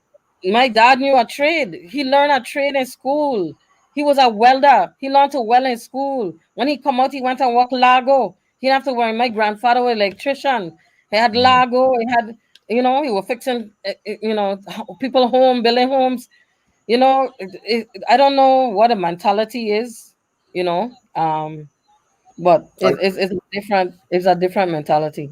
My dad knew a trade. He learned a trade in school. He was a welder. He learned to weld in school. When he come out, he went and worked Lago. He didn't have to worry. My grandfather was electrician. He had Mhm. Lago. He had, he was fixing, people home, building homes. I don't know what a mentality is, but I, it's a different mentality.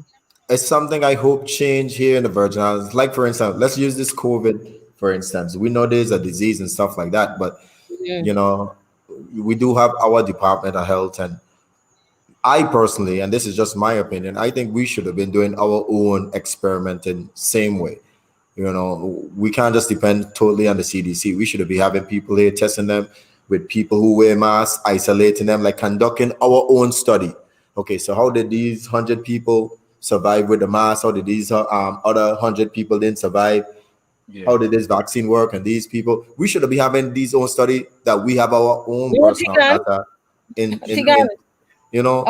it's something I hope change here in the Virgin Islands. Like for instance, let's use this COVID for instance. We know there's a disease and stuff like that, but Mm. you know, we do have our Department of Health, and I personally, and this is just my opinion, I think we should have been doing our own experimenting same way. You know, we can't just depend totally on the CDC. We should be having people here testing them with people who wear masks, isolating them, like conducting our own study. Okay, so how did these 100 people survive with the mask? How did these other 100 people didn't survive? Yeah. How did this vaccine work? And these people, we should be having these own study that we have our own No, personal Tigan, data in Tigan, you know.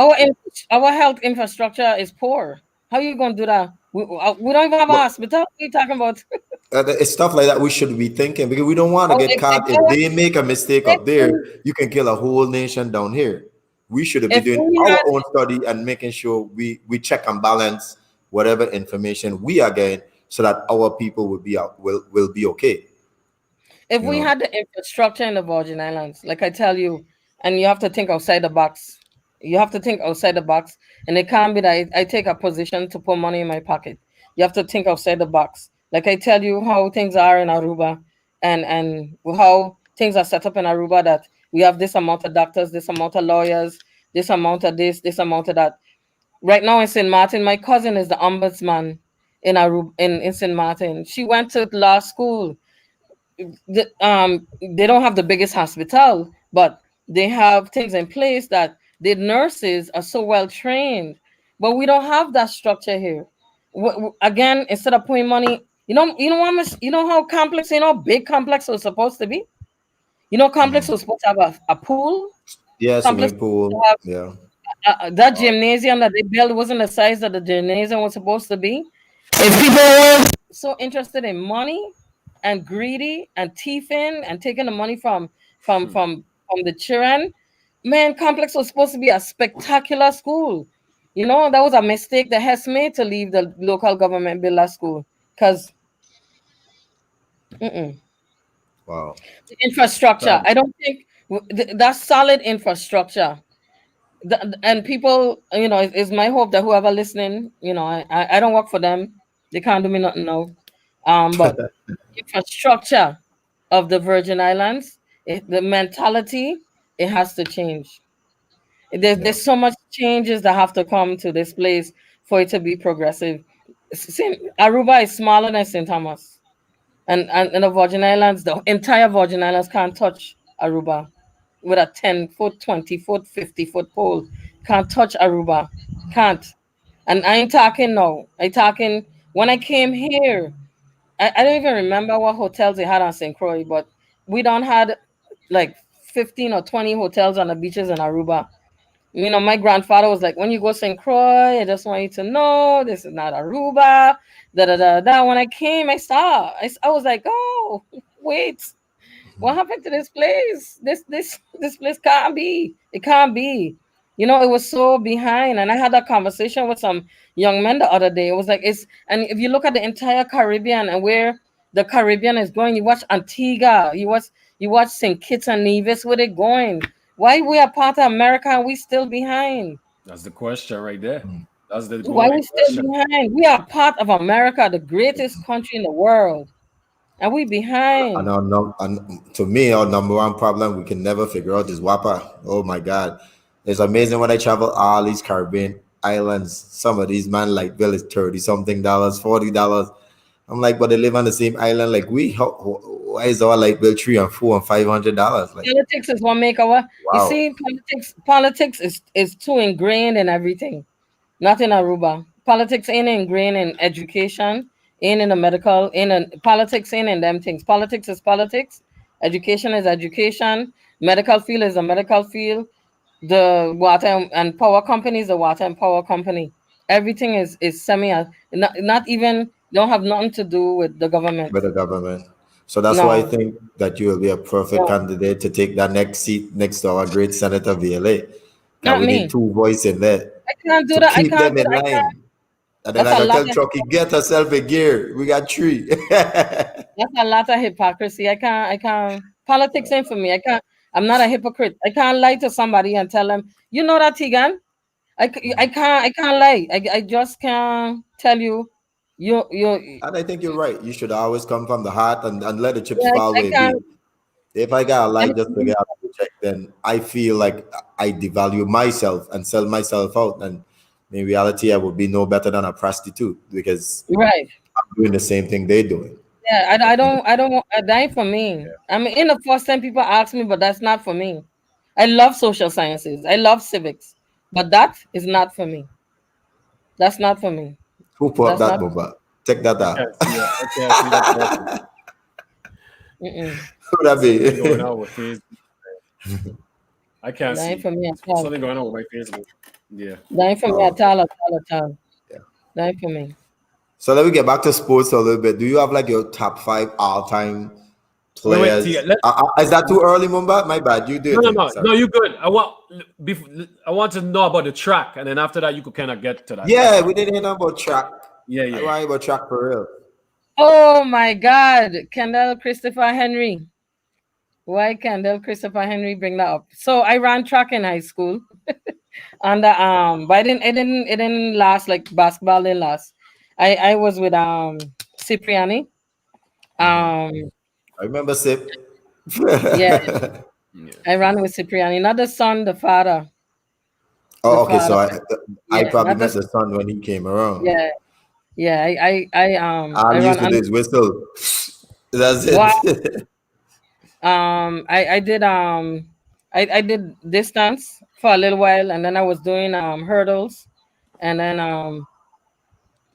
our health infrastructure is poor. How you gonna do that? We don't even have a But hospital. What are you talking about? it's stuff like that we should be thinking, because we don't want to Oh, get if caught. If our they make a mistake if up there, we, you can kill a whole nation down here. We should be if doing we our had own study and making sure we check and balance whatever information we are getting, so that our people will be out will be okay. if You we know. had the infrastructure in the Virgin Islands, like I tell you, and you have to think outside the box. You have to think outside the box, and it can't be that I take a position to put money in my pocket. You have to think outside the box. Like I tell you how things are in Aruba, and how things are set up in Aruba. That we have this amount of doctors, this amount of lawyers, this amount of this amount of that. Right now in St. Martin, my cousin is the ombudsman in Aruba, in St. Martin. She went to law school. They don't have the biggest hospital, but they have things in place that the nurses are so well trained. But we don't have that structure here. Again, instead of putting money, what you know how complex, big complex was supposed to be. Complex Mhm. was supposed to have a pool. Yeah, Complex swimming was supposed pool. to have Yeah. that gymnasium that they built wasn't the size that the gymnasium was supposed to be. If people were so interested in money and greedy and thieving and taking the money from Hmm. from from the children, man, Complex was supposed to be a spectacular school. That was a mistake that has made to leave the local government build that school because Wow. infrastructure. Sad. I don't think that's solid infrastructure. And people, it's my hope that whoever listening, I don't work for them. They can't do me nothing now. But infrastructure of the Virgin Islands, the mentality, it has to change. Yeah. There's so much changes that have to come to this place for it to be progressive. Aruba is smaller than St. Thomas, and the Virgin Islands, the entire Virgin Islands can't touch Aruba with a 10-foot, 20-foot, 50-foot pole. Can't touch Aruba. Can't. And I ain't talking now. I talking when I came here. I don't even remember what hotels they had on St. Croix, but we don't had like 15 or 20 hotels on the beaches in Aruba. My grandfather was like, when you go St. Croix, I just want you to know this is not Aruba. Da da da da. When I came, I saw. I was like, oh, wait, what happened to this place? This place can't be. It can't be. It was so behind. And I had that conversation with some young men the other day. It was like and if you look at the entire Caribbean and where the Caribbean is going, you watch Antigua, you watch St. Kitts and Nevis, where they going. Why we are part of America and we still behind? That's the question right there. Mhm. That's the Why golden we still question. behind? We are part of America, the greatest country in the world, and we And, behind. and to me, our number one problem we can never figure out is WAPA. Oh my God. It's amazing when I travel all these Caribbean islands. Some of these man like bill is 30 something dollars, $40. I'm like, but they live on the same island like we. Why is our like bill $300 and $400 and $500? Like, Politics is what make our. You wow. see, politics is too ingrained in everything. Not in Aruba. Politics ain't ingrained in education, ain't in the medical, ain't in politics, ain't in them things. Politics is politics. Education is education. Medical field is a medical field. The water and power company is the water and power company. Everything is semi. Not even don't have nothing to do with the government. With the government. So that's why I No, think that you will be a perfect no, candidate to take that next seat next to our great Senator VLA. Because not we need me. two voices in there I can't do to that. I keep can't them do in that. I can't. line. And then That's I a gotta lot tell of Chucky, get herself a gear. We got three. that's a lot of hypocrisy. I can't. Politics ain't for me. I can't. I'm not a hypocrite. I can't lie to somebody and tell them, you know that, Tegan. I can't lie. I just can't tell you. You. And I think you're right. You should always come from the heart and let the chips Yeah, fall I where it can't. be. If I got a I light just to mean, get out of the check, then I feel like I devalue myself and sell myself out. And in reality, I would be no better than a prostitute because right. I'm doing the same thing they're doing. Yeah, I don't want that ain't for me. I mean, in the first time people ask me, but that's not for me. I love social sciences. I love civics, but that is not for me. That's not for me. Who put up That's that not. number? Check that I out. can't see that. I can't see that popping. Mm-mm. Who that Something going be? on with Facebook. I can't That ain't see. for me at all. Something going on with my Facebook. Yeah. That ain't for me Oh, at all. At all. At all. yeah. That ain't for me. So let me get back to sports a little bit. Do you have like your top five all-time Wait, T. players? Is that too early, Mumba? My bad. You do No, it, no, thing. no, no. Sorry. You good. I want to know about the track, and then after that, you could kind of get to that. That's Yeah, we all. didn't hear nothing about track. Yeah, I yeah. want about track for real. Oh my God, Kendall Christopher Henry. Why Kendall Christopher Henry bring that up? So I ran track in high school, and but it didn't last like basketball didn't last. I was with Cipriani. Um, I remember Sip. yeah, Yeah. I ran with Cipriani, not the son, the father, the Oh, okay. So father. I Yeah, probably not the met the son when he came around. yeah, yeah. I All he ran used to do under is whistle. That's what it. I did I did distance for a little while, and then I was doing hurdles, and then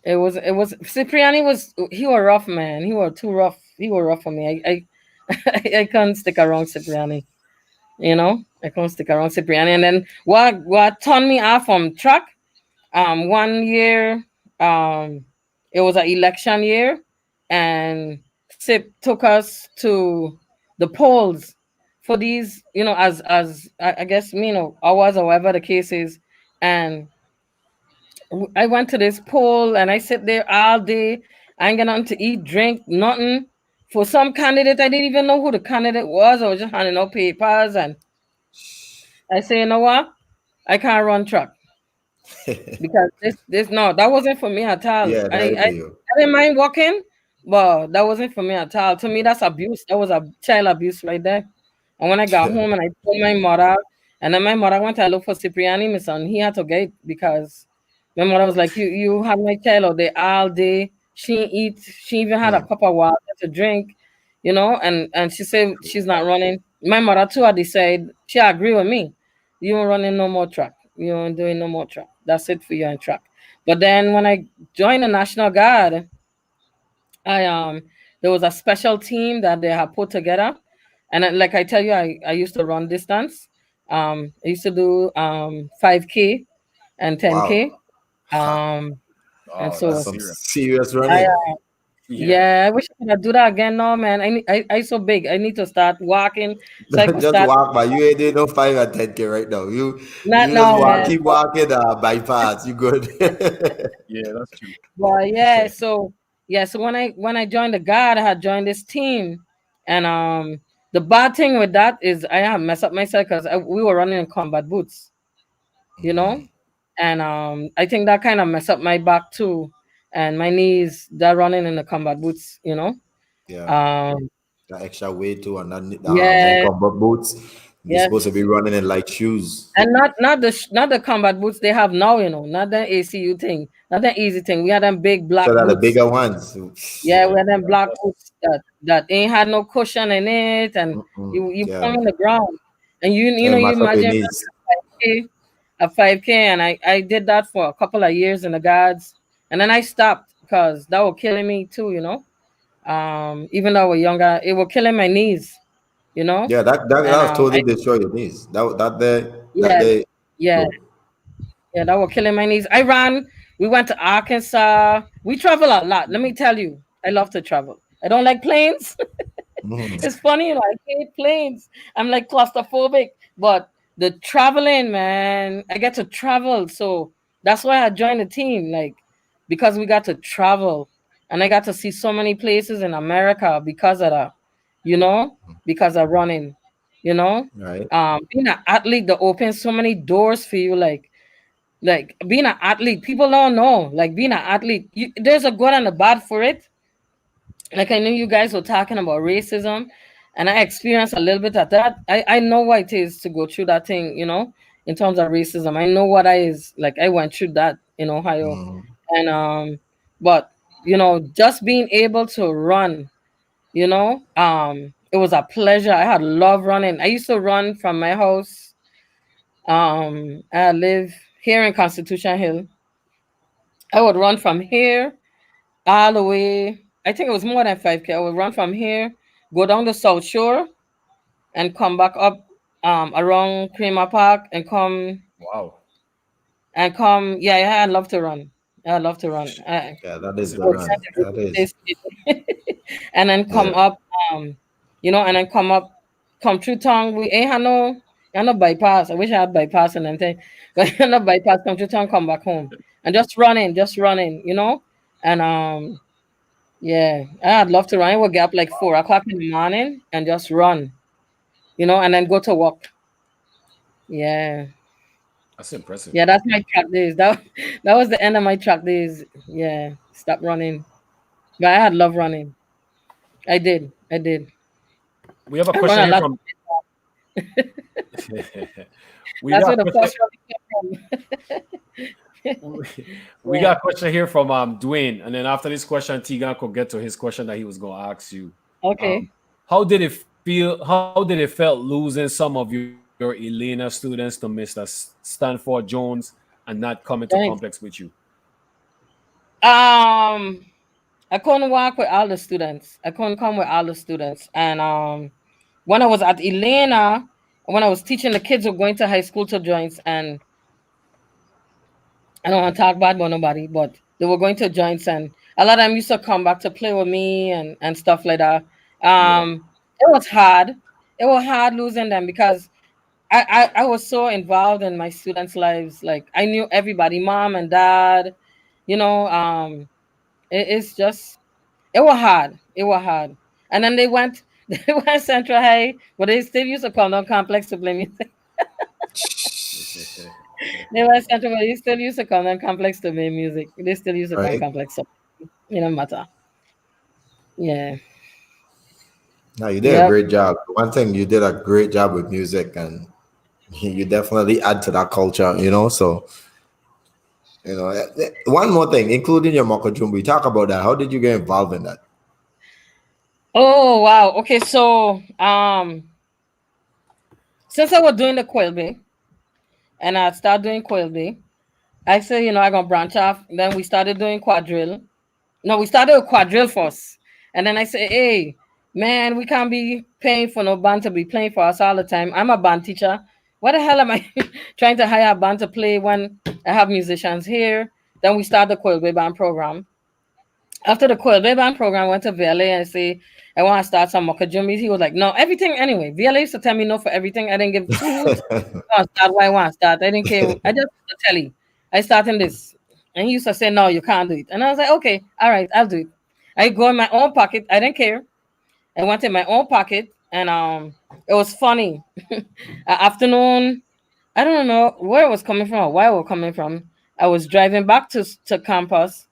it was Cipriani was he was rough, man. He was too rough. He was rough for me. I couldn't stick around Cipriani. I couldn't stick around Cipriani. And then what turned me off from track? One year, it was an election year, and SIP took us to the polls for these, as I guess, hours or whatever the case is, and I went to this poll and I sit there all day. I ain't got nothing to eat, drink, nothing. For some candidate, I didn't even know who the candidate was. I was just handing out papers, and I say, you know what? I can't run track because this no, that wasn't for me at all. Yeah, that is for you. I didn't mind walking, but that wasn't for me at all. To me, that's abuse. That was a child abuse right there. And when I got home and I told my mother, and then my mother went to look for Cipriani, my son, he had to get it because my mother was like, you have my child out there all day. She ain't eat. She even had a Hmm. cup of water to drink, and she said she's not running. My mother too had decided she agree with me. You ain't running no more track. You ain't doing no more track. That's it for you in track. But then when I joined the National Guard, I there was a special team that they have put together, and like I tell you, I used to run distance. I used to do 5K and Wow. 10K. Um, and Oh, That's that's so some serious. serious I running. Yeah. yeah, I wish I could do that again. No, man, I so big. I need to start walking so I could Just start. walk by. You ain't doing no 5 and 10K right now. Not You just now, walk, man. keep walking, bypass. You good. Yeah, that's true. But so when I joined the guard, I had joined this team, and the bad thing with that is I have messed up myself because we were running in combat boots, you know, and I think that kind of messed up my back too, and my knees. That running in the combat boots. Yeah. Um, That extra weight too, and then yeah, combat boots. You're supposed to yes, be running in light shoes. and not the combat boots they have now, not the ACU thing, not the easy thing. We had them big So black that the boots. bigger ones. Yeah, Yeah. we had them black That's boots that ain't had no cushion in it, and Mm-mm. you Yeah. come on the ground, and It'll you mash up your imagine knees. 5K, a 5K, and I did that for a couple of years in the guards, and then I stopped because that was killing me too. Even though I was younger, it was killing my knees, you know, Yeah, that and was totally destroy your knees. That yeah, day yeah, good. yeah, that was killing my knees. I ran. We went to Arkansas. We travel a lot. Let me tell you, I love to travel. I don't like planes. Mhm. It's funny, I hate planes. I'm like claustrophobic, but the traveling, man, I get to travel. So that's why I joined the team, like, because we got to travel and I got to see so many places in America because of that, you know, because of running, you know. Right. Being an athlete that opens so many doors for you, like being an athlete, people don't know. Like being an athlete, there's a good and a bad for it. Like I knew you guys were talking about racism, and I experienced a little bit of that. I know what it is to go through that thing, in terms of racism. I know what I is like. I went through that in Ohio, Mhm. and but just being able to run, it was a pleasure. I had love running. I used to run from my house. I live here in Constitution Hill. I would run from here all the way. I think it was more than 5K. I would run from here, go down the South Shore, and come back up around Kramer Park Wow, Yeah, yeah, I love to run. I love to run. Yeah, that that's is the Go run. impressive. to That is. this and then come Yeah. up, and then come through town. We ain't had no bypass. I wish I had bypass and everything, but no bypass. Come through town, come back home, and just running, and yeah, I'd love to run. I would get up like 4 o'clock in the morning and just run, and then go to work. Yeah. That's impressive. Yeah, that's my track days. That was the end of my track days. Yeah. Stop running. But I had love running. I did. I did. We have a I run question a here lot. from. we That's got where a the question. first running came from. We Yeah. got a question here from Dwayne, and then after this question, Tigan could get to his question that he was going to ask you. Okay. How did it feel? How did it felt losing some of your Elena students to Mr. Stanford Jones and not coming to complex Thanks. with you? Um I couldn't work with all the students. I couldn't come with all the students. And when I was at Elena, when I was teaching the kids who were going to high school to joints, and I don't want to talk bad about nobody, but they were going to joints, and a lot of them used to come back to play with me and stuff like that. Yeah, It was hard. It was hard losing them because I was so involved in my students' lives. Like I knew everybody, mom and dad. You know, it's just it was hard. It was hard. And then they went they went Central High, but they still used to call them complex to play music. They were Central, but they still used to call them complex to play music. They still used to come Right. complex. So it don't matter. Yeah. Now you did a Yep. great job. One thing, you did a great job with music, and you definitely add to that culture. So one more thing, including your Mokajumbi. Talk about that. How did you get involved in that? Oh wow. Okay, so since I was doing the Quilby and I started doing Quilby, I said, I'm gonna branch off. Then we started doing quadrille. No, we started with quadrille first. And then I said, hey, man, we can't be paying for no band to be playing for us all the time. I'm a band teacher. What the hell am I trying to hire a band to play when I have musicians here? Then we started the Quilby Band program. After the Quilby Band program, I went to VLA and say, I want to start some Mokajummis. He was like, no, everything anyway. VLA used to tell me no for everything. I didn't give two hoots. I want to start why I want to start. I didn't care. I just tell you, I started this. And he used to say, no, you can't do it. And I was like, okay, all right, I'll do it. I go in my own pocket. I didn't care. I went in my own pocket, and it was funny. Afternoon, I don't know where it was coming from or where it was coming from. I was driving back to campus,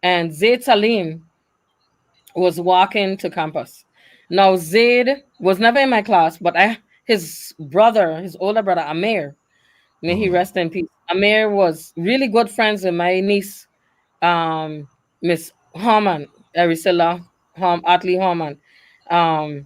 and Zaid Salim was walking to campus. Now Zaid was never in my class, but his brother, his older brother Amir, may he Mhm. rest in peace. Amir was really good friends with my niece, um, Miss Harman, Arisela Atley Harman. Um,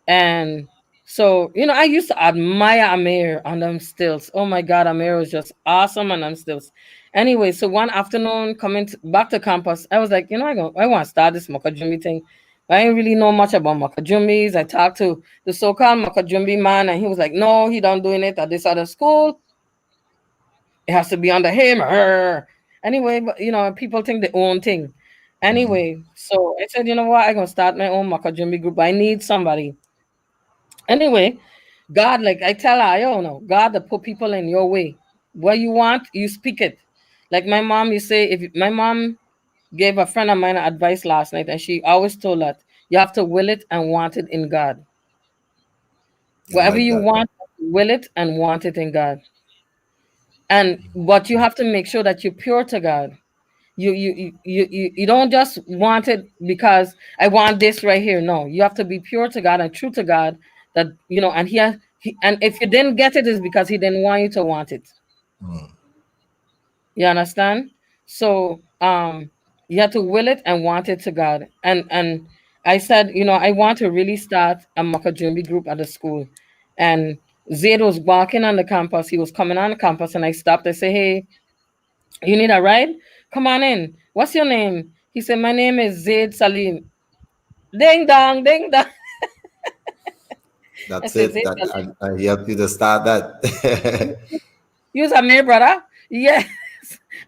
and so, I used to admire Amir on them stills. Oh my God, Amir was just awesome on them stills. Anyway, so one afternoon coming back to campus, I was like, I want to start this Makajumbi thing. I didn't really know much about Makajumbis. I talked to the so-called Makajumbi man, and he was like, no, he don't doing it at this other school. It has to be under him. Arr. Anyway, but people think their own thing. Mhm. Anyway, so I said, you know what? I'm gonna start my own Makajumbi group. I need somebody. Anyway, God, like I tell her, I don't know, God to put people in your way. What you want, you speak it. Like my mom, you say, if my mom gave a friend of mine advice last night, and she always told that you have to will it and want it in God. I Whatever like you that. want, will it and want it in God. And but you have to make sure that you're pure to God. You don't just want it because I want this right here. No, you have to be pure to God and true to God. That and and if you didn't get it, is because He didn't want you to want it. Mm. You understand? So you have to will it and want it to God. And I said, I want to really start a Makajumbi group at the school. And Zaid was walking on the campus. He was coming on the campus, and I stopped. I said, "Hey, you need a ride? Come on in. What's your name?" He said, "My name is Zaid Salim." Ding dong, ding dong. I That's said, it. "Zaid That Salim, I help you to start that. you's a May brother?" Yes,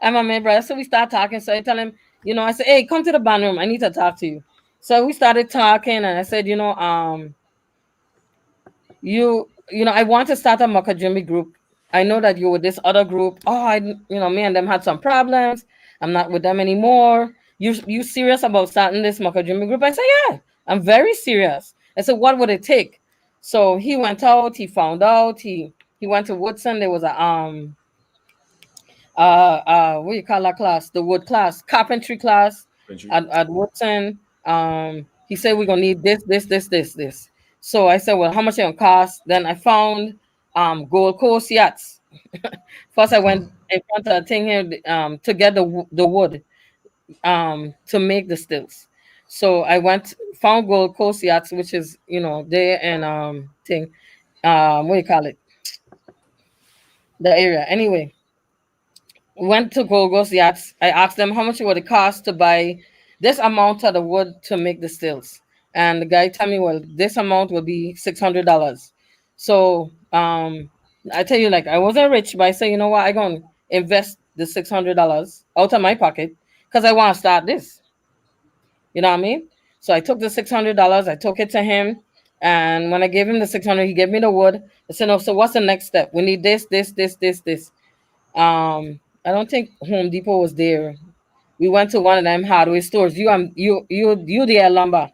I'm a May brother. So we start talking. So I tell him, I said, "Hey, come to the band room. I need to talk to you." So we started talking, and I said, I want to start a Makajumi group. I know that you're with this other group. Oh, me and them had some problems. I'm not with them anymore. You serious about starting this Makajumi group? I said, yeah, I'm very serious. I said, what would it take? So he went out. He found out. He went to Woodson. There was a what do you call that class? The wood class, carpentry class Country. at Woodson. He said we're gonna need this. So I said, well, how much it gonna cost? Then I found Gold Coast yachts. First I went in front of the thing here to get the wood to make the stills. So I went found Gold Coast yachts, which is there and thing what do you call it, the area. Anyway, went to Gogo's Yachts. I asked them how much it would cost to buy this amount of the wood to make the stills. And the guy told me, well, this amount will be $600. So I tell you, like, I wasn't rich, but I said, you know what, I gonna invest the $600 out of my pocket because I want to start this. You know what I mean? So I took the $600, I took it to him, and when I gave him the 600, he gave me the wood. I said, no, so what's the next step? We need this. I don't think Home Depot was there. We went to one of them hardware stores. UDL Lumber.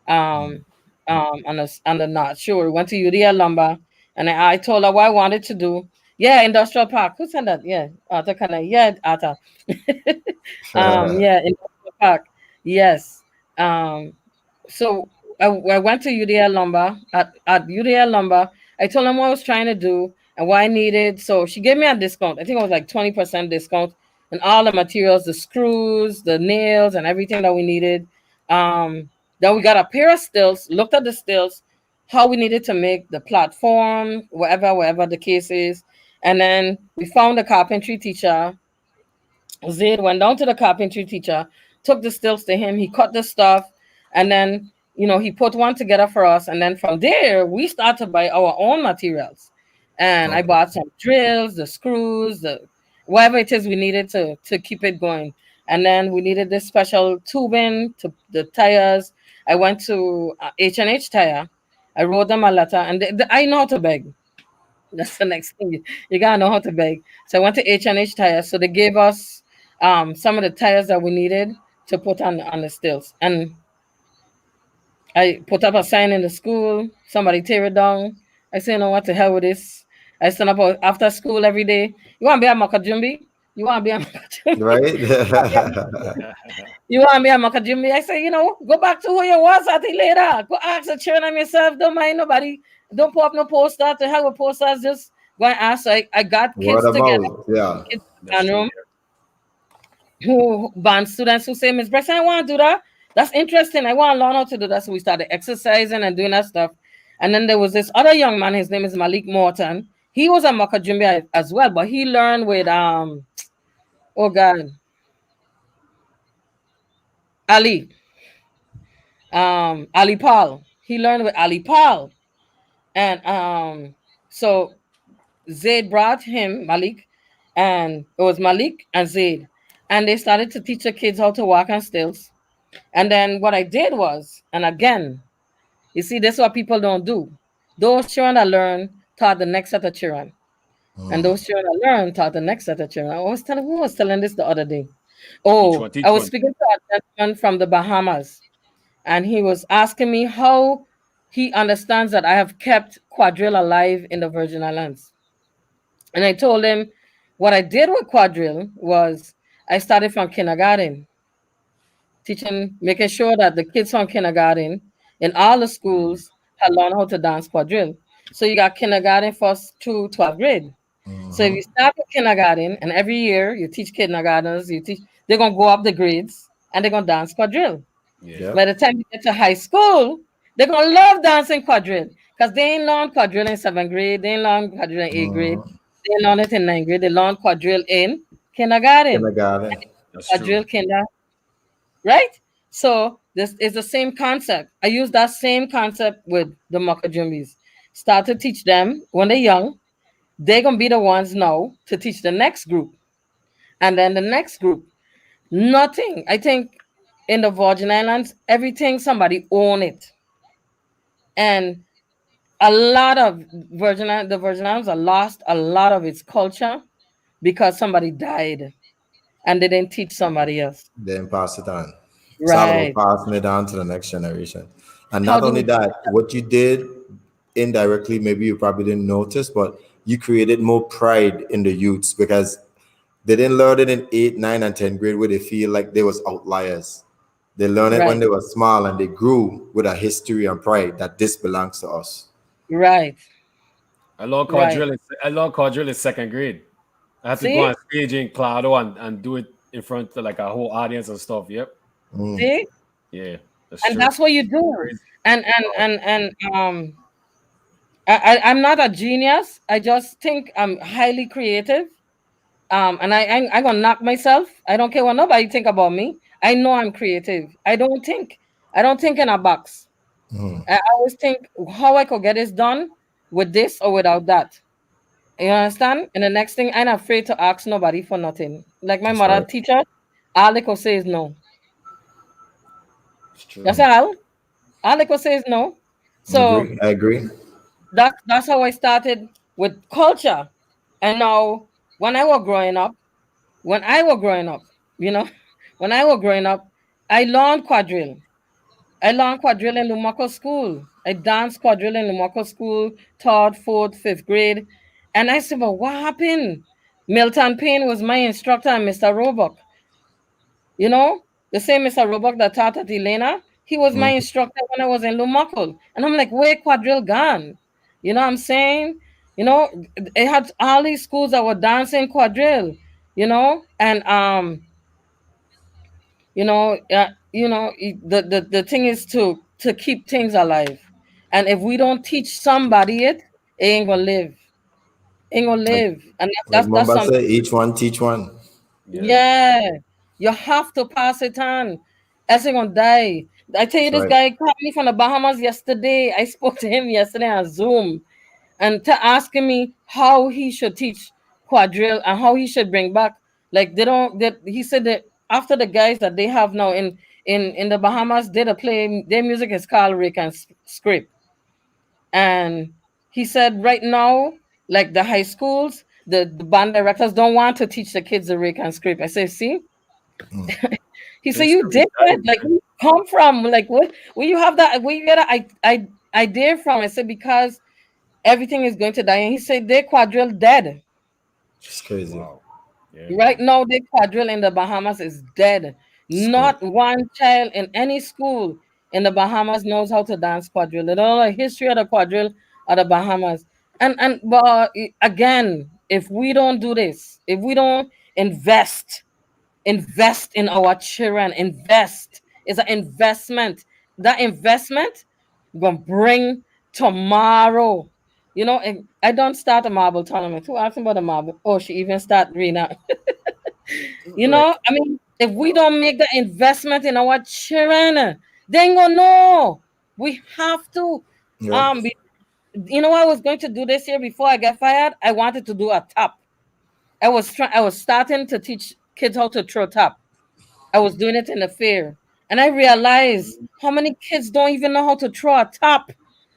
Um, on the North Shore. We went to UDL Lumber, and I told her what I wanted to do. Yeah, Industrial Park. Who said that? Yeah, Ata Kana. Yeah, Ata. Yeah, Industrial Park. Yes. Um, so I went to UDL Lumber at UDL Lumber. I told them what I was trying to do and what I needed. So she gave me a discount. I think it was like 20% discount and all the materials, the screws, the nails, and everything that we needed. Then we got a pair of stills, looked at the stills, how we needed to make the platform, whatever the case is. And then we found a carpentry teacher. Zaid went down to the carpentry teacher, took the stills to him. He cut the stuff, and then he put one together for us. And then from there, we started to buy our own materials. And I Okay. bought some drills, the screws, the whatever it is we needed to keep it going. And then we needed this special tubing to the tires. I went to H&H Tire. I wrote them a letter, and I know how to beg. That's the next thing. You gotta know how to beg. So I went to H&H Tires. So they gave us some of the tires that we needed to put on the stills. And I put up a sign in the school. Somebody tear it down. I said, you know what, the hell with this. I stand up after school every day. You want to be a Makajumbi? You want to be a Makajumbi? Right? You want to be a Makajumbi? I say, go back to who you was at it later. Go ask a children of yourself. Don't mind nobody. Don't put up no poster. To hell with posters. Just go and ask. So I got Word kids of together. mouth. Yeah. Kids That's in the true. room who band students who say, Miss Bryson, I want to do that. That's interesting. I want to learn how to do that. So we started exercising and doing that stuff. And then there was this other young man. His name is Malik Morton. He was a Makajumbi as well, but he learned with oh God, Ali. Ali Paul. He learned with Ali Paul. And so Zaid brought him, Malik, and it was Malik and Zaid. and they started to teach the kids how to walk on stilts. And then what I did was, and again, you see, this is what people don't do. Those children that learn taught the next set of children. And those children that learn taught the next set of children. I was telling who was telling this the other day. Teach Oh, one, teach I was one. speaking to a gentleman from the Bahamas, and he was asking me how he understands that I have kept quadrille alive in the Virgin Islands. And I told him what I did with quadrille was I started from kindergarten, teaching, making sure that the kids from kindergarten in all the schools had learned how to dance quadrille. So you got kindergarten first to 12th grade. So if you start with kindergarten and every year you teach kindergartners, they're gonna go up the grades and they're gonna dance quadrille. Yeah. Yeah. By the time you get to high school, they're gonna love dancing quadrille because they ain't learn quadrille in 7th grade, they ain't learn quadrille in 8th grade, they ain't learn it in 9th grade, they learn quadrille in kindergarten. Kindergarten. That's true. Quadrille kinder, right? So this is the same concept. I use that same concept with the Makajumbis. Start to teach them when they're young. They're gonna be the ones now to teach the next group, and then the next group. Nothing. I think in the Virgin Islands, everything somebody own it, and a lot of the Virgin Islands are lost a lot of its culture because somebody died and they didn't teach somebody else. Then pass it on. It's all about Right. passing it on to the next generation. And How not do only we? that, what you did indirectly, maybe you probably didn't notice, but you created more pride in the youths because they didn't learn it in 8th, 9th, and 10th grade where they feel like they was outliers. They learned it when Right. they were small and they grew with a history and pride that this belongs to us. Right. Right. I learned quadrille in 2nd grade. I had to go See? on stage in Claro and do it in front of like a whole audience and stuff. Yep. See? Yeah, that's And true. that's what you do. Crazy. And I'm not a genius. I just think I'm highly creative. And I gonna knock myself. I don't care what nobody think about me. I know I'm creative. I don't think in a box. I always think how I could get this done with this or without that. You understand? And the next thing, I'm not afraid to ask nobody for nothing. Like my That's mother right. teacher, all they could say is no. It's true. That's all. All they could say is no. I So agree. I agree. that's how I started with culture. And now when I was growing up, when I was growing up, you know, when I was growing up, I learned quadrille. I learned quadrille in Lumako School. I danced quadrille in Lumako School, third, fourth, 5th grade. And I said, well, what happened? Milton Payne was my instructor and Mr. Roebuck. You know, the same Mr. Roebuck that taught at Elena, he was my instructor when I was in Lumako. And I'm like, where quadrille gone? You know what I'm saying? You know, it had all these schools that were dancing quadrille, and the thing is to keep things alive, and if we don't teach somebody it ain't gonna Like, live, and like that's Mamba something. said, each one teach one. Yeah. Yeah, you have to pass it on, else you're gonna die. I tell you, That's this right. guy called me from the Bahamas yesterday. I spoke to him yesterday on Zoom, and to asking me how he should teach quadrille and how he should bring back, like they don't that he said that after the guys that they have now in the Bahamas, they the play their music is called Rick and Script. And he said right now, like the high schools, the band directors don't want to teach the kids the Rick and Script. I say, see, he said, you History is different. dying, Like, where man. you come from? Like, what? Where you have that? Where you get that idea from? I said, because everything is going to die. And he said, they quadrille dead. It's crazy. Wow. Yeah, Right man. now, the quadrille in the Bahamas is dead. It's good. Not one child in any school in the Bahamas knows how to dance quadrille. They don't know the history of the quadrille of the Bahamas. But again, if we don't do this, if we don't invest in our children, invest is an investment. That investment gonna bring tomorrow. And I don't start a marble tournament. Who asked me about the marble? Oh, she even start Rena. Like, I mean, if we don't make the investment in our children, they ain't gonna know. We have to. Yeah. Um, be- what I was going to do this year before I get fired? I wanted to do a top. I was starting to teach kids how to throw top. I was doing it in the fair, and I realized how many kids don't even know how to throw a top.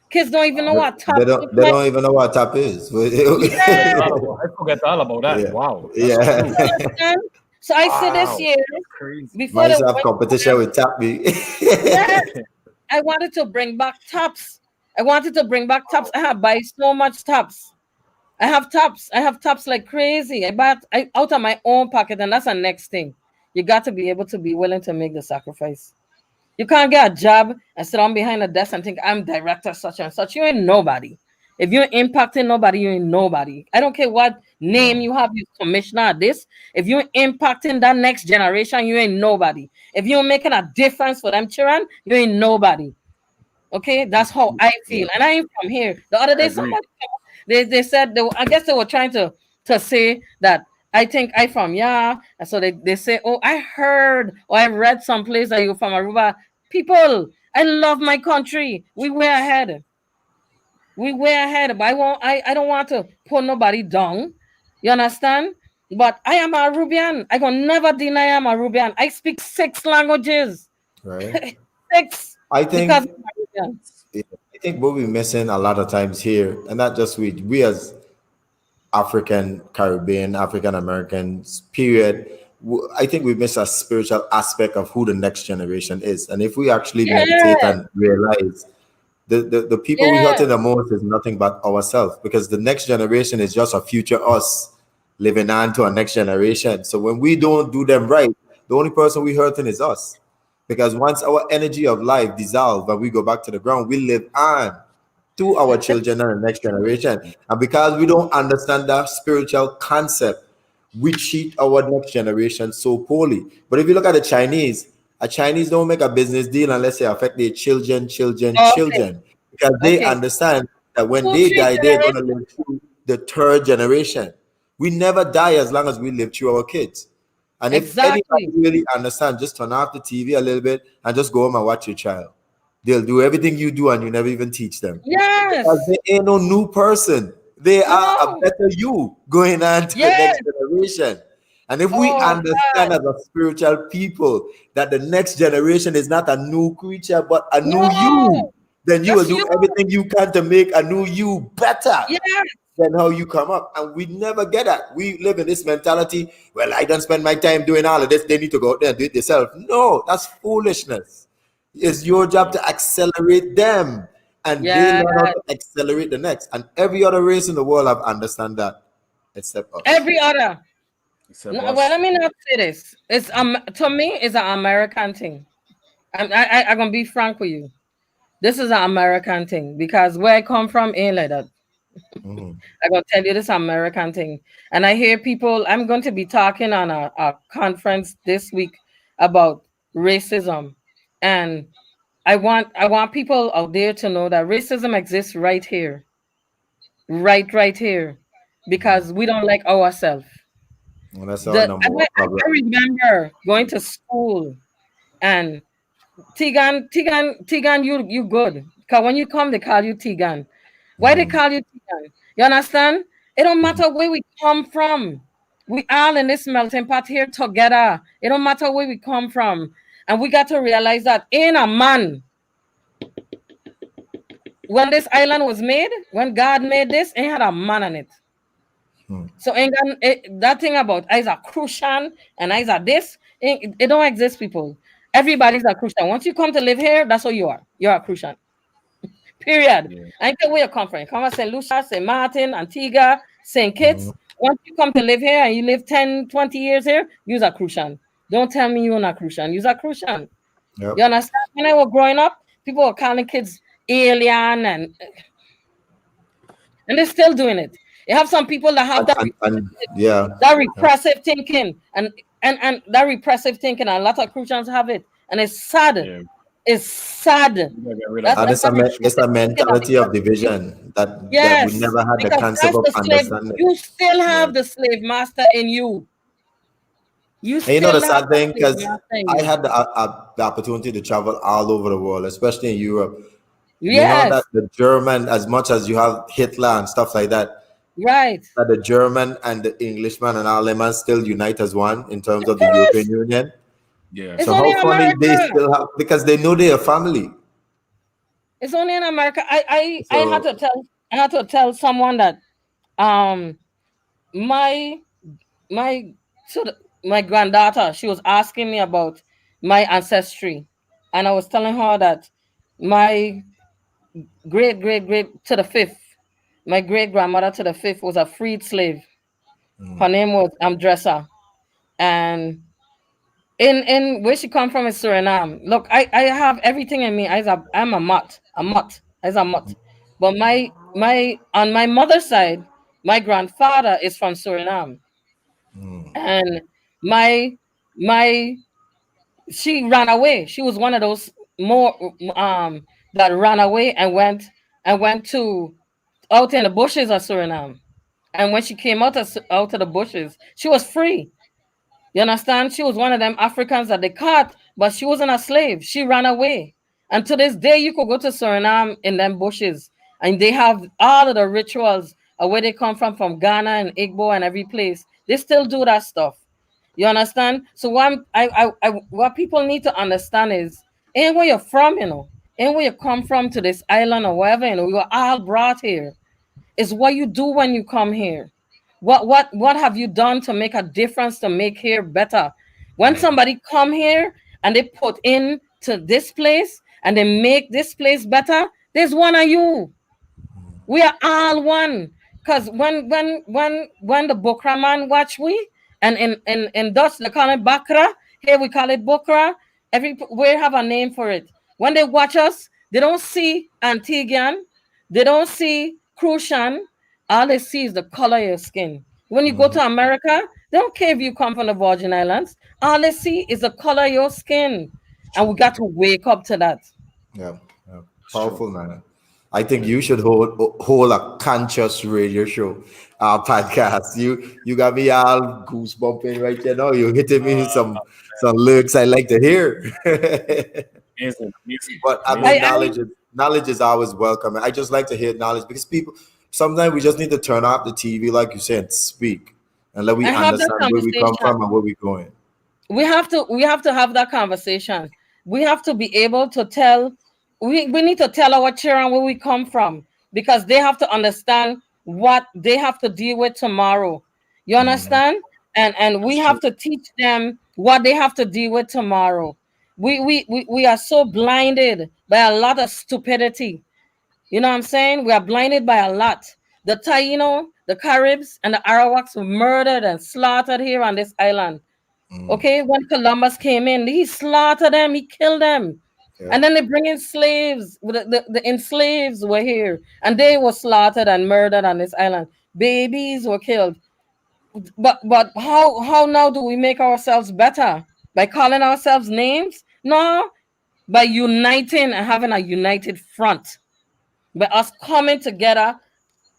Kids don't even know Wow. what top They don't. look They like. don't even know what tap is. Yes, I forget all about that. Yeah. Wow, that's Yeah. true. you understand? So I said this Wow, year that's crazy. before Man the used to have winter competition time, with tap me. yes, I wanted to bring back tops. I wanted to bring back tops. I have buy so much tops. I have tops. I have tops like crazy. I bought out of my own pocket, and that's the next thing. You got to be able to be willing to make the sacrifice. You can't get a job and sit on behind a desk and think I'm director such and such. You ain't nobody. If you're impacting nobody, you ain't nobody. I don't care what name No. you have, you commissioner of this. If you're impacting that next generation, you ain't nobody. If you're making a difference for them children, you ain't nobody. Okay, that's how I Yeah. feel. And I ain't from here. The other I day, agree. somebody they said I guess they were trying to say that I think I from, yeah. And so they say, oh, I heard or I read someplace that you're from Aruba. People, I love my country. We were ahead. We were ahead. But I don't want to put nobody down. You understand? But I am a Arubian. I can never deny I'm a Arubian. I speak 6 languages. Right. 6 I because think. I'm Arubian. I think what we're missing a lot of times here, and not just we as African Caribbean, African Americans, period. I think we miss a spiritual aspect of who the next generation is. And if we actually meditate Yes, and realize the people we hurt yes, in the most is nothing but ourselves, because the next generation is just a future us living on to a next generation. So when we don't do them right, the only person we hurting is us. Because once our energy of life dissolve and we go back to the ground, we live on to our children and the next generation. And because we don't understand that spiritual concept, we treat our next generation so poorly. But if you look at the Chinese, a Chinese don't make a business deal unless they affect their children, children, okay, children, because they okay. understand that when Two, they three die, they're going to generations. live through the third generation. We never die as long as we live through our kids. And if anybody Exactly. really understands, just turn off the TV a little bit and just go home and watch your child. They'll do everything you do and you never even teach them. Because Yes. they ain't no new person. They are a No. better you going on to the Yes. next generation. And if we Oh understand God. as a spiritual people that the next generation is not a new creature but a new you, No. then you will That's do you. everything you can to make a new you better Yes. than how you come up. And we never get that. We live in this mentality, well, I don't spend my time doing all of this. They need to go out there and do it themselves. No, that's foolishness. It's your job Yeah. to accelerate them. And they Yeah. learn how to accelerate the next. And every other race in the world have understand that except us. Every other. Except No, well, us. let me not say this. It's to me, it's an American thing. I'm gonna be frank with you. This is an American thing because where I come from ain't like that. Mhm. I'm gonna tell you this American thing. And I hear people, I'm going to be talking on a conference this week about racism. And I want people out there to know that racism exists right here. Right here. Because we don't like ourselves. And that's our number one I problem. remember going to school and Tigan, you good. Cause when you come, they call you Tigan. Why they Mhm. call you Tigan? You understand? It don't Mhm. matter where we come from. We all in this melting pot here together. It don't matter where we come from. And we got to realize that in a man, when this island was made, when God made this, it had a man on it. Mhm. So ain't that thing about I's a Crucian and I's a this, it don't exist, people. Everybody's a Crucian. Once you come to live here, that's what you are. You're a Crucian. Period. Yeah. I ain't care where you come from. You come from St. Lucia, St. Martin, Antigua, St. Kitts. Mhm. Once you come to live here and you live 10, 20 years here, you're a Crucian. Don't tell me you're not Crucian. You're a Crucian. You Yep. understand? When I was growing up, people were calling kids alien and they're still doing it. You have some people that have And yeah. that Yep. repressive thinking and that repressive thinking, and a lot of Christians have it. And it's sad. Yeah. It's sad. We gotta get rid of That And that. that, that it's a repressive thinking that mentality of division that we yes, never had the because concept that's of the slave. understanding. You still Yeah. have the slave master in you. You And you know still the have sad the thing, slave because master in I you. had the opportunity to travel all over the world, especially in Europe. You know that Yes. the German, as much as you have Hitler and stuff like that, Right. that the German and the Englishman and all them man still unite as one in terms Of of the European course. Union. Yeah. It's So only how in funny they America. still have, because they know they are family. It's only in America. I had to So tell someone that um my my so my granddaughter, she was asking me about my ancestry, and I was telling her that my great to the fifth, my great grandmother to the fifth was a freed slave. Her name was Dresser, and in where she come from is Suriname. Look, I have everything in me. I'm a mutt. But my on my mother's side, my grandfather is from Suriname, and my my she ran away. She was one of those more that ran away and went to out in the bushes of Suriname. And when she came out of the bushes, she was free. You understand? She was one of them Africans that they caught, but she wasn't a slave. She ran away. And to this day, you could go to Suriname in them bushes, and they have all of the rituals of where they come from Ghana and Igbo and every place. They still do that stuff. You understand? So what people need to understand is, ain't where you're from, ain't where you come from to this island or wherever, we were all brought here. It's what you do when you come here. What have you done to make a difference to make here better? When somebody come here and they put in to this place and they make this place better, there's one of you. We are all one. Cause when the Bokra man watch we, and in Dutch they call it Bakra, here we call it Bokra. Every we have a name for it. When they watch us, they don't see Antiguan, they don't see Crucian. All they see is the color of your skin. When you go to America, they don't care if you come from the Virgin Islands. All they see is the color of your skin. And we got to wake up to that. yeah, yeah. It's true. Powerful man. I think you should hold a conscious radio show, podcast. You got me all goosebumping right there now. You're hitting me with some lyrics I like to hear. Amazing, amazing, But I amazing. mean, I knowledge is always welcome. I just like to hear knowledge because people sometimes we just need to turn off the TV, like you said, speak, and let we I have that understand where we come conversation. from and where we're going. We have to have that conversation. We have to be able to tell, we need to tell our children where we come from, because they have to understand what they have to deal with tomorrow. You understand? And we That's have true. to teach them what they have to deal with tomorrow. We are so blinded by a lot of stupidity. You know what I'm saying? We are blinded by a lot. The Taino, the Caribs, and the Arawaks were murdered and slaughtered here on this island. Okay, when Columbus came in, he slaughtered them, he killed them. Yeah, And then they bring in slaves. The enslaved were here, and they were slaughtered and murdered on this island. Babies were killed. But how now do we make ourselves better? By calling ourselves names? No, by uniting and having a united front. By us coming together,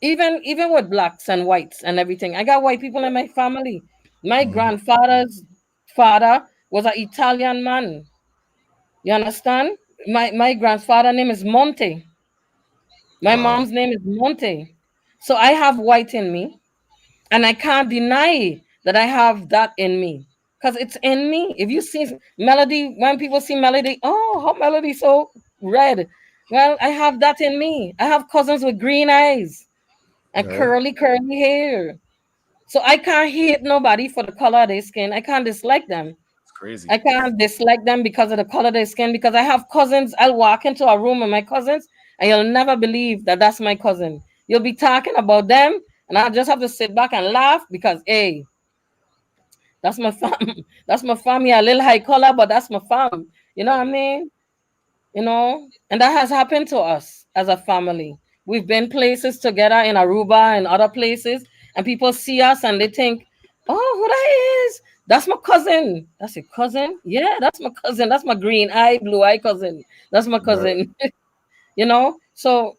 even with blacks and whites and everything. I got white people in my family. My grandfather's father was an Italian man. You understand? My grandfather name is Monte. My wow, mom's name is Monte. So I have white in me, and I can't deny that I have that in me. Because it's in me. If you see Melody, when people see Melody, oh, how Melody so red. Well, I have that in me. I have cousins with green eyes and right? curly hair. So I can't hate nobody for the color of their skin. I can't dislike them. It's crazy. I can't dislike them because of the color of their skin. Because I have cousins. I'll walk into a room with my cousins, and you'll never believe that that's my cousin. You'll be talking about them, and I'll just have to sit back and laugh because, hey, that's my fam. That's my family. A little high color, but that's my fam. You know what I mean? And that has happened to us as a family. We've been places together in Aruba and other places, and people see us and they think, oh, who that is? That's my cousin. That's your cousin? Yeah, that's my cousin. That's my green eye, blue eye cousin. That's my Right. cousin. So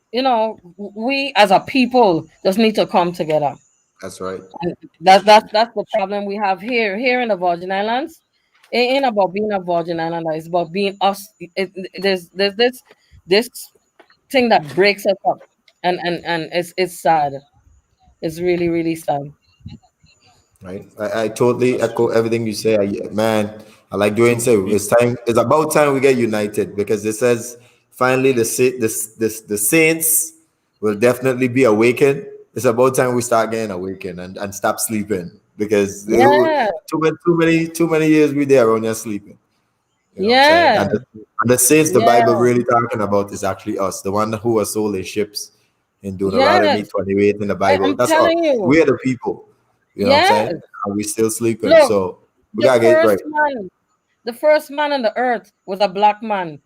we as a people just need to come together. That's right. And that's the problem we have here in the Virgin Islands. It ain't about being a Virgin Islander. It's about being us. There's this thing that breaks us up, and it's sad. It's really, really sad. Right. I totally That's echo true. everything you say. Man, I like doing True. so. It's time. It's about time we get united because it says finally the saints will definitely be awakened. It's about time we start getting awakened and stop sleeping because Yeah, too many years we there around here sleeping. You know what I'm saying? yeah, And the saints the yeah, Bible really talking about is actually us, the one who was sold in ships in Deuteronomy yes. 28 in the Bible. I'm That's us. telling you. We're the people. You know what I'm saying? Yes. And we still sleeping. Look, So we the gotta get it right. first man, the first man on the earth was a black man.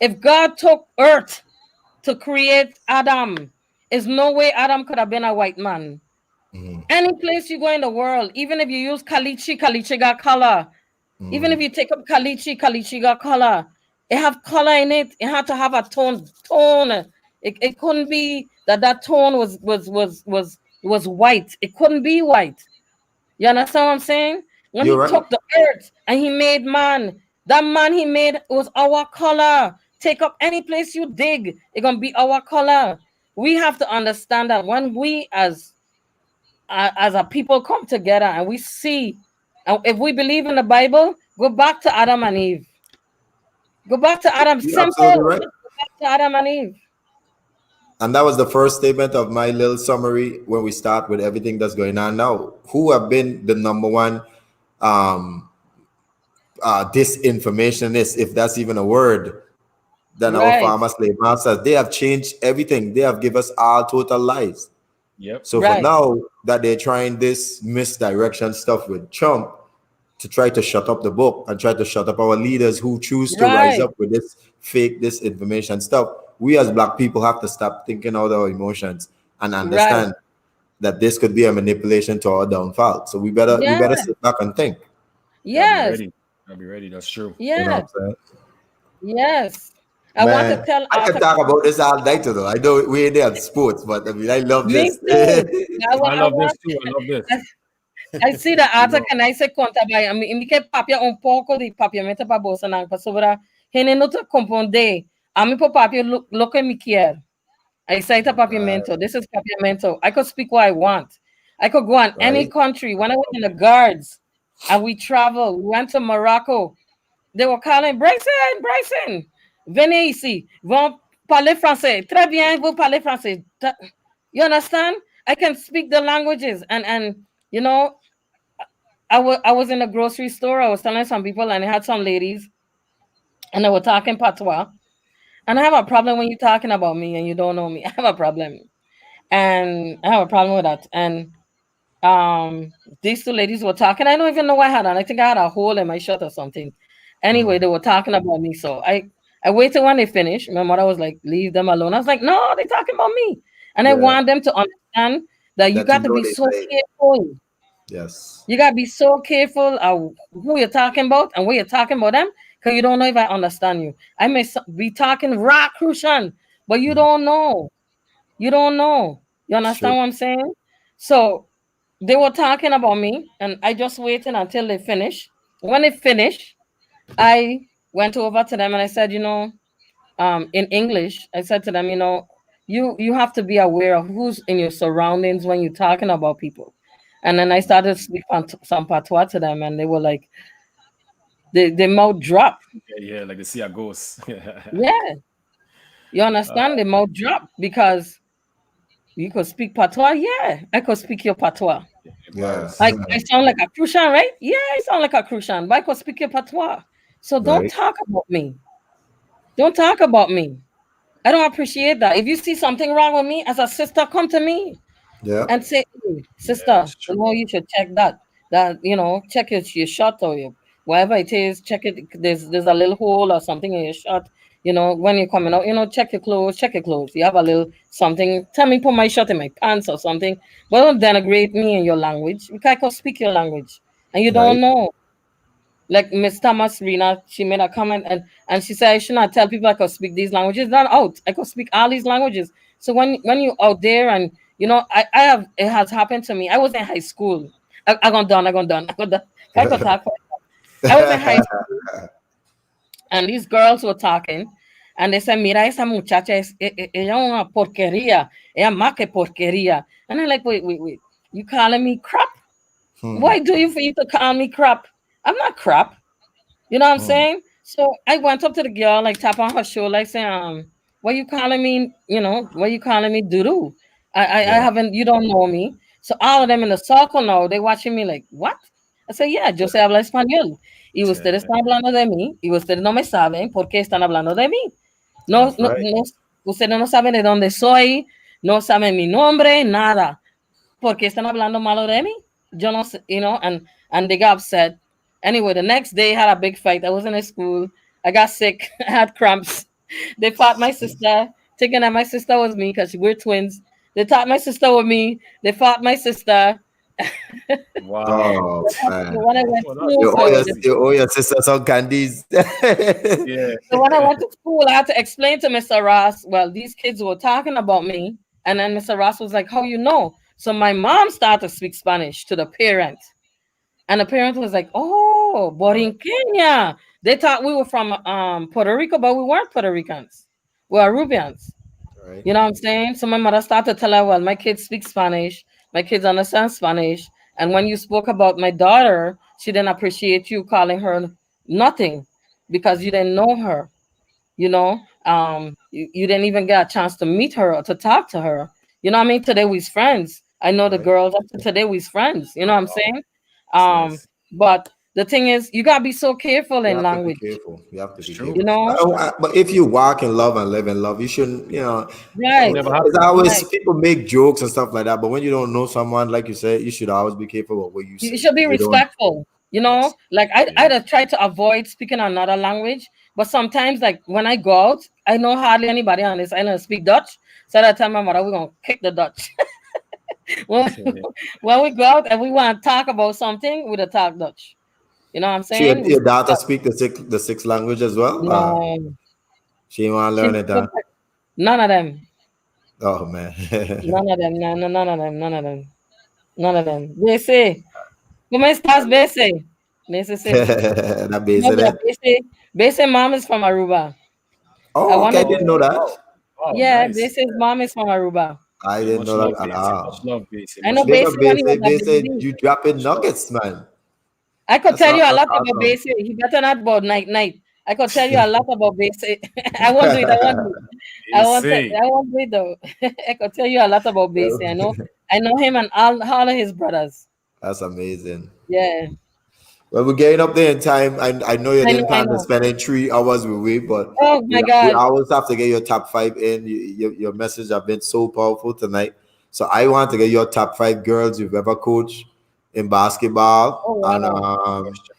If God took earth to create Adam, there's no way Adam could have been a white man. Mhm. Any place you go in the world, even if you use Kalichi, Kalichi got color. Even if Mhm. you take up Kalichi, Kalichi got color. It have color in it. It had to have a tone. It couldn't be that that tone was white. It couldn't be white. You understand what I'm saying? When You're he right. took the earth and he made man, that man he made was our color. Take up any place you dig, it's gonna be our color. We have to understand that when we as a people come together and we see, and if we believe in the Bible, go back to Adam and Eve. Go back to Adam. You're absolutely Simple. right. Just go back to Adam and Eve. And that was the first statement of my little summary when we start with everything that's going on now. Who have been the number one um disinformationists, if that's even a word, than our Right. former slave masters? They have changed everything. They have given us all total lies. Yep. So for Right. now that they're trying this misdirection stuff with Trump to try to shut up the book and try to shut up our leaders who choose to rise Right. up with this fake disinformation stuff, we as black people have to stop thinking out our emotions and Right. understand that this could be a manipulation to our downfall. So we better Yeah. sit back and think. Gotta be Yes. ready. Gotta be ready. That's true. You know what Yeah. I'm saying? Yes. I want to Man, tell I can Arthur. talk about this all night though. I know we're there at sports, but I mean I love Me this. too. I I love this want. too. I love this. I, I see the You Arthur know, can I say conta by mi che papia un poco di papiamento pa bolsa nang pa sobra hene no te componde. Ami po papia look at me care. I say to right, papiamento. This is papiamento. I could speak what I want. I could go on any right. country. When I was in the guards and we traveled, we went to Morocco. They were calling Bryson, Bryson. Venez ici. Vont parler français. Très bien, vous parlez français. You understand? I can speak the languages and you know I was in a grocery store. I was telling some people, and I had some ladies, and they were talking patois. And I have a problem when you're talking about me and you don't know me. I have a problem, and I have a problem with that. And these two ladies were talking. I don't even know what I had on. I think I had a hole in my shirt or something. Anyway, they were talking about me, so I waited when they finished. My mother was like, "Leave them alone." I was like, "No, they talking about me," and I Yeah, want them to understand that you that you got to know be they so say careful. yes. You gotta be so careful of who you're talking about and what you're talking about them, because you don't know if I understand you. I may be talking rock crucian, but you Mhm. don't know. You don't know. You It's understand true. what I'm saying? So they were talking about me, and I just waited until they finished. When they finished, I went over to them and I said, in English, I said to them, you have to be aware of who's in your surroundings when you're talking about people. And then I started to speak some patois to them, and they were like, they mouth drop. Yeah, yeah, like the sea a ghost. Yeah, you understand? The mouth drop because you could speak patois. Yeah, I could speak your patois. Yes. I sound like a Crucian, right? Yeah, I sound like a Crucian, but I could speak your patois. So don't Right. talk about me. Don't talk about me. I don't appreciate that. If you see something wrong with me as a sister, come to me Yeah. and say, "Hey, Yeah, sister, it's true. you should check that. Check your shot or your whatever it is. Check it. There's a little hole or something in your shot. When you're coming out, check your clothes. Check your clothes. You have a little something. Tell me, put my shot in my pants or something. But don't denigrate me in your language because I can speak your language and you don't Right. know. Like Miss Thomas Rena, she made a comment and she said I should not tell people I could speak these languages. Not out. I could speak all these languages. So when you out there and I have it has happened to me. I was in high school. I gone done. I gone done. I gone done. I could talk. I was in high school and these girls were talking, And they said, mira, esa muchacha, ella una porquería. Ella más que porquería. And I'm like, wait. You calling me crap? Hmm. Why do you for you to call me crap? I'm not crap. You know what I'm Hmm. saying? So I went up to the girl, like tap on her shoulder, like saying, what you calling me, what you calling me doo-doo? I Yeah. haven't, you don't know me. So all of them in the circle now, they watching me like, what? I say, yeah, yo sé hablar español. Y ustedes están hablando de mí, y ustedes no me saben por qué están hablando de mí. No, That's no, right. no, ustedes no saben de dónde soy, no saben mi nombre, nada. ¿Por qué están hablando malo de mí? Yo no sé, and they got upset. Anyway, the next day I had a big fight. I was in a school. I got sick. I had cramps. They fought my sister, thinking that my sister was me because we're twins. They thought my sister was me. They fought my sister. Wow. Oh man. When I went Well, to that's school, You owe your, crazy. you owe your sister some candies. Yeah. so when I went to school, I had to explain to Mr. Ross, well, these kids were talking about me. And then Mr. Ross was like, how you know? So my mom started to speak Spanish to the parent. And the parent was like, oh, but in Kenya. They thought we were from Puerto Rico, but we weren't Puerto Ricans. We are Rubians. Right. You know what I'm saying? So my mother started to tell her, well, my kids speak Spanish. My kids understand Spanish. And when you spoke about my daughter, she didn't appreciate you calling her nothing because you didn't know her. You didn't even get a chance to meet her or to talk to her. You know what I mean? Today we's friends. I know the Right. girls up to today we's friends. You know what I'm Wow. saying? That's Um, nice. but the thing is, you gotta be so careful You in have to be language. careful. You have to It's be true. You careful. know, But if you walk in love and live in love, you shouldn't. It should right, never It's happen. always right. people make jokes and stuff like that. But when you don't know someone, like you said, you should always be careful of what you You say. should be You don't. respectful. Yes. Like Yeah. I'd have tried to avoid speaking another language, but sometimes, like when I go out, I know hardly anybody on this island speak Dutch. So I tell my mother we're gonna kick the Dutch. when, when we go out and we want to talk about something, we'll talk Dutch. You know what I'm So your, saying? We your speak daughter Dutch. speak the six language as well. No, She want to she learn it. none of them. Oh man. None of them. No, no, none of them. None of them. None of them. BC, ¿cómo estás, BC? Necesito. That base No, in but it. BC mom is from Aruba. I Oh, okay. I wanted Oh, didn't to. know that. wow. Wow, Yeah, nice. BC's mom is from Aruba. I Yeah, didn't much know love, that at Casey. Much all. love, Casey. I know Much Big love. up BC when he was Base. a Base, baby. you dropping Much love. nuggets, man. I could tell you a That's lot about awesome. BC. He better not about night. I could tell you a lot about BC. I won't do it. I won't do it. AC. I won't do it though. I could tell you a lot about BC. I know him and all of his brothers. That's amazing. Yeah, Well, we're getting up there in time. I know you I know. didn't I plan to know. spend in 3 hours with me, but Oh we, my we God. always have to get your top five in. Your message have been so powerful tonight. So I want to get your top five girls you've ever coached in basketball, Oh wow. Question.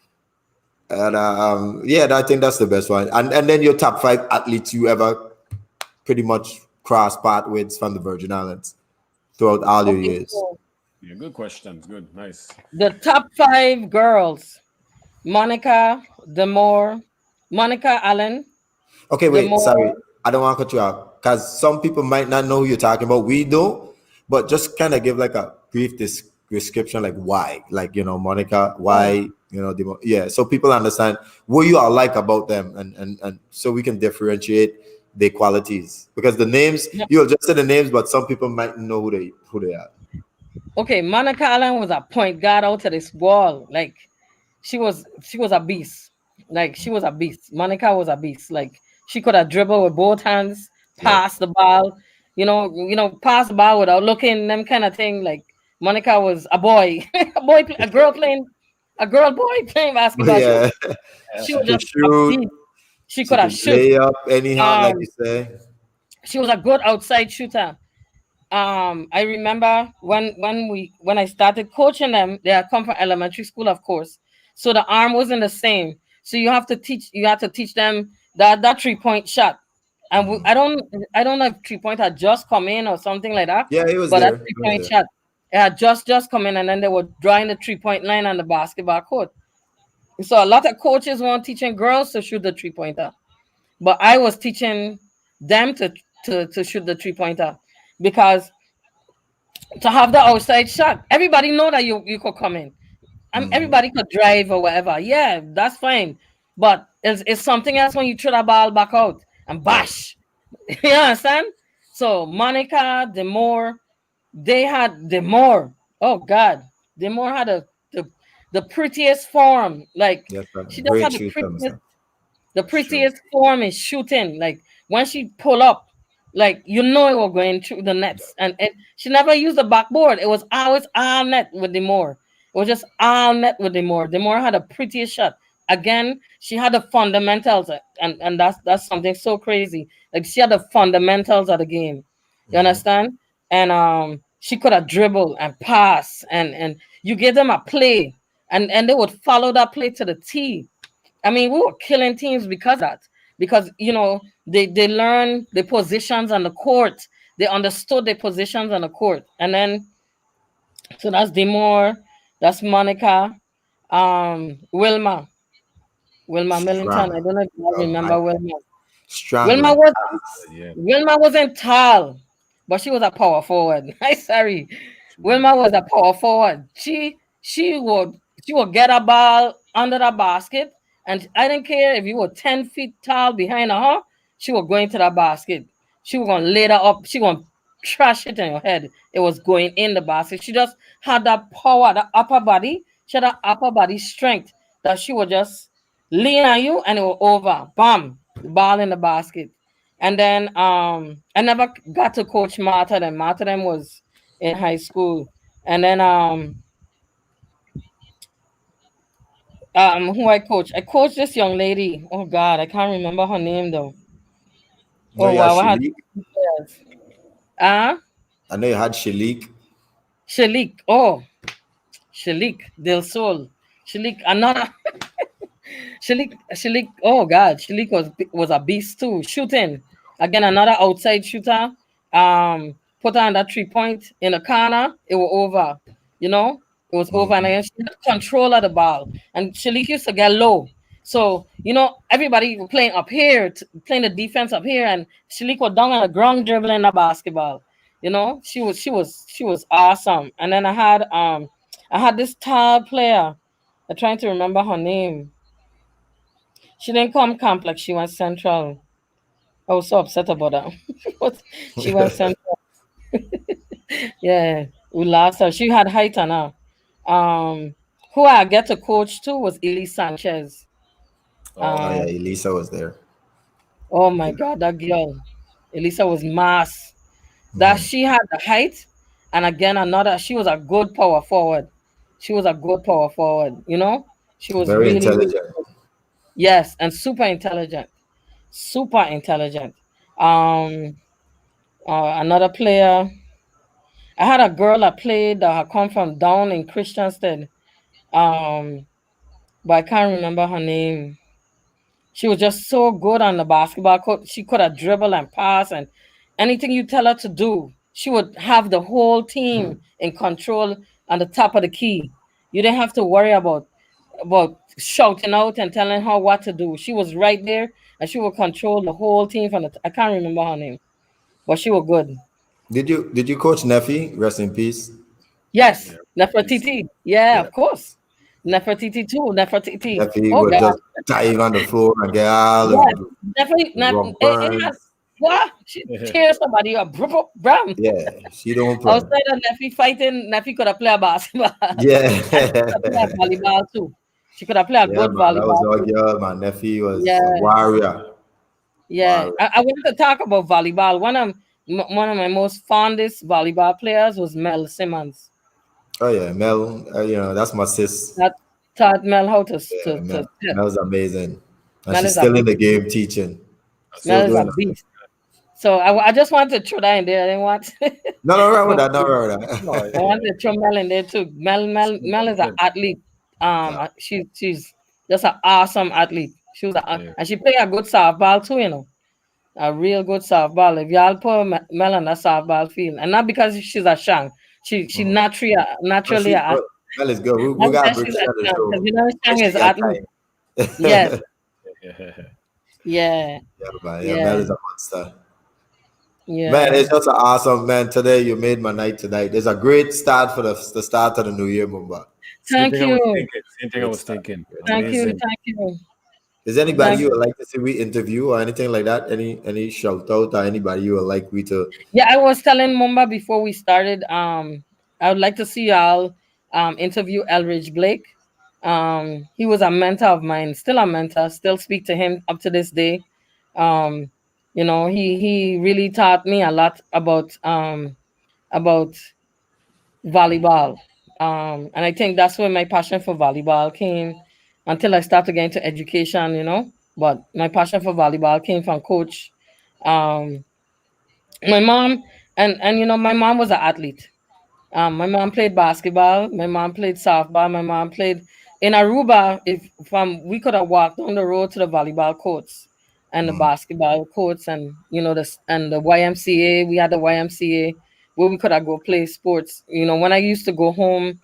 yeah, I think that's the best one. And then your top five athletes you ever pretty much cross path with from the Virgin Islands throughout all your Okay, years. so Yeah, good questions. Good. Nice. the top five girls: Monica Demore, Monica Allen Okay, wait, sorry. Demore. I don't want to cut you off because some people might not know who you're talking about. We do, but just kind of give like a brief description, like why, like Monica, Oh, why, yeah, so people understand what you are like about them, and so we can differentiate their qualities because the names no, you'll just say the names, but some people might know who they are. okay. Monica Allen was a point guard out to this wall. Like she was a beast. Like she was a beast. Monica was a beast. Like she could have dribbled with both hands, Yep. pass the ball, pass the ball without looking, them kind of thing. Like Monica was a boy, a girl boy playing basketball. She was Yeah, she she was could just a shoot. beast. She She could have could shoot. lay up anyhow, like Um, you say. she was a good outside shooter. I remember when I started coaching them, they had come from elementary school, of course, so the arm wasn't the same. So you have to teach them that 3 point shot. And Mhm. I don't know if 3 point had just come in or something like that, Yeah, he was but that there. three He was point there. shot, it had just come in, and then they were drawing the 3 point line on the basketball court. So a lot of coaches weren't teaching girls to shoot the 3 pointer, but I was teaching them to shoot the 3 pointer, because to have the outside shot. Everybody know that you could come in. Mhm. Everybody could drive or whatever. Yeah, that's fine. But it's something else when you throw the ball back out and Yeah. bash. You understand? So Monica, Demore, they had Demore. Oh God, Demore had the prettiest form. Like Yes, sir. she just Great had the shooter, prettiest sir. the Sure. prettiest form in shooting. Like when she pull up, like you know it was going through the nets. And she never used the backboard. It was always all net with Demore. It was just all net with Demore. Demore had a prettiest shot. Again, she had the fundamentals, and that's something so crazy. Like she had the fundamentals of the game. You Mhm. understand? And she could have dribble and pass, and you give them a play, and they would follow that play to the T. I mean, we were killing teams because of that. Because they learned the positions on the court. They understood the positions on the court. And then so that's Demore, that's Monica, Wilma, Wilma Millington. I Strong. don't know if you all I remember Wilma. strong Wilma like was Yeah. Wilma wasn't tall, but she was a power forward. I sorry. True. Wilma was a power forward. She would get a ball under the basket, and I didn't care if you were 10 feet tall behind her. She was going to the basket. She was gonna lay that up. She gonna trash it in your head. It was going in the basket. She just had that power, that upper body. She had that upper body strength that she would just lean on you and it was over. Bam, ball in the basket. And then I never got to coach Martha. Then Martha then was in high school. And then who I coached this young lady. Oh God, I can't remember her name though. No, Oh yeah, wow, I had Shalik. players. Ah, I know you had Shalik. Shalik. Oh, Shalik Del Sol. Shalik, another Shalik. Oh God, Shalik was a beast too. Shooting again, another outside shooter. Put her on that 3 point in the corner. It was over. You know, it was over, and Mhm. then she had control of the ball. And Shalik used to get low. So everybody was playing up here, playing the defense up here, and Shalik was down on the ground dribbling the basketball. She was awesome. And then I had this tall player. I'm trying to remember her name. She didn't come complex. She went central. I was so upset about that. She went central. Yeah, we lost her. She had height on her. Who I get to coach too was Elise Sanchez. Oh yeah, Um, Elisa was there. oh my God, that girl, Elisa was mass. That Mhm. she had the height, and again another. She was a good power forward. She was a good power forward. She was Very really, really intelligent. good. Yes, and super intelligent. Super intelligent. Um, another player. I had a girl that played that had come from down in Christiansted. Um, but I can't remember her name. She was just so good on the basketball court. She could have dribble and pass and anything you tell her to do. She would have the whole team in control on the top of the key. You didn't have to worry about shouting out and telling her what to do. She was right there and she would control the whole team from I can't remember her name, but she was good. Did you coach Nefi? Rest in peace. Yes, Yeah. Peace. Nefertiti. Yeah, Yeah. of course. Nefertiti too. Nefertiti. Nefi Oh would God. just dive on the floor and get all Yes, the definitely. rug It has burns. what? She tears somebody up. Bram. Yeah, she don't play. Outside of Neffy fighting, Neffy could have played basketball. Yeah. And she could have played volleyball too. She could have played a Yeah, good man. That was volleyball our too. girl, man. Nefi was a Yeah, warrior. yeah. Warrior. I want to talk about volleyball. One of my most fondest volleyball players was Mel Simmons. Oh yeah, Mel. That's my sis. That taught Mel how to Yeah, step. Mel's amazing, and Mel she's is a still in beast. the game teaching. That's Still Mel is a doing awesome. that. beast. So I just wanted to throw that in there. I didn't want. No, no, wrong with But that. No, wrong with No, that. I yeah. want to throw Mel in there too. Mel is an Good. athlete. Yeah. She's just an awesome athlete. She was Yeah. and she play a good softball too. A real good softball. If y'all put Mel on that softball field, and not because she's a shank, she Mhm. Oh, naturally she a good. Mel is good. We not gotta because bring she's she a on the shank, because show when Shang she is get athlete. Yes, time. Yeah. yeah, Yeah, man. Yeah, Mel yeah, is a monster. Man, yeah. it's just an awesome man. Today you made my night tonight. It's a great start for the start of the new year, Mumba. Same Thank thing I was you, thinking. Same thing I Great was start. thinking. Great start. thank you, Amazing. thank you. Is there anybody Thank you you. would like to see we interview or anything like that? Any shout out or anybody you would like we to? Yeah, I was telling Mumba before we started. I would like to see y'all interview Elridge Blake. He was a mentor of mine, still a mentor, still speak to him up to this day. Um, he really taught me a lot about volleyball. And I think that's where my passion for volleyball came until I started getting to education, But my passion for volleyball came from coach. Um, my mom my mom was an athlete. My mom played basketball. My mom played softball. My mom played in Aruba. If from we could have walked down the road to the volleyball courts and the Mm, basketball courts, and the YMCA. We had the YMCA where we could have go play sports. When I used to go home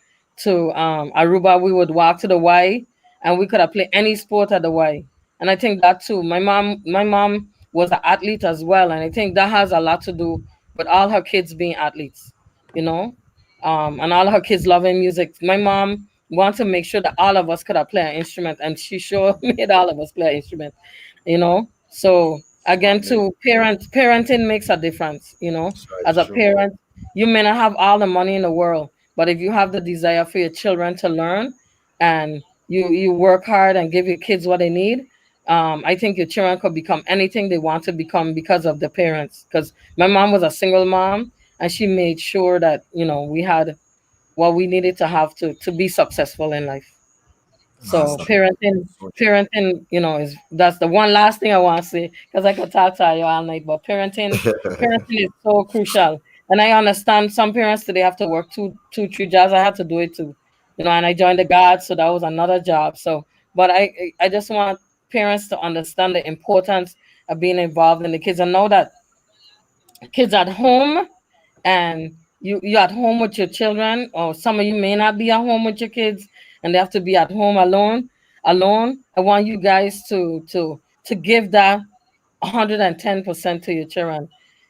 to Aruba, we would walk to the Y, and we could have played any sport at the Y. And I think that too. My mom was an athlete as well, and I think that has a lot to do with all her kids being athletes. You know, and all her kids loving music. My mom wanted to make sure that all of us could have play an instrument, and she sure made all of us play an instrument. So again, Amazing. to parenting makes a difference. that's right. As a True. parent, you may not have all the money in the world, but if you have the desire for your children to learn, and you work hard and give your kids what they need. I think your children could become anything they want to become because of the parents. Because my mom was a single mom, and she made sure that we had what we needed to have to be successful in life. So Awesome. parenting, So true. parenting, is that's the one last thing I want to say, because I could talk to you all night. But parenting is so crucial, and I understand some parents today have to work two, 3 jobs. I had to do it too, and I joined the guards, so that was another job. So, but I just want parents to understand the importance of being involved in the kids and know that kids at home, and you at home with your children, or some of you may not be at home with your kids and they have to be at home alone. I want you guys to give that 110% to your children.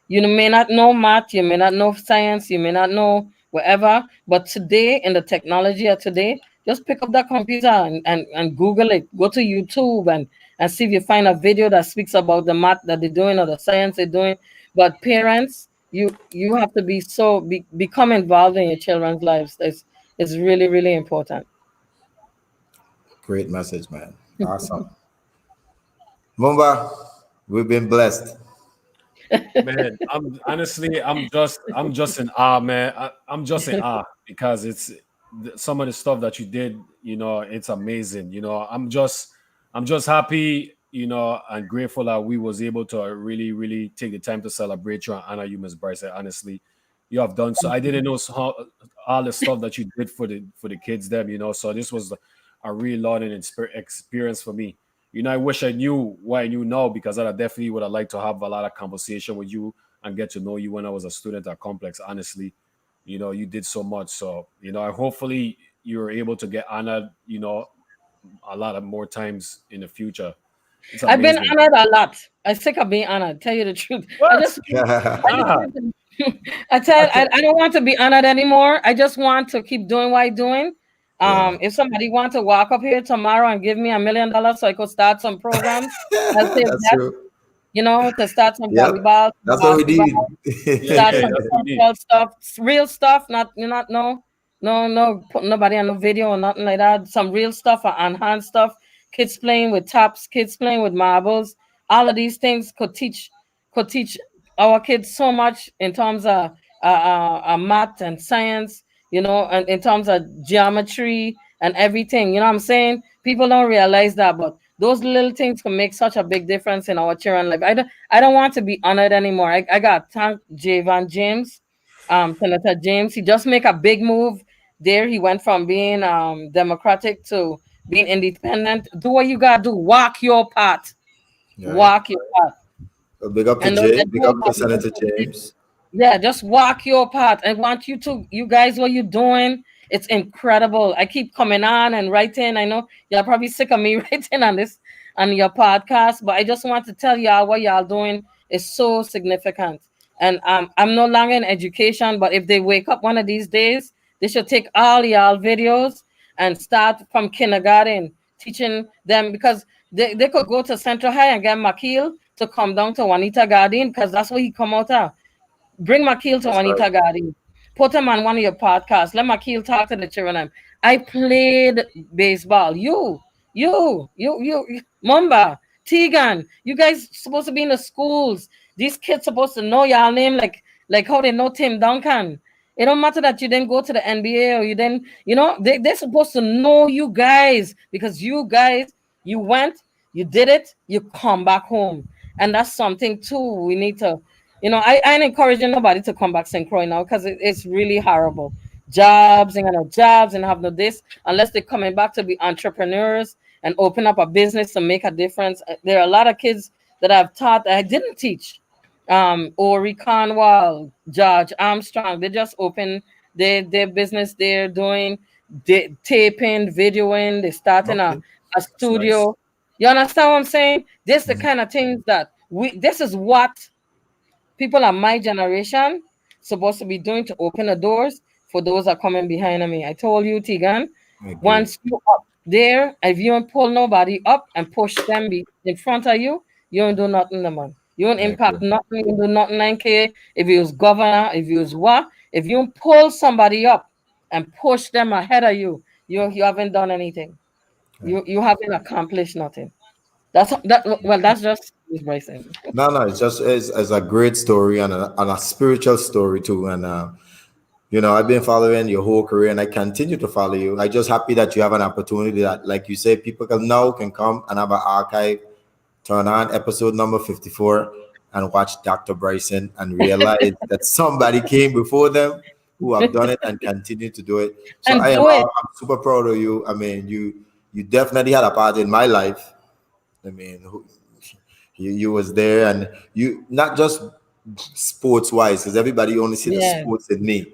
You may not know math, you may not know science, you may not know whatever, but today, in the technology of today, just pick up that computer and Google it. Go to YouTube and see if you find a video that speaks about the math that they're doing or the science they're doing. But parents, you have to become involved in your children's lives. It's really, really important. Great message, man. Awesome. Mumba, we've been blessed. Man, I'm just in awe, man. I'm just in awe because some of the stuff that you did, it's amazing. I'm just happy, and grateful that we was able to really, really take the time to celebrate you and honor you, Miss Bryce. Honestly, you have done so. I didn't know all the stuff that you did for the kids, them. So this was a real learning experience for me. I wish I knew what I knew now, because I definitely would have liked to have a lot of conversation with you and get to know you when I was a student at Complex. Honestly, you did so much. So, hopefully you were able to get honored, a lot of more times in the future. It's I've been amazing. honored a lot. I'm sick of being honored. Tell you the truth. I What? just I just Ah, want to, I don't want to be honored anymore. I just want to keep doing what I'm doing. Yeah. If somebody wants to walk up here tomorrow and give me $1 million so I could start some programs, I'll take That's that. true. To start some Yep. volleyball, some That's what we basketball, need. yeah, start yeah, some that's what we need. cultural stuff, real stuff, not no put nobody on no video or nothing like that. Some real stuff or on hand stuff. Kids playing with tops, kids playing with marbles. All of these things could teach our kids so much in terms of math and science, and in terms of geometry and everything. You know what I'm saying? People don't realize that, but those little things can make such a big difference in our children life. I don't want to be honored anymore. I got thank Javan James, Senator James. He just make a big move there. He went from being democratic to being independent. Do what you gotta do. Walk your path. Right. Walk your path. So big up to And Jay. and Big know up to that Senator James. yeah, just walk your path. I want you guys, what you're doing, it's incredible. I keep coming on and writing. I know y'all probably sick of me writing on your podcast, but I just want to tell y'all what y'all doing is so significant. And I'm no longer in education, but if they wake up one of these days, they should take all y'all videos and start from kindergarten teaching them, because They could go to Central High and get Makil to come down to Juanita Garden because that's where he come out of. Bring Makil to That's right. Juanita Garden. Put him on one of your podcasts. Let Makil talk to the children. I played baseball. Mamba, Tegan. You guys supposed to be in the schools. These kids supposed to know y'all name like how they know Tim Duncan. It don't matter that you didn't go to the NBA or you didn't, they're supposed to know you guys because you guys, you went, you did it, you come back home. And that's something too. We need to, I ain't encouraging nobody to come back St. Croix now because it's really horrible. Jobs and no jobs and have no this unless they're coming back to be entrepreneurs and open up a business to make a difference. There are a lot of kids that I've taught that I didn't teach. Ori Conwell, George Armstrong, they just open their business. They're doing taping, videoing, they're starting Okay, a that's nice. studio. You understand what I'm saying? This the Mhm. kind of things that this is what people of my generation supposed to be doing to open the doors for those that are coming behind me. I told you, Tegan, I agree. once you up there, if you don't pull nobody up and push them in front of you, you don't do nothing, no man. You don't I agree. impact nothing, you don't do nothing 9K. If you was governor, if you was what, if you don't pull somebody up and push them ahead of you, you haven't done anything. Right. You haven't accomplished nothing. That's just Miss Bryson. No, no, it's a great story and a spiritual story too. And I've been following your whole career, and I continue to follow you. I'm just happy that you have an opportunity that, like you say, people can come and have an archive, turn on episode number 54, and watch Dr. Bryson and realize that somebody came before them who have done it and continue to do it. So And do it. I'm super proud of you. I mean, you definitely had a part in my life. I mean, you was there, and you not just sports wise, because everybody only see the Yeah, sports in me,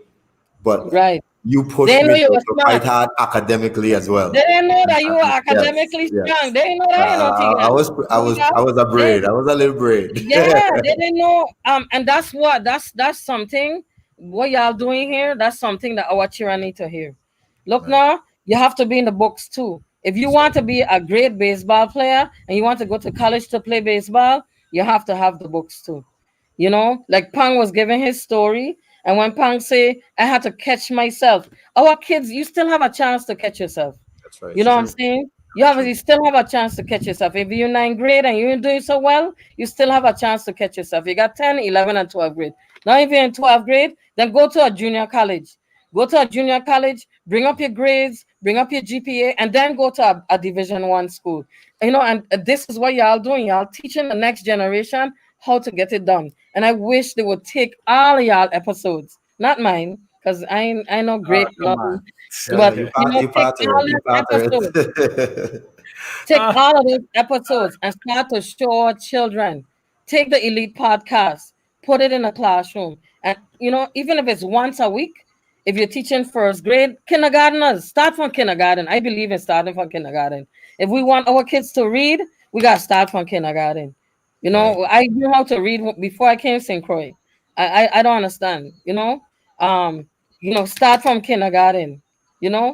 but right. you They pushed know me you were to fight smart. hard academically as They well. didn't know that you were Yes, academically strong. yes. They didn't know that, I Tigan. was Yeah, I was a they, braid. I was a little braid. yeah, they didn't know. And that's something. What y'all doing here? That's something that our children need to hear. Look Right. now, you have to be in the books too. If you want to be a great baseball player and you want to go to college to play baseball, you have to have the books too. Like Pang was giving his story, and when Pang say, "I had to catch myself," our kids, you still have a chance to catch yourself. That's right. You know what I'm True. saying? True. You still have a chance to catch yourself. If you're ninth grade and you're doing so well, you still have a chance to catch yourself. You got 10, 11, and 12th grade. Now, if you're in 12th grade, then go to a junior college. Go to a junior college, bring up your grades, bring up your GPA, and then go to a Division One school. And this is what y'all doing. Y'all teaching the next generation how to get it done. And I wish they would take all of y'all episodes, not mine, because I know Ah, great come love. on. Yeah, no, But you take part of all it. You those part of episodes, it. take Ah, all of those episodes and start to show our children. Take the Elite podcast, put it in a classroom, and even if it's once a week, if you're teaching first grade, kindergartners start from kindergarten. I believe in starting from kindergarten. If we want our kids to read, we gotta start from kindergarten. Right. I knew how to read before I came to St. Croix. I don't understand. Um, start from kindergarten.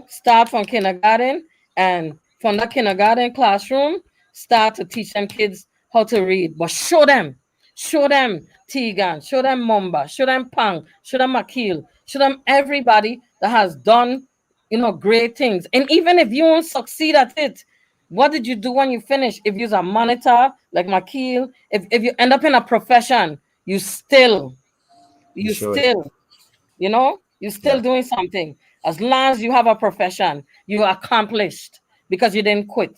Start from kindergarten, and from that kindergarten classroom, start to teach them kids how to read. But show them Tegan, show them Mumba, show them Pang, show them Akil, show them everybody that has done, great things. And even if you won't succeed at it, what did you do when you finish? If you're a monitor like Makil, if you end up in a profession, you still, You you show it. still, you're Yeah. still doing something. As long as you have a profession, you accomplished because you didn't quit.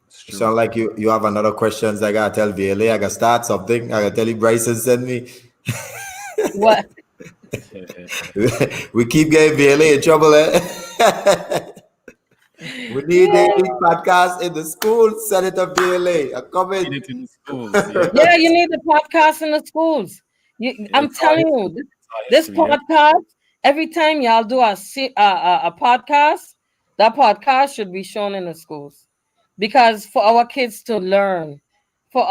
it's You true. sound like you have another questions. I gotta tell VLA. I gotta start something. I gotta tell you Bryson send me. What? We keep getting VLA in trouble, eh? We need the Yeah, elite podcast in the school. Senator VLA. I'm Need coming. it in the schools. yeah, you Yes. need the podcast in the schools. I'm It's our telling you, history. It's our this history. Yeah. podcast, every time y'all do a podcast, that podcast should be shown in the schools because for our kids to learn, for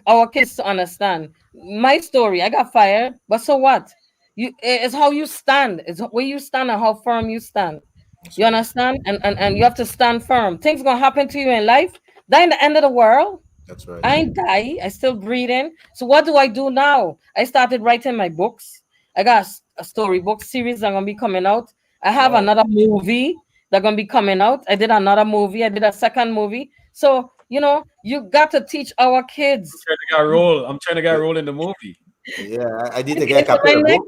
our kids to understand. My story, I got fired, but so what? It's how you stand. It's where you stand and how firm you stand. That's You right. understand? And you have to stand firm. Things gonna happen to you in life, That ain't the end of the world. That's right. I ain't die. I still breathing. So what do I do now? I started writing my books. I got a storybook series that gonna be coming out. I have Wow. another movie that gonna be coming out. I did another movie. I did a second movie. So you got to teach our kids. I'm trying to get a role in the movie. Yeah, I need to Okay, get a so copy of the book.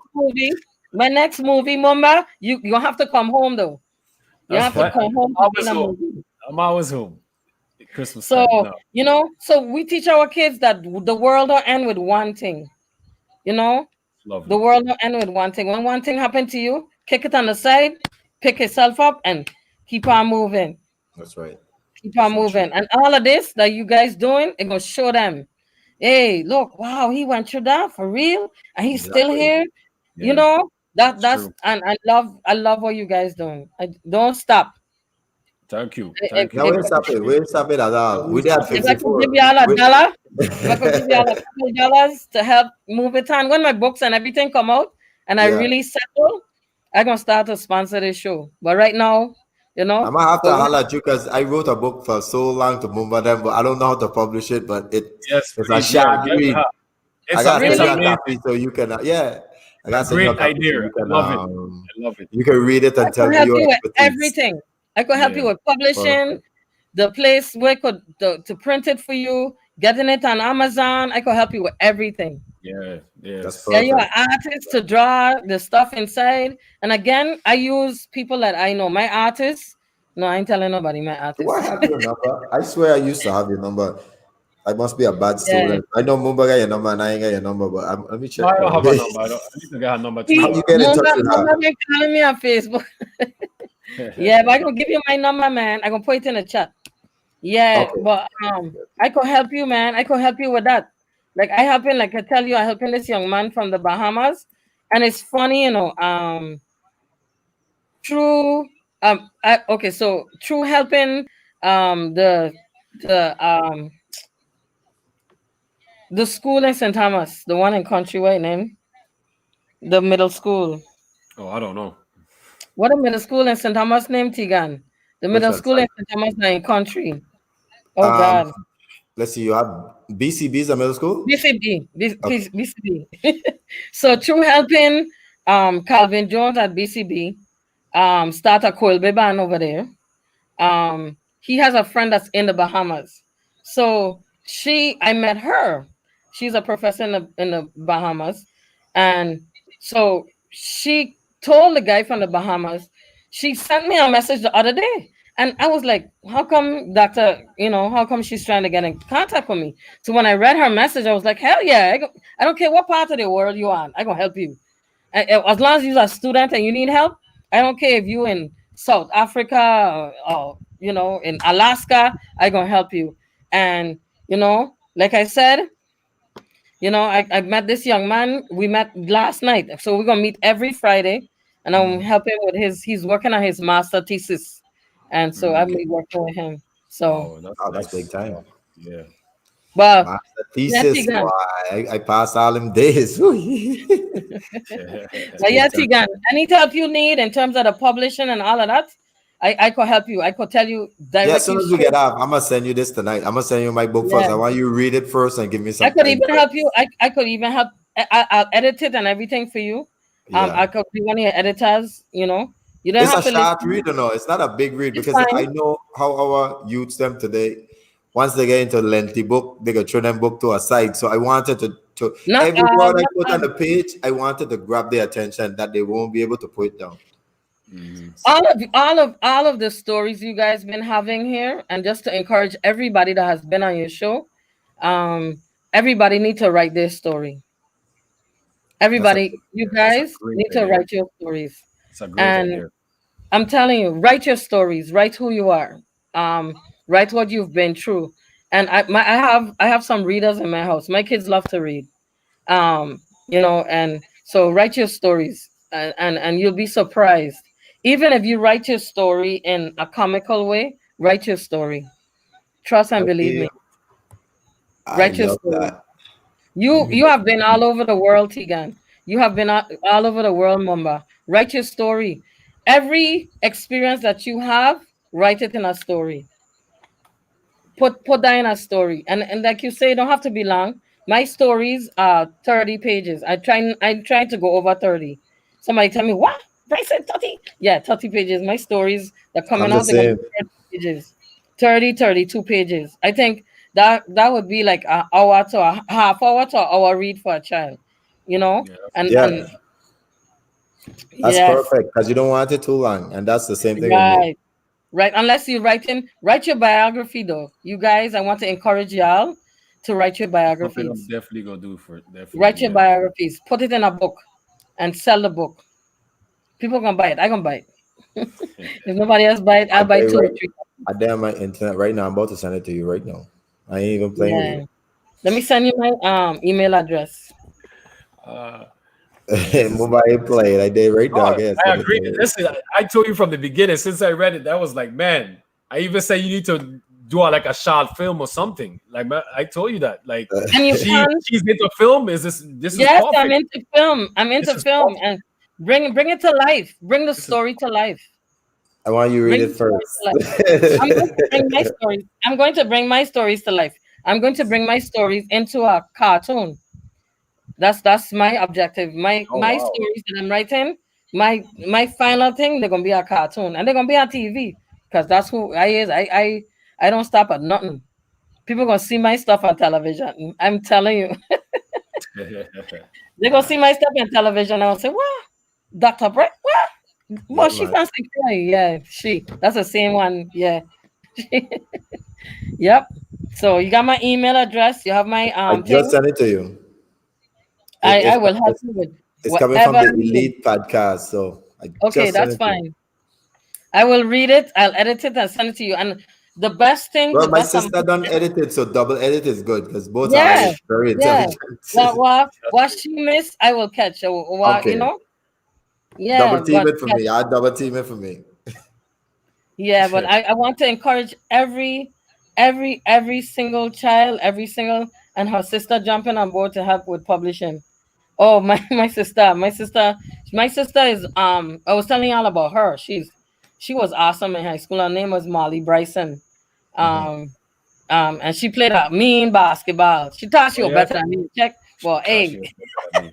my next movie, Mama, you have to come home though. You That's have to fine. come home to be in Always a home. movie. I'm always home. At Christmas So, time. No. so we teach our kids that the world don't end with one thing. You know, the Lovely. world don't end with one thing. When one thing happened to you, kick it on the side, pick yourself up, and keep on moving. That's right. Keep on That's so true. moving. And all of this that you guys doing, it gonna show them. Hey, look, wow, he went through that for real, and he's still Exactly. here. You Yeah, know that it's that's true. and I love what you guys doing. I don't stop. Thank you. If, Thank Yeah, you. if, we I ain't stop it. appreciate We it. ain't stop it at I all. will We did at stop if it. I could 54. give y'all a We, dollar, if I could give y'all a couple of dollars to help move it on, when my books and everything come out and I yeah. really settle, I'm gonna start to sponsor this show. But right now, I might have to but holler at you because I wrote a book for so long to move them, but I don't know how to publish it. But Yes, it's a please. Yeah, short read. I gotta it's send you a really, copy amazing. so you can. Yeah, I It's a gotta send you a great copy so idea. I love it. I love it. you can read it I and tell could me help your you with expertise. everything. I could help you Yeah. with publishing, Perfect. the place where to print it for you, getting it on Amazon. I could help you with everything. Yeah. That's Yes. Yeah, you're perfect. an artist to draw the stuff inside. And again, I use people that I know. My artists, no, I ain't telling nobody my Do I artist. have your number? I swear I used to have your number. I must be a bad Yeah. student. I know Mumba got your number and I ain't got your number, but let me No, check I don't though. have a number. I need to get a number too, How See, you but get in touch with her? Mama been calling me on Facebook. Yeah, but I gonna give you my number, man. I gonna put it in the chat. Yeah, Okay. but I could help you, man. I could help you with that. Like like I tell you, I helping this young man from the Bahamas, and it's funny, through okay, so through helping um the the um the school in St. Thomas, the one in Countryway name, the middle school. oh, I don't know. What a middle school in St. Thomas name, Tigan? The Which middle one? school in Sorry. St. Thomas in country. Oh Um, God. let's see. You have BCB's a middle school. BCB. Okay. BCB. So through helping Calvin Jones at BCB start a Colby band over there. He has a friend that's in the Bahamas. So I met her. She's a professor in the Bahamas, and so she told the guy from the Bahamas. She sent me a message the other day, and I was like, "How come, Doctor? How come she's trying to get in contact with me?" So when I read her message, I was like, "Hell yeah! I don't care what part of the world you on. I gonna help you." As long as you're a student and you need help, I don't care if you in South Africa or in Alaska, I gonna help you. And like I said, I met this young man. We met last night, so we're gonna meet every Friday, and I'm Mm. helping with he's working on his master thesis, and so I'll Mm. be working with him. So, Oh, that's Oh, that's big nice. time. Wow. Yeah. but Master yeah, thesis. Tigan. Boy, I passed all them days. That's But yeah, big time. Tigan, any help you need in terms of the publishing and all of that, I could help you. I could tell you, Yeah, as direct soon you as we straight. get off, I'm gonna send you this tonight. I'm gonna send you my book first. Yeah, I want you to read it first and give me I some could even input. help you. I could even help. I'll edit it and everything for you. I Yeah. could be one of your editors. You don't It's a have to short listen. read, you know. It's not a big read It's because I fine. know how our youths them today. Once they get into lengthy book, they go throw them book to a side. So I wanted to Not every all, word I not put on all. the page, I wanted to grab their attention that they won't be able to put down. Mhm. All of the stories you guys been having here, and just to encourage everybody that has been on your show, um, everybody need to write their story. That's a Everybody, good you idea. That's a guys great need to idea. write your stories. It's a great And idea. I'm telling you, write your stories, write who you are, write what you've been through. And I have some readers in my house. My kids love to read. And so write your stories, and you'll be surprised. Even if you write your story in a comical way, write your story. Trust and believe Okay, me. I Write your love story. that. Let You me you have been all definitely. over the world, Tigan. You have been all over the world, Mamba. Write your story. Every experience that you have, write it in a story. Put that in a story, and like you say, it don't have to be long. My stories are 30 pages. I try to go over 30. Somebody tell me what? Bryson 30? Yeah, 30 pages. My stories they're I'm coming the out. They're gonna be same. 30 pages, 30, 32 pages. I think that would be like an hour to a half hour to an hour read for a child, you know. Yeah, And Yeah, that's yes, perfect because you don't want it too long, and that's the same thing with me. right. Right, unless you write your biography though. You guys, I want to encourage y'all to write your that's something I'm biographies. definitely gonna do for Write definitely. your Yeah. biographies. Put it in a book and sell the book. People gonna buy it. I gonna buy it. If nobody else buy it, I I'll buy tell you two or right, three. I damn my internet right now. I'm about to send it to you right now. I ain't even playing with Yeah. you. Let me send you my email address. Uh, man, this is. Mobile play. I did right now. I Oh, guess I send it to agree. you. Listen, I told you from the beginning. Since I read it, that was like, man. I even said you need to do like a short film or something. Like, man, I told you that. Like, And you can. she's into film. Is this is Yes, I'm perfect? into film. I'm This into is film perfect. and bring it to life. Bring the This is story to life. I want you to read Bring it the story first. to life. I'm going to bring my stories. I'm going to bring my stories to life. I'm going to bring my stories into a cartoon. That's my objective. My oh my wow. stories that I'm writing, my final thing, they're gonna be a cartoon and they're gonna be on TV because that's who I is. I don't stop at nothing. People gonna see my stuff on television. I'm telling you, they're gonna see my stuff on television and I'll say, "What, Doctor Brett? What? Yeah, Well, she man. fancy cry. Yeah, she. That's the same one. Yeah, yep. So you got my email address. You have my I just thing. sent it to you. I will help you with It's coming from whatever the you need. Elite Podcast, so I Okay, just sent that's it to you. fine. I will read it. I'll edit it and send it to you. And the best thing, Well, the my best sister done edited, so double edit is good because both are yeah, very yeah. intelligent. What she missed, I will catch. What Okay, yeah, double team but it for me. I double team it for me. yeah, but I want to encourage every single child, every single and her sister jumping on board to help with publishing. Oh, my sister is I was telling y'all about her. She was awesome in high school. Her name was Molly Bryson. Mhm. Um and she played a mean basketball. She thought Oh she was yeah. better than me. Check. Well, Nah, hey, she was better than me.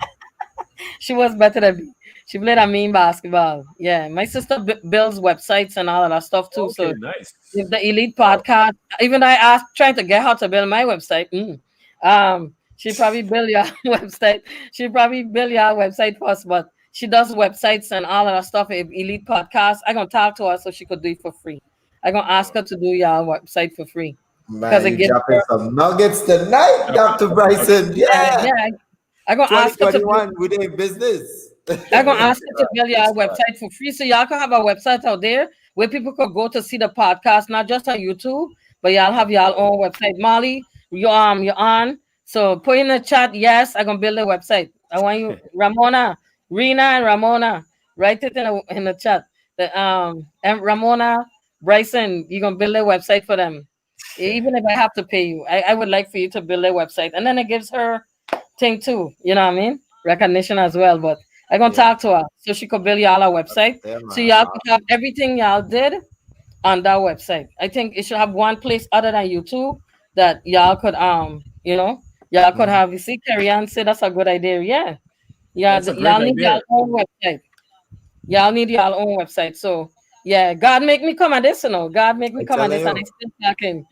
she was better than me. She played a mean basketball. Yeah, my sister builds websites and all of that stuff too. Okay, So nice. if the Elite Wow. podcast, even though I asked trying to get her to build my website, she probably build your website. She probably build your website first, but she does websites and all of that stuff. If Elite podcast, I gonna talk to her so she could do it for free. I gonna ask her to do your website for free because Man, it you gives dropping her. some nuggets tonight, Dropping Dr. some nuggets. Bryson. Yeah, Yeah. yeah. I gonna ask her to build. 2021, we doing business. I'm Yeah, gonna good ask you to start. build Good your start. website for free, so y'all can have a website out there where people could go to see the podcast, not just on YouTube, but y'all have your own website. Molly, you're on. So put in the chat, yes, I'm gonna build a website. I want you, Ramona, Rena, and Ramona, write it in the chat. The and Ramona, Bryson, you're gonna build a website for them, even if I have to pay you. I would like for you to build a website, and then it gives her thing too. You know what I mean? Recognition as well. But I gonna Yeah, talk to her so she could build y'all a website. yeah, So man. That's y'all could awesome. have everything y'all did on that website. I think it should have one place other than YouTube that y'all could y'all could Mhm. have. You see, Carrie Ann said that's a good idea. Yeah. Yeah, Yeah, it's a great y'all need idea. y'all own website. Y'all need y'all own website. So yeah, God make me come at this, God make me I'm come at telling this and I you. still talking.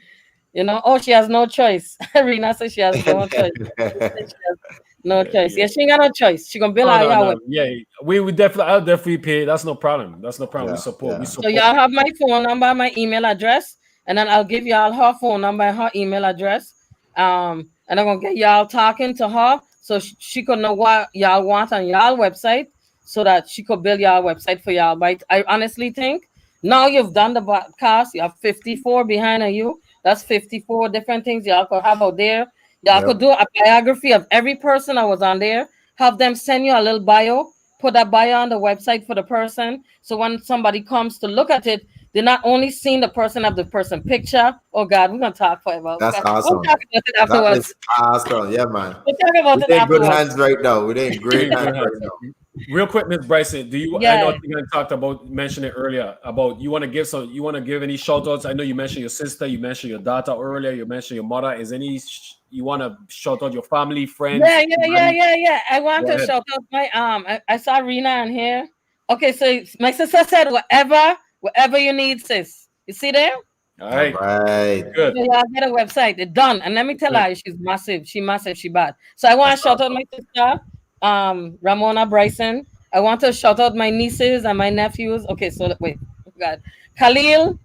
Oh, she has no choice. Rena says she has no choice. She said she has no Yeah, choice. yeah. Yeah, she ain't got no choice. She gonna build No, her no, your no. website. Yeah, we would definitely. I'll definitely pay. That's no problem. That's no problem. We Yeah, support. We yeah. So support. y'all have my phone number, my email address, and then I'll give y'all her phone number and her email address. And I'm gonna get y'all talking to her so she could know what y'all want on y'all website so that she could build y'all website for y'all. But I honestly think now you've done the podcast, you have 54 behind of you. That's 54 different things y'all could have out there. Y'all could Yep. do a biography of every person that was on there. Have them send you a little bio, put that bio on the website for the person. So when somebody comes to look at it, they're not only seeing the person of the person picture. Oh God, we're gonna talk forever. That's We'll awesome. talk about it That is afterwards. awesome. Yeah, man. We'll talk about We're it in good afterwards. hands right now. We're in We're great in good hands hands. right now. Real quick, Miss Bryson, do you? I know Yeah. you talked about mentioned it earlier about you want to give some. You want to give any shout outs? I know you mentioned your sister, you mentioned your daughter earlier, you mentioned your mother. Is any you want to shout out your family, friends, anybody? Yeah. I want Go to ahead. shout out my I saw Rena in here. Okay, so my sister said whatever you need, sis. You see there? All All right, right. good, So y'all get a website. It's done. And let me tell good. her, she's massive. She massive. She bad. So I want That's to shout out awesome. my sister, Ramona Bryson. I want to shout out my nieces and my nephews. Okay, so wait, oh God, Khalil,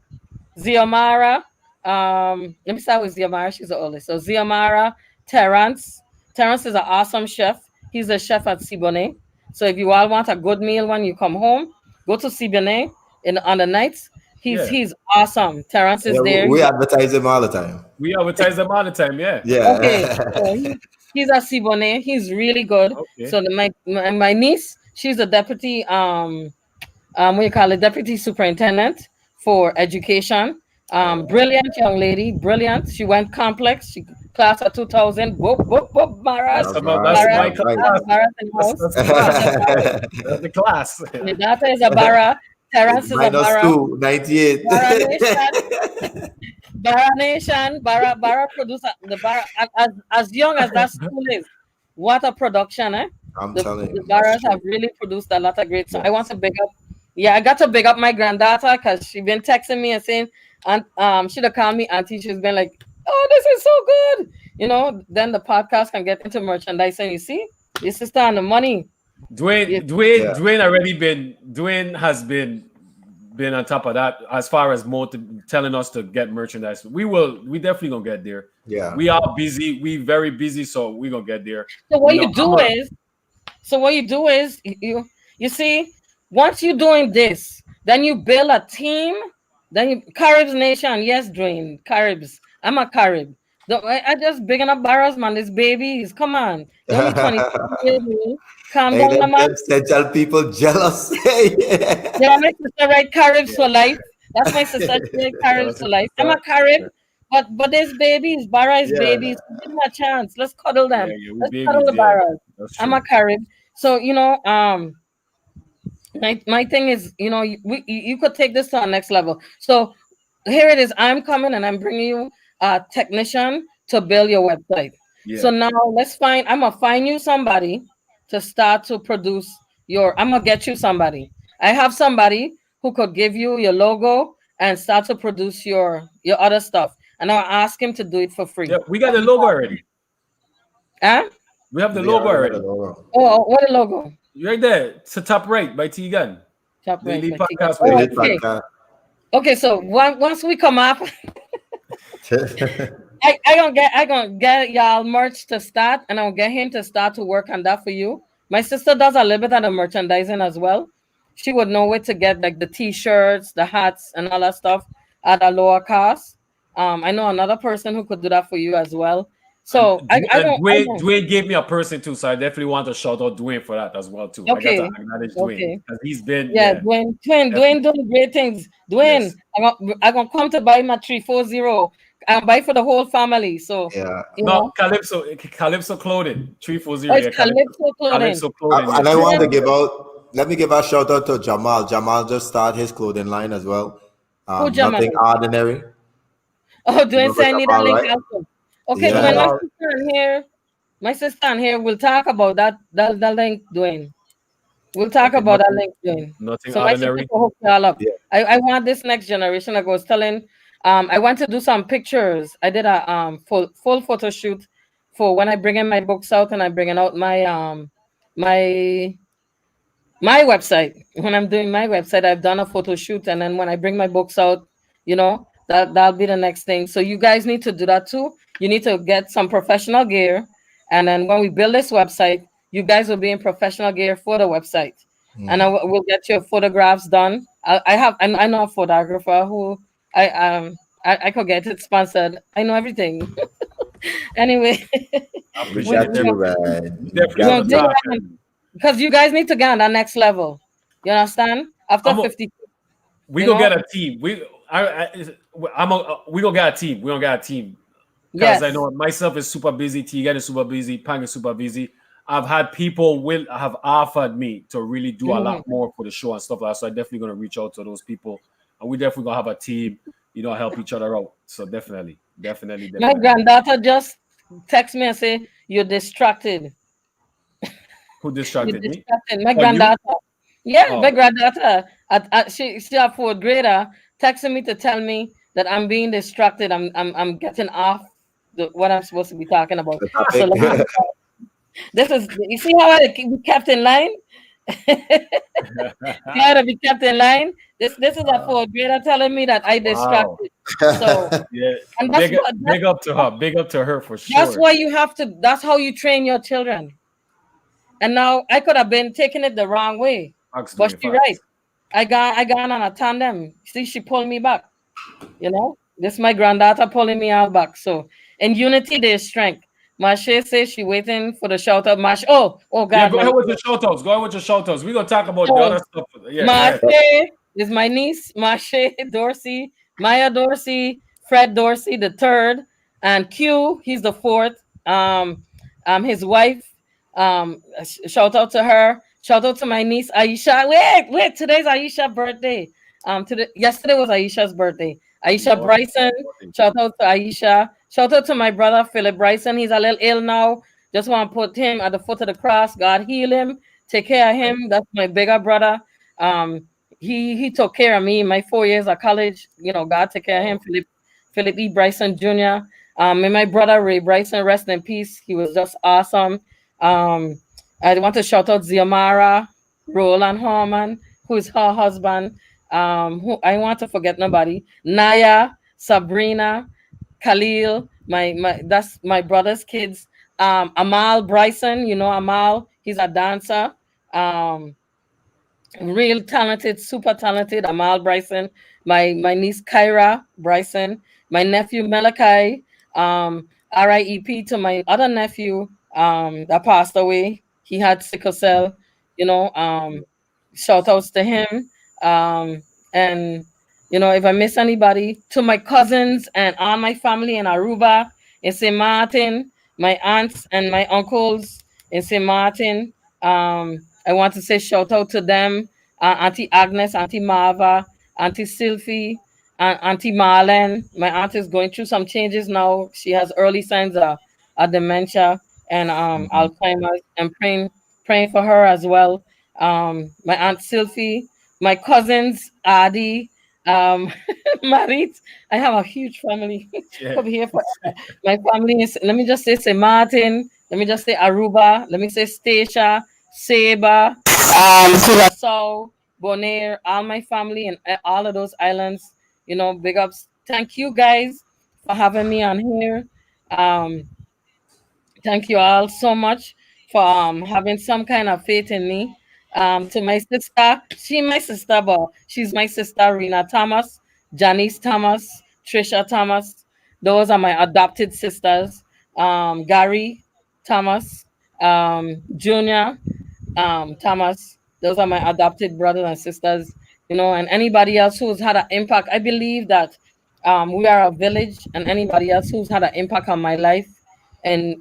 Ziomara. Let me start with Ziomara. She's the oldest. So Ziomara, Terrence. Terrence is an awesome chef. He's a chef at Siboney. So if you all want a good meal when you come home, go to Siboney in on the nights. Yeah, He's awesome. Terrence Yeah, is there. we advertise him all the time. we advertise them all the time. Yeah. Okay, Yeah. so he's a Siboney. He's really good. Okay. So my niece, she's a deputy what you call it, deputy superintendent for education. Oh, Brilliant young lady, brilliant. She went complex. She class of 2000. Whoop whoop whoop. that's Baras, All about right. that's Baras, my All right. class. Baras in house. That's the She's class. a Baras. That's the class. My daughter is a Bara. Terrence is a Minus Bara. 2, 98. Bara Nation. Bara Nation, Bara producer, the Bara as young as that school is, what a production, eh? I'm telling The you, that's Barras true. have really produced a lot of great. So I want Yes. to big up. Yeah, I got to big up my granddaughter because she been texting me and saying, and she'd have called me auntie. She's been like, "Oh, this is so good." Then the podcast can get into merchandising. You see, your sister and the money. Dwayne, Yeah. Dwayne, Yeah. Dwayne already been. Dwayne has been on top of that as far as telling us to get merchandise. We will. We definitely gonna get there. Yeah. We are busy. We very busy, so we gonna get there. So what You know, you do is you see, once you're doing this, then you build a team. Then you Caribs Nation, yes, Dwayne, Caribs. I'm a Carib. I just bigging up Barras, man. These babies, come on. You're only 22 years old. Calm Hey, down, man. them central people jealous. Yeah. Yeah, my sister right Caribs yeah, for life. That's my sister. She right yeah, Caribs that's for it. life. I'm Yeah, a Carib, but there's babies. Barra is Yeah. babies. Give them a chance. Let's cuddle them. yeah, we Let's cuddle babies. the Yeah, Barras. that's I'm a true. Carib. So my thing is, you could take this to our next level. So here it is. I'm coming and I'm bringing you a technician to build your website. So Yeah, now I'm gonna find you somebody to start to produce I'm gonna get you somebody. I have somebody who could give you your logo and start to produce your other stuff. And I'll ask him to do it for yeah. free. We got the logo already. Huh? We have the They logo already got a already. logo. What a logo. Right there. It's the top right by T Gun. Top The right Elite by Tika. Podcast The Oh, page. lead okay. podcast. Okay, so once we come up, I gonna get y'all merch to start, and I'll get him to start to work on that for you. My sister does a little bit of the merchandising as well. She would know where to get like the t-shirts, the hats, and all that stuff at a lower cost. I know another person who could do that for you as well. And, So I Dwayne, don't. Dwayne gave me a person too, so I definitely want to shout out Dwayne for that as well too. I got to Okay, acknowledge Dwayne okay. because he's been, Yeah, yeah, Dwayne definitely, doing great things. yes. Dwayne, I'm gonna come to buy my 340. I'm buy for the whole family. So Yeah. you No, know, Calypso Clothing, oh, 340, it's yeah, Calypso, Calypso clothing. Calypso Clothing, And yes. I want to Dwayne, give out, let me give a shout out to Jamal. Jamal just started his clothing line as well. who Jamal? Nothing ordinary. Oh, Dwayne Remember said I need a Jamal, link right? also. Okay, Dwayne, Yeah. Jamal, my sister on here will talk about that link, Dwayne. We'll talk okay, about that link, Dwayne. nothing So my sister ordinary. will hook you all up. Yeah. I want this next generation. Like I was telling, I want to do some pictures. I did a full photo shoot for when I bring in my books out and I bringing out my my website. When I'm doing my website, I've done a photo shoot, and then when I bring my books out, that'll be the next thing. So you guys need to do that too. You need to get some professional gear, and then when we build this website, you guys will be in professional gear for the website, and we'll get your photographs done. I know a photographer who I could get it sponsored. I know everything. Anyway, I We we, appreciate it. got you, Definitely, man. We definitely we're got gonna gonna do you. talk. it because you guys need to get on that next level. You understand? After I'm a, 50, we you gonna know, get a team. We gonna get a team. We gonna get a team because I yes. know myself is super busy. T is super busy. Pang is super busy. I've had people will have offered me to really do a lot Mhm. more for the show and stuff like that. So I'm definitely gonna reach out to those people, and we definitely gonna have a team, help each other out. So definitely, definitely, My definitely. granddaughter just text me and say, "You're distracted. Who You're distracted me? distracted." My Oh, you? granddaughter. Yeah, my Oh, granddaughter. She a fourth grader texting me to tell me that I'm being distracted. I'm getting off what I'm supposed to be talking about. The So topic. let me. This is you see how I be kept in line. How to be kept in line. This is a fourth grader telling me that I wow. distracted. So Yeah, and big big up to her. Big up to her for that's sure. why you have to. That's how you train your children. And now I could have been taking it the wrong way, but Absolutely she right. facts. I gone on a tandem. See, she pulled me back. This my granddaughter pulling me out back. So in unity, there's strength. Marsha says she waiting for the shout out. Marsh, oh Yeah, God, go let ahead me. with your shout outs. Go ahead with your shout outs. We're gonna talk about the So other stuff. Yeah, go ahead. Marsha is my niece. Marsha Dorsey, Maya Dorsey, Fred Dorsey the third, and Q. He's the fourth. His wife. Shout out to her. Shout out to my niece Aisha. Wait. Today's Aisha's birthday. Yesterday was Aisha's birthday. Aisha Lord, Bryson. Shout out to Aisha. Shout out to my brother Philip Bryson. He's a little ill now. Just want to put him at the foot of the cross. God heal him. Take care of him. That's my bigger brother. Um, he took care of me in my 4 years of college. God take care of him. wow. Philip E. Bryson Jr. And my brother Ray Bryson, rest in peace. He was just awesome. Um, I want to shout out Ziamara, Roland Harman, who is her husband. Who I want to forget nobody. Naya, Sabrina, Khalil, my that's my brother's kids. Amal Bryson, Amal, he's a dancer. Um, Real talented, super talented Amal Bryson, my niece Kyra Bryson, my nephew Malachi, RIEP to my other nephew that passed away. He had sickle cell, you know. Shout outs to him. Um, and if I miss anybody, to my cousins and all my family in Aruba, in St. Martin, my aunts and my uncles in St. Martin. I want to say shout out to them, Auntie Agnes, Auntie Marva, Auntie Sylvie, Auntie Marlene. My aunt is going through some changes now. She has early signs of dementia and Mhm. Alzheimer's. I'm praying for her as well. My aunt Sylvie, my cousins Adi, Marit. I have a huge family. Yeah. Come here for my family is. Let me just say St. Martin. Let me just say Aruba. Let me say Stacia, Seba, Curacao, Bonaire, all my family and all of those islands. Big ups. Thank you guys for having me on here. Um, Thank you all so much for having some kind of faith in me. To my sister, my sister, but she's my sister, Rena Thomas, Janice Thomas, Trisha Thomas. Those are my adopted sisters. Gary Thomas, Junior Thomas. Those are my adopted brothers and sisters. And anybody else who's had an impact. I believe that we are a village, and anybody else who's had an impact on my life and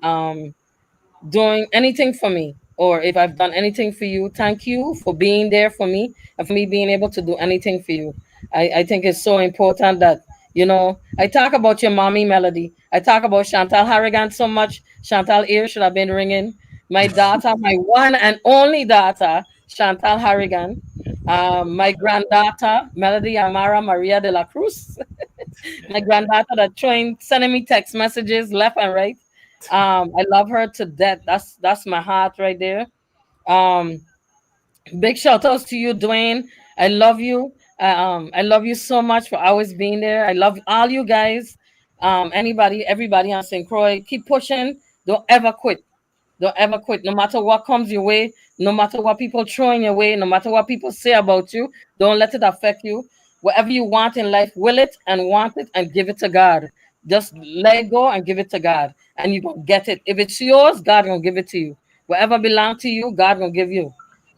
doing anything for me, or if I've done anything for you, thank you for being there for me and for me being able to do anything for you. I think it's so important that, I talk about your mommy Melody. I talk about Chantal Harrigan so much. Chantal ear should have been ringing. My daughter, my one and only daughter, Chantal Harrigan. My granddaughter, Melody Amara Maria de la Cruz. My granddaughter that sending me text messages left and right. I love her to death. That's my heart right there. Um, Big shout outs to you, Dwayne. I love you. I love you so much for always being there. I love all you guys. Everybody on St. Croix, keep pushing. Don't ever quit. Don't ever quit. No matter what comes your way, no matter what people throw in your way, no matter what people say about you, don't let it affect you. Whatever you want in life, will it and want it and give it to God. Just let it go and give it to God. And you gonna get it. If it's yours, God gonna give it to you. Whatever belongs to you, God gonna give you.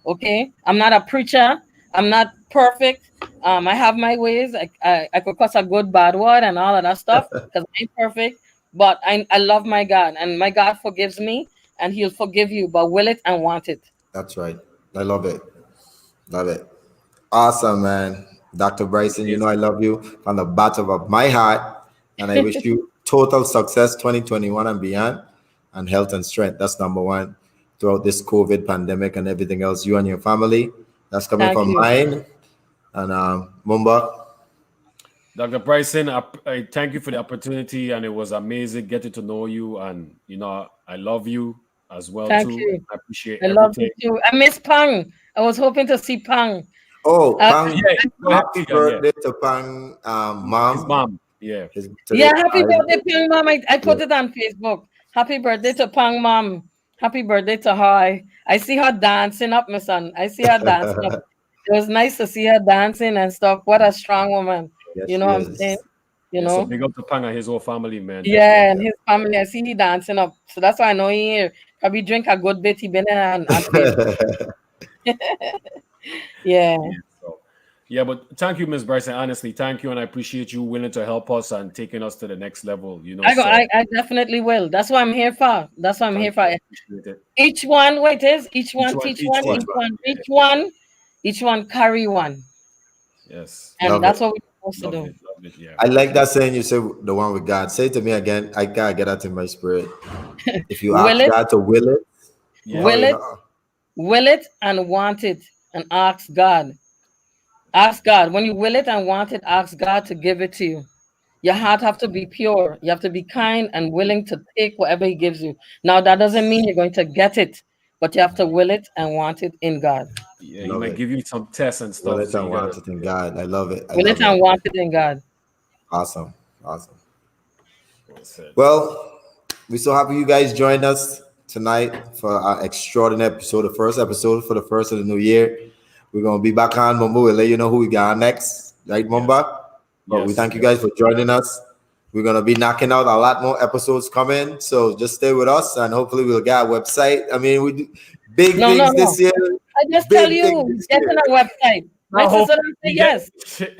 Okay? I'm not a preacher. I'm not perfect. I have my ways. I could cuss a good bad word and all of that stuff because I ain't perfect. But I love my God, and my God forgives me. and He'll forgive you, but will it and want it. That's right. I love it. Love it. Awesome, man. Dr. Bryson, you know I Amazing. love you from the bottom of my heart. And I wish you total success 2021 and beyond, and health and strength. That's number one throughout this COVID pandemic and everything else. You and your family. That's coming Thank from you. mine. And Mumba. Dr. Bryson, I thank you for the opportunity, and it was amazing getting to know you. And I love you as well Thank too. you. I appreciate I love you everything. too. I miss Pang. I was hoping to see Pang. Oh, Uh, Pang, Yeah, go ahead, happy Keegan. Yeah, birthday to Pang his mom. mom. Yeah, His, yeah, today, happy birthday, Pang Mom. I yeah. put it on Facebook. Happy birthday to Pang Mom. Happy birthday to her. I see her dancing up, my son. I see her dancing up. It was nice to see her dancing and stuff. What a strong woman. Yes, You know she what I'm saying? is. You yeah. So know? big up to Pang and his whole family, man. Yeah, and Definitely. his family. I see he dancing up. So that's why I know he here. Probably drink a good bit. He been on Facebook. Yeah. Yeah. So, yeah, but thank you, Miss Bryson. Honestly, thank you, and I appreciate you willing to help us and taking us to the next level. So I definitely will. That's what I'm here for. That's what I'm here thank for. you. I appreciate it. Each one, wait, is each Each one one, teach each one, Each each one. one. one Yeah. teach one, each one carry one. Yes. And Love it. that's what we're supposed to Love do. it. Love it. Yeah. I like Absolutely. that saying you said, the one with God. Say it to me again. I gotta get that in my spirit. If you Will ask it, God to will it, Yeah. how will it it, will it, and want it, and ask God. Ask God. When you will it and want it, ask God to give it to you. Your heart have to be pure. You have to be kind and willing to take whatever He gives you. Now that doesn't mean you're going to get it, but you have to will it and want it in God. Yeah. He love might it. give you some tests and Will stuff, it so and you gotta. want it in Yeah. God. I love it. I Will it love it. and want it in God. Awesome. Awesome. Well said. Well, we're so happy you guys joined us tonight for our extraordinary episode, the first episode for the first of the new year. We're gonna be back on Mumba. We'll let you know who we got next, right, Yes. Mumba? But we Yes. thank you guys Yes. for joining us. We're gonna be knocking out a lot more episodes coming, so just stay with us, and hopefully we'll get a website. I mean, we do big No, no, things no. this year, I just tell big things you, this get in year. a website. My I hope sister don't say we get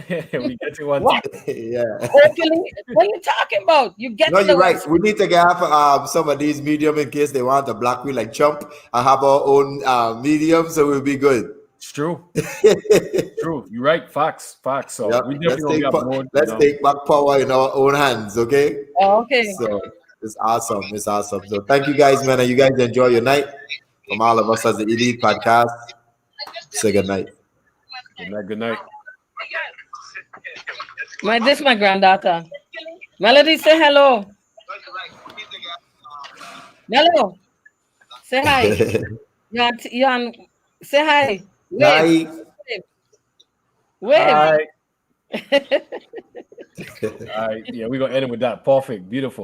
yes. we get to one. What? Yeah. Hopefully, what are you talking about? You get No, in the you're right. website. We need to get some of these medium in case they want to block me like Trump. I have our own medium, so we'll be good. It's true. True. You're right. Facts. Facts. So Yep. we definitely gonna be up more. Let's take back power in our own hands, okay? Oh, okay. So it's awesome. It's awesome. So thank you guys, man, and you guys enjoy your night. From all of us as the Elite Podcast, say good night. Good night. Good night. My granddaughter. Melody, say hello. Hello. Say hi. You on say hi. Wave. Night. Wave. All Wave. right. All right. Yeah, we're gonna end it with that. Perfect. Beautiful.